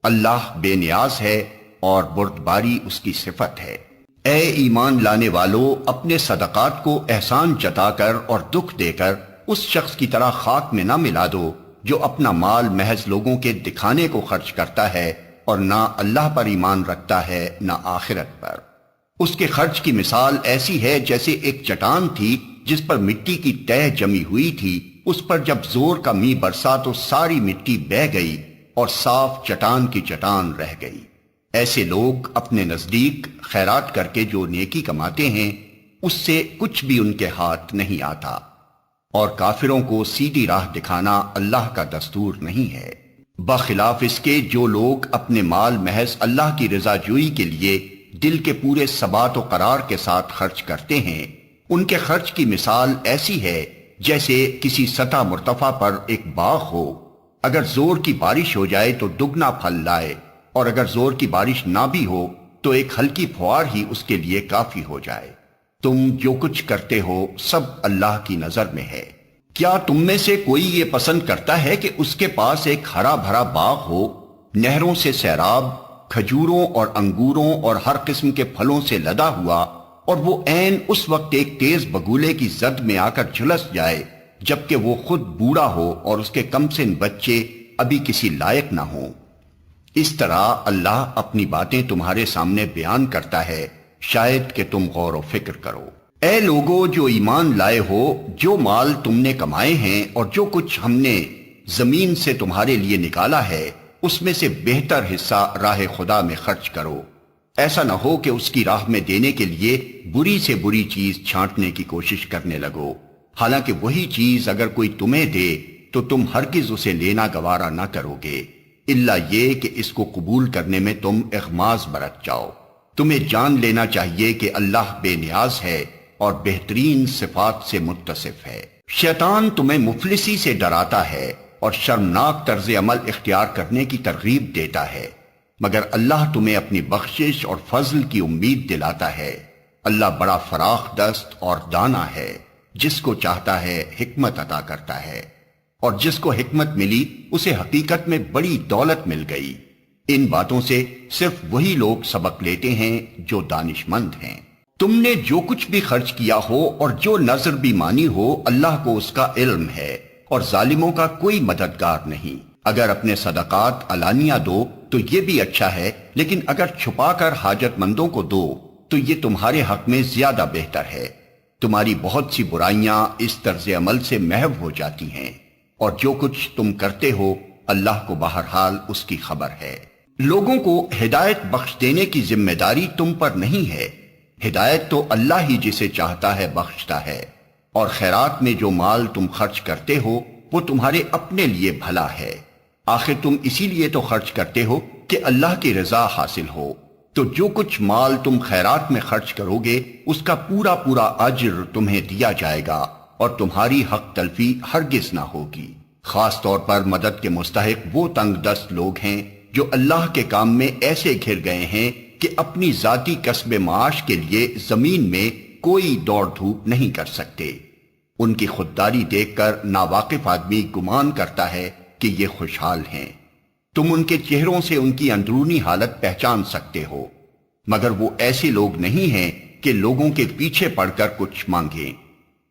اللہ بے نیاز ہے اور بردباری اس کی صفت ہے۔ اے ایمان لانے والو، اپنے صدقات کو احسان جتا کر اور دکھ دے کر اس شخص کی طرح خاک میں نہ ملا دو جو اپنا مال محض لوگوں کے دکھانے کو خرچ کرتا ہے اور نہ اللہ پر ایمان رکھتا ہے نہ آخرت پر۔ اس کے خرچ کی مثال ایسی ہے جیسے ایک چٹان تھی جس پر مٹی کی تہ جمی ہوئی تھی، اس پر جب زور کا می برسا تو ساری مٹی بہہ گئی اور صاف چٹان کی چٹان رہ گئی۔ ایسے لوگ اپنے نزدیک خیرات کر کے جو نیکی کماتے ہیں اس سے کچھ بھی ان کے ہاتھ نہیں آتا، اور کافروں کو سیدھی راہ دکھانا اللہ کا دستور نہیں ہے۔ بخلاف اس کے جو لوگ اپنے مال محض اللہ کی رضا جوئی کے لیے دل کے پورے ثبات و قرار کے ساتھ خرچ کرتے ہیں، ان کے خرچ کی مثال ایسی ہے جیسے کسی سطح مرتفع پر ایک باغ ہو، اگر زور کی بارش ہو جائے تو دگنا پھل لائے، اور اگر زور کی بارش نہ بھی ہو تو ایک ہلکی پھوار ہی اس کے لیے کافی ہو جائے۔ تم جو کچھ کرتے ہو سب اللہ کی نظر میں ہے۔ کیا تم میں سے کوئی یہ پسند کرتا ہے کہ اس کے پاس ایک ہرا بھرا باغ ہو، نہروں سے سیراب، کھجوروں اور انگوروں اور ہر قسم کے پھلوں سے لدا ہوا، اور وہ عین اس وقت ایک تیز بگولے کی زد میں آ کر جھلس جائے جبکہ وہ خود بوڑھا ہو اور اس کے کم سن بچے ابھی کسی لائق نہ ہوں؟ اس طرح اللہ اپنی باتیں تمہارے سامنے بیان کرتا ہے، شاید کہ تم غور و فکر کرو۔ اے لوگو جو ایمان لائے ہو، جو مال تم نے کمائے ہیں اور جو کچھ ہم نے زمین سے تمہارے لیے نکالا ہے، اس میں سے بہتر حصہ راہ خدا میں خرچ کرو۔ ایسا نہ ہو کہ اس کی راہ میں دینے کے لیے بری سے بری چیز چھانٹنے کی کوشش کرنے لگو، حالانکہ وہی چیز اگر کوئی تمہیں دے تو تم ہرگز اسے لینا گوارا نہ کرو گے، الا یہ کہ اس کو قبول کرنے میں تم اغماض برت جاؤ۔ تمہیں جان لینا چاہیے کہ اللہ بے نیاز ہے اور بہترین صفات سے متصف ہے۔ شیطان تمہیں مفلسی سے ڈراتا ہے اور شرمناک طرز عمل اختیار کرنے کی ترغیب دیتا ہے، مگر اللہ تمہیں اپنی بخشش اور فضل کی امید دلاتا ہے۔ اللہ بڑا فراخ دست اور دانا ہے، جس کو چاہتا ہے حکمت عطا کرتا ہے، اور جس کو حکمت ملی اسے حقیقت میں بڑی دولت مل گئی۔ ان باتوں سے صرف وہی لوگ سبق لیتے ہیں جو دانش مند ہیں۔ تم نے جو کچھ بھی خرچ کیا ہو اور جو نذر بھی مانی ہو، اللہ کو اس کا علم ہے، اور ظالموں کا کوئی مددگار نہیں۔ اگر اپنے صدقات علانیہ دو تو یہ بھی اچھا ہے، لیکن اگر چھپا کر حاجت مندوں کو دو تو یہ تمہارے حق میں زیادہ بہتر ہے۔ تمہاری بہت سی برائیاں اس طرز عمل سے محو ہو جاتی ہیں، اور جو کچھ تم کرتے ہو اللہ کو بہرحال اس کی خبر ہے۔ لوگوں کو ہدایت بخش دینے کی ذمہ داری تم پر نہیں ہے، ہدایت تو اللہ ہی جسے چاہتا ہے بخشتا ہے، اور خیرات میں جو مال تم خرچ کرتے ہو وہ تمہارے اپنے لیے بھلا ہے۔ آخر تم اسی لیے تو خرچ کرتے ہو کہ اللہ کی رضا حاصل ہو، تو جو کچھ مال تم خیرات میں خرچ کرو گے اس کا پورا پورا اجر تمہیں دیا جائے گا، اور تمہاری حق تلفی ہرگز نہ ہوگی۔ خاص طور پر مدد کے مستحق وہ تنگ دست لوگ ہیں جو اللہ کے کام میں ایسے گھر گئے ہیں کہ اپنی ذاتی کسب معاش کے لیے زمین میں کوئی دوڑ دھوپ نہیں کر سکتے۔ ان کی خودداری دیکھ کر ناواقف آدمی گمان کرتا ہے کہ یہ خوشحال ہیں۔ تم ان کے چہروں سے ان کی اندرونی حالت پہچان سکتے ہو، مگر وہ ایسے لوگ نہیں ہیں کہ لوگوں کے پیچھے پڑ کر کچھ مانگیں۔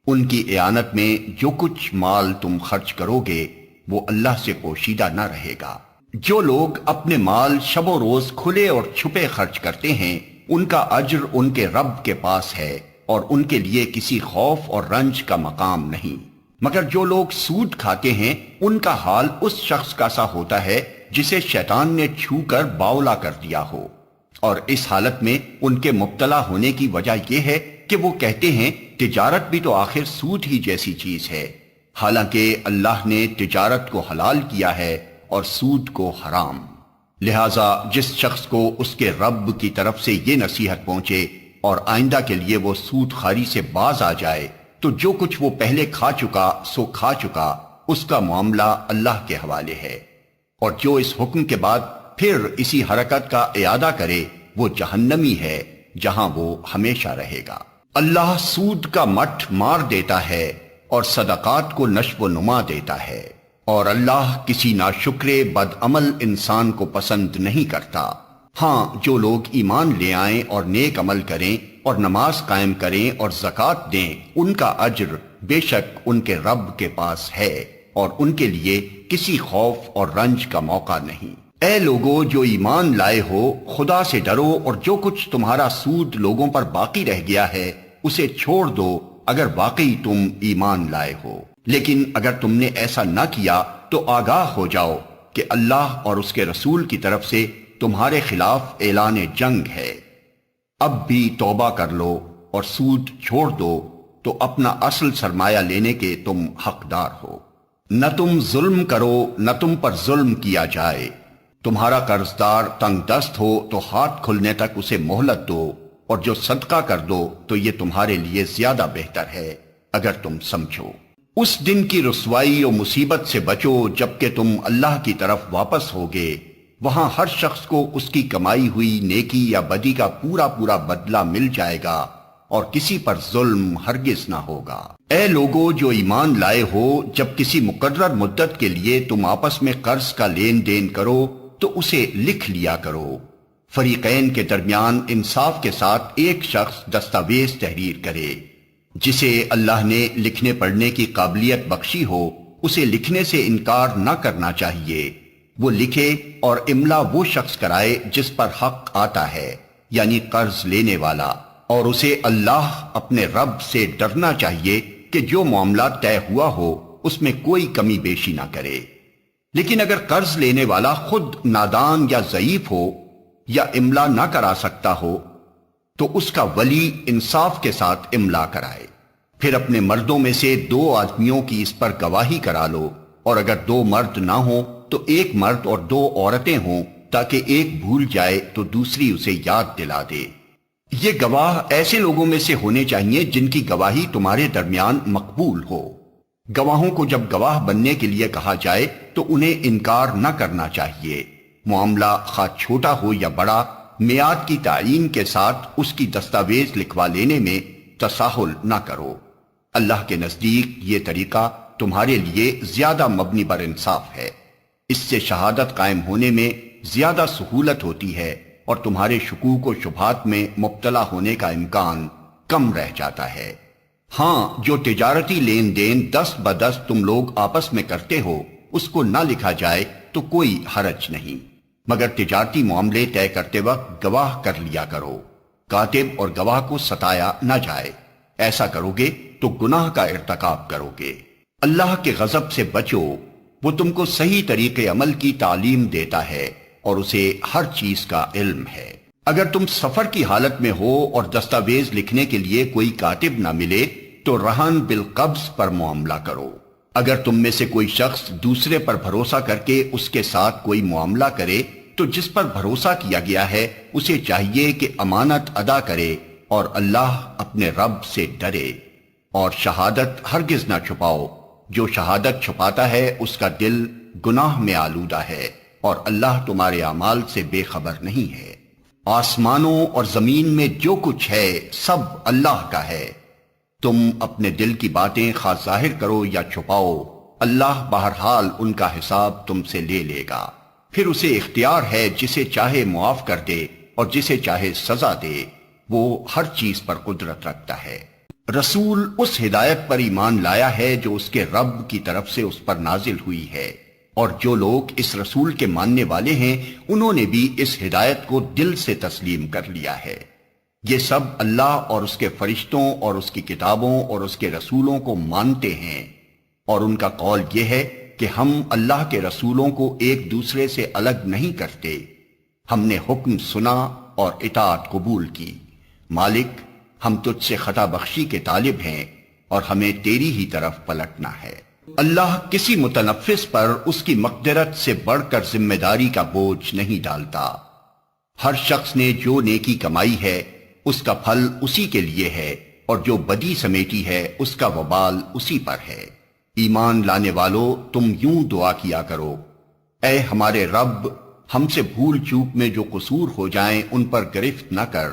ان کی اعانت میں جو کچھ مال تم خرچ کرو گے وہ اللہ سے پوشیدہ نہ رہے گا۔ جو لوگ اپنے مال شب و روز کھلے اور چھپے خرچ کرتے ہیں ان کا اجر ان کے رب کے پاس ہے، اور ان کے لیے کسی خوف اور رنج کا مقام نہیں۔ مگر جو لوگ سود کھاتے ہیں ان کا حال اس شخص کا سا ہوتا ہے جسے شیطان نے چھو کر باولا کر دیا ہو، اور اس حالت میں ان کے مبتلا ہونے کی وجہ یہ ہے کہ وہ کہتے ہیں تجارت بھی تو آخر سود ہی جیسی چیز ہے، حالانکہ اللہ نے تجارت کو حلال کیا ہے اور سود کو حرام۔ لہٰذا جس شخص کو اس کے رب کی طرف سے یہ نصیحت پہنچے اور آئندہ کے لیے وہ سود خواری سے باز آ جائے تو جو کچھ وہ پہلے کھا چکا سو کھا چکا، اس کا معاملہ اللہ کے حوالے ہے، اور جو اس حکم کے بعد پھر اسی حرکت کا اعادہ کرے وہ جہنمی ہے جہاں وہ ہمیشہ رہے گا۔ اللہ سود کا مٹھ مار دیتا ہے اور صدقات کو نشو و نما دیتا ہے، اور اللہ کسی ناشکرے بد عمل انسان کو پسند نہیں کرتا۔ ہاں، جو لوگ ایمان لے آئیں اور نیک عمل کریں اور نماز قائم کریں اور زکوٰۃ دیں، ان کا اجر بے شک ان کے رب کے پاس ہے، اور ان کے لیے کسی خوف اور رنج کا موقع نہیں۔ اے لوگو جو ایمان لائے ہو، خدا سے ڈرو، اور جو کچھ تمہارا سود لوگوں پر باقی رہ گیا ہے اسے چھوڑ دو اگر واقعی تم ایمان لائے ہو۔ لیکن اگر تم نے ایسا نہ کیا تو آگاہ ہو جاؤ کہ اللہ اور اس کے رسول کی طرف سے تمہارے خلاف اعلان جنگ ہے۔ اب بھی توبہ کر لو اور سود چھوڑ دو تو اپنا اصل سرمایہ لینے کے تم حقدار ہو۔ نہ تم ظلم کرو نہ تم پر ظلم کیا جائے، تمہارا قرضدار تنگ دست ہو تو ہاتھ کھلنے تک اسے مہلت دو، اور جو صدقہ کر دو تو یہ تمہارے لیے زیادہ بہتر ہے اگر تم سمجھو۔ اس دن کی رسوائی و مصیبت سے بچو جبکہ تم اللہ کی طرف واپس ہوگے، وہاں ہر شخص کو اس کی کمائی ہوئی نیکی یا بدی کا پورا پورا بدلہ مل جائے گا، اور کسی پر ظلم ہرگز نہ ہوگا۔ اے لوگو جو ایمان لائے ہو، جب کسی مقرر مدت کے لیے تم آپس میں قرض کا لین دین کرو تو اسے لکھ لیا کرو۔ فریقین کے درمیان انصاف کے ساتھ ایک شخص دستاویز تحریر کرے۔ جسے اللہ نے لکھنے پڑھنے کی قابلیت بخشی ہو اسے لکھنے سے انکار نہ کرنا چاہیے۔ وہ لکھے اور املا وہ شخص کرائے جس پر حق آتا ہے، یعنی قرض لینے والا، اور اسے اللہ اپنے رب سے ڈرنا چاہیے کہ جو معاملہ طے ہوا ہو اس میں کوئی کمی بیشی نہ کرے۔ لیکن اگر قرض لینے والا خود نادان یا ضعیف ہو یا املا نہ کرا سکتا ہو تو اس کا ولی انصاف کے ساتھ املا کرائے، پھر اپنے مردوں میں سے 2 آدمیوں کی اس پر گواہی کرا لو، اور اگر 2 مرد نہ ہوں تو 1 مرد اور 2 عورتیں ہوں، تاکہ ایک بھول جائے تو دوسری اسے یاد دلا دے۔ یہ گواہ ایسے لوگوں میں سے ہونے چاہیے جن کی گواہی تمہارے درمیان مقبول ہو۔ گواہوں کو جب گواہ بننے کے لیے کہا جائے تو انہیں انکار نہ کرنا چاہیے۔ معاملہ خواہ چھوٹا ہو یا بڑا، میعاد کی تعیین کے ساتھ اس کی دستاویز لکھوا لینے میں تساہل نہ کرو۔ اللہ کے نزدیک یہ طریقہ تمہارے لیے زیادہ مبنی بر انصاف ہے۔ اس سے شہادت قائم ہونے میں زیادہ سہولت ہوتی ہے اور تمہارے شکوک و شبہات میں مبتلا ہونے کا امکان کم رہ جاتا ہے۔ ہاں، جو تجارتی لین دین دست بدست تم لوگ آپس میں کرتے ہو اس کو نہ لکھا جائے تو کوئی حرج نہیں، مگر تجارتی معاملے طے کرتے وقت گواہ کر لیا کرو۔ کاتب اور گواہ کو ستایا نہ جائے، ایسا کرو گے تو گناہ کا ارتکاب کرو گے۔ اللہ کے غضب سے بچو، وہ تم کو صحیح طریقے عمل کی تعلیم دیتا ہے اور اسے ہر چیز کا علم ہے۔ اگر تم سفر کی حالت میں ہو اور دستاویز لکھنے کے لیے کوئی کاتب نہ ملے تو رہن بالقبض پر معاملہ کرو۔ اگر تم میں سے کوئی شخص دوسرے پر بھروسہ کر کے اس کے ساتھ کوئی معاملہ کرے تو جس پر بھروسہ کیا گیا ہے اسے چاہیے کہ امانت ادا کرے اور اللہ اپنے رب سے ڈرے، اور شہادت ہرگز نہ چھپاؤ۔ جو شہادت چھپاتا ہے اس کا دل گناہ میں آلودہ ہے، اور اللہ تمہارے اعمال سے بے خبر نہیں ہے۔ آسمانوں اور زمین میں جو کچھ ہے سب اللہ کا ہے۔ تم اپنے دل کی باتیں خواہ ظاہر کرو یا چھپاؤ، اللہ بہرحال ان کا حساب تم سے لے لے گا۔ پھر اسے اختیار ہے جسے چاہے معاف کر دے اور جسے چاہے سزا دے، وہ ہر چیز پر قدرت رکھتا ہے۔ رسول اس ہدایت پر ایمان لایا ہے جو اس کے رب کی طرف سے اس پر نازل ہوئی ہے، اور جو لوگ اس رسول کے ماننے والے ہیں انہوں نے بھی اس ہدایت کو دل سے تسلیم کر لیا ہے۔ یہ سب اللہ اور اس کے فرشتوں اور اس کی کتابوں اور اس کے رسولوں کو مانتے ہیں، اور ان کا قول یہ ہے کہ ہم اللہ کے رسولوں کو ایک دوسرے سے الگ نہیں کرتے۔ ہم نے حکم سنا اور اطاعت قبول کی۔ مالک، ہم تجھ سے خطا بخشی کے طالب ہیں اور ہمیں تیری ہی طرف پلٹنا ہے۔ اللہ کسی متنفس پر اس کی مقدرت سے بڑھ کر ذمہ داری کا بوجھ نہیں ڈالتا۔ ہر شخص نے جو نیکی کمائی ہے اس کا پھل اسی کے لیے ہے، اور جو بدی سمیٹی ہے اس کا وبال اسی پر ہے۔ ایمان لانے والو، تم یوں دعا کیا کرو: اے ہمارے رب، ہم سے بھول چوک میں جو قصور ہو جائیں ان پر گرفت نہ کر۔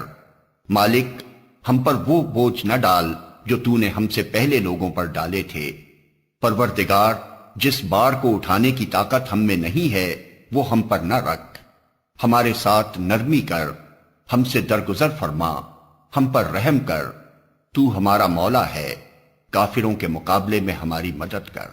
مالک، ہم پر وہ بوجھ نہ ڈال جو تو نے ہم سے پہلے لوگوں پر ڈالے تھے۔ پروردگار، جس بار کو اٹھانے کی طاقت ہم میں نہیں ہے وہ ہم پر نہ رکھ۔ ہمارے ساتھ نرمی کر، ہم سے درگزر فرما، ہم پر رحم کر۔ تو ہمارا مولا ہے، کافروں کے مقابلے میں ہماری مدد کر۔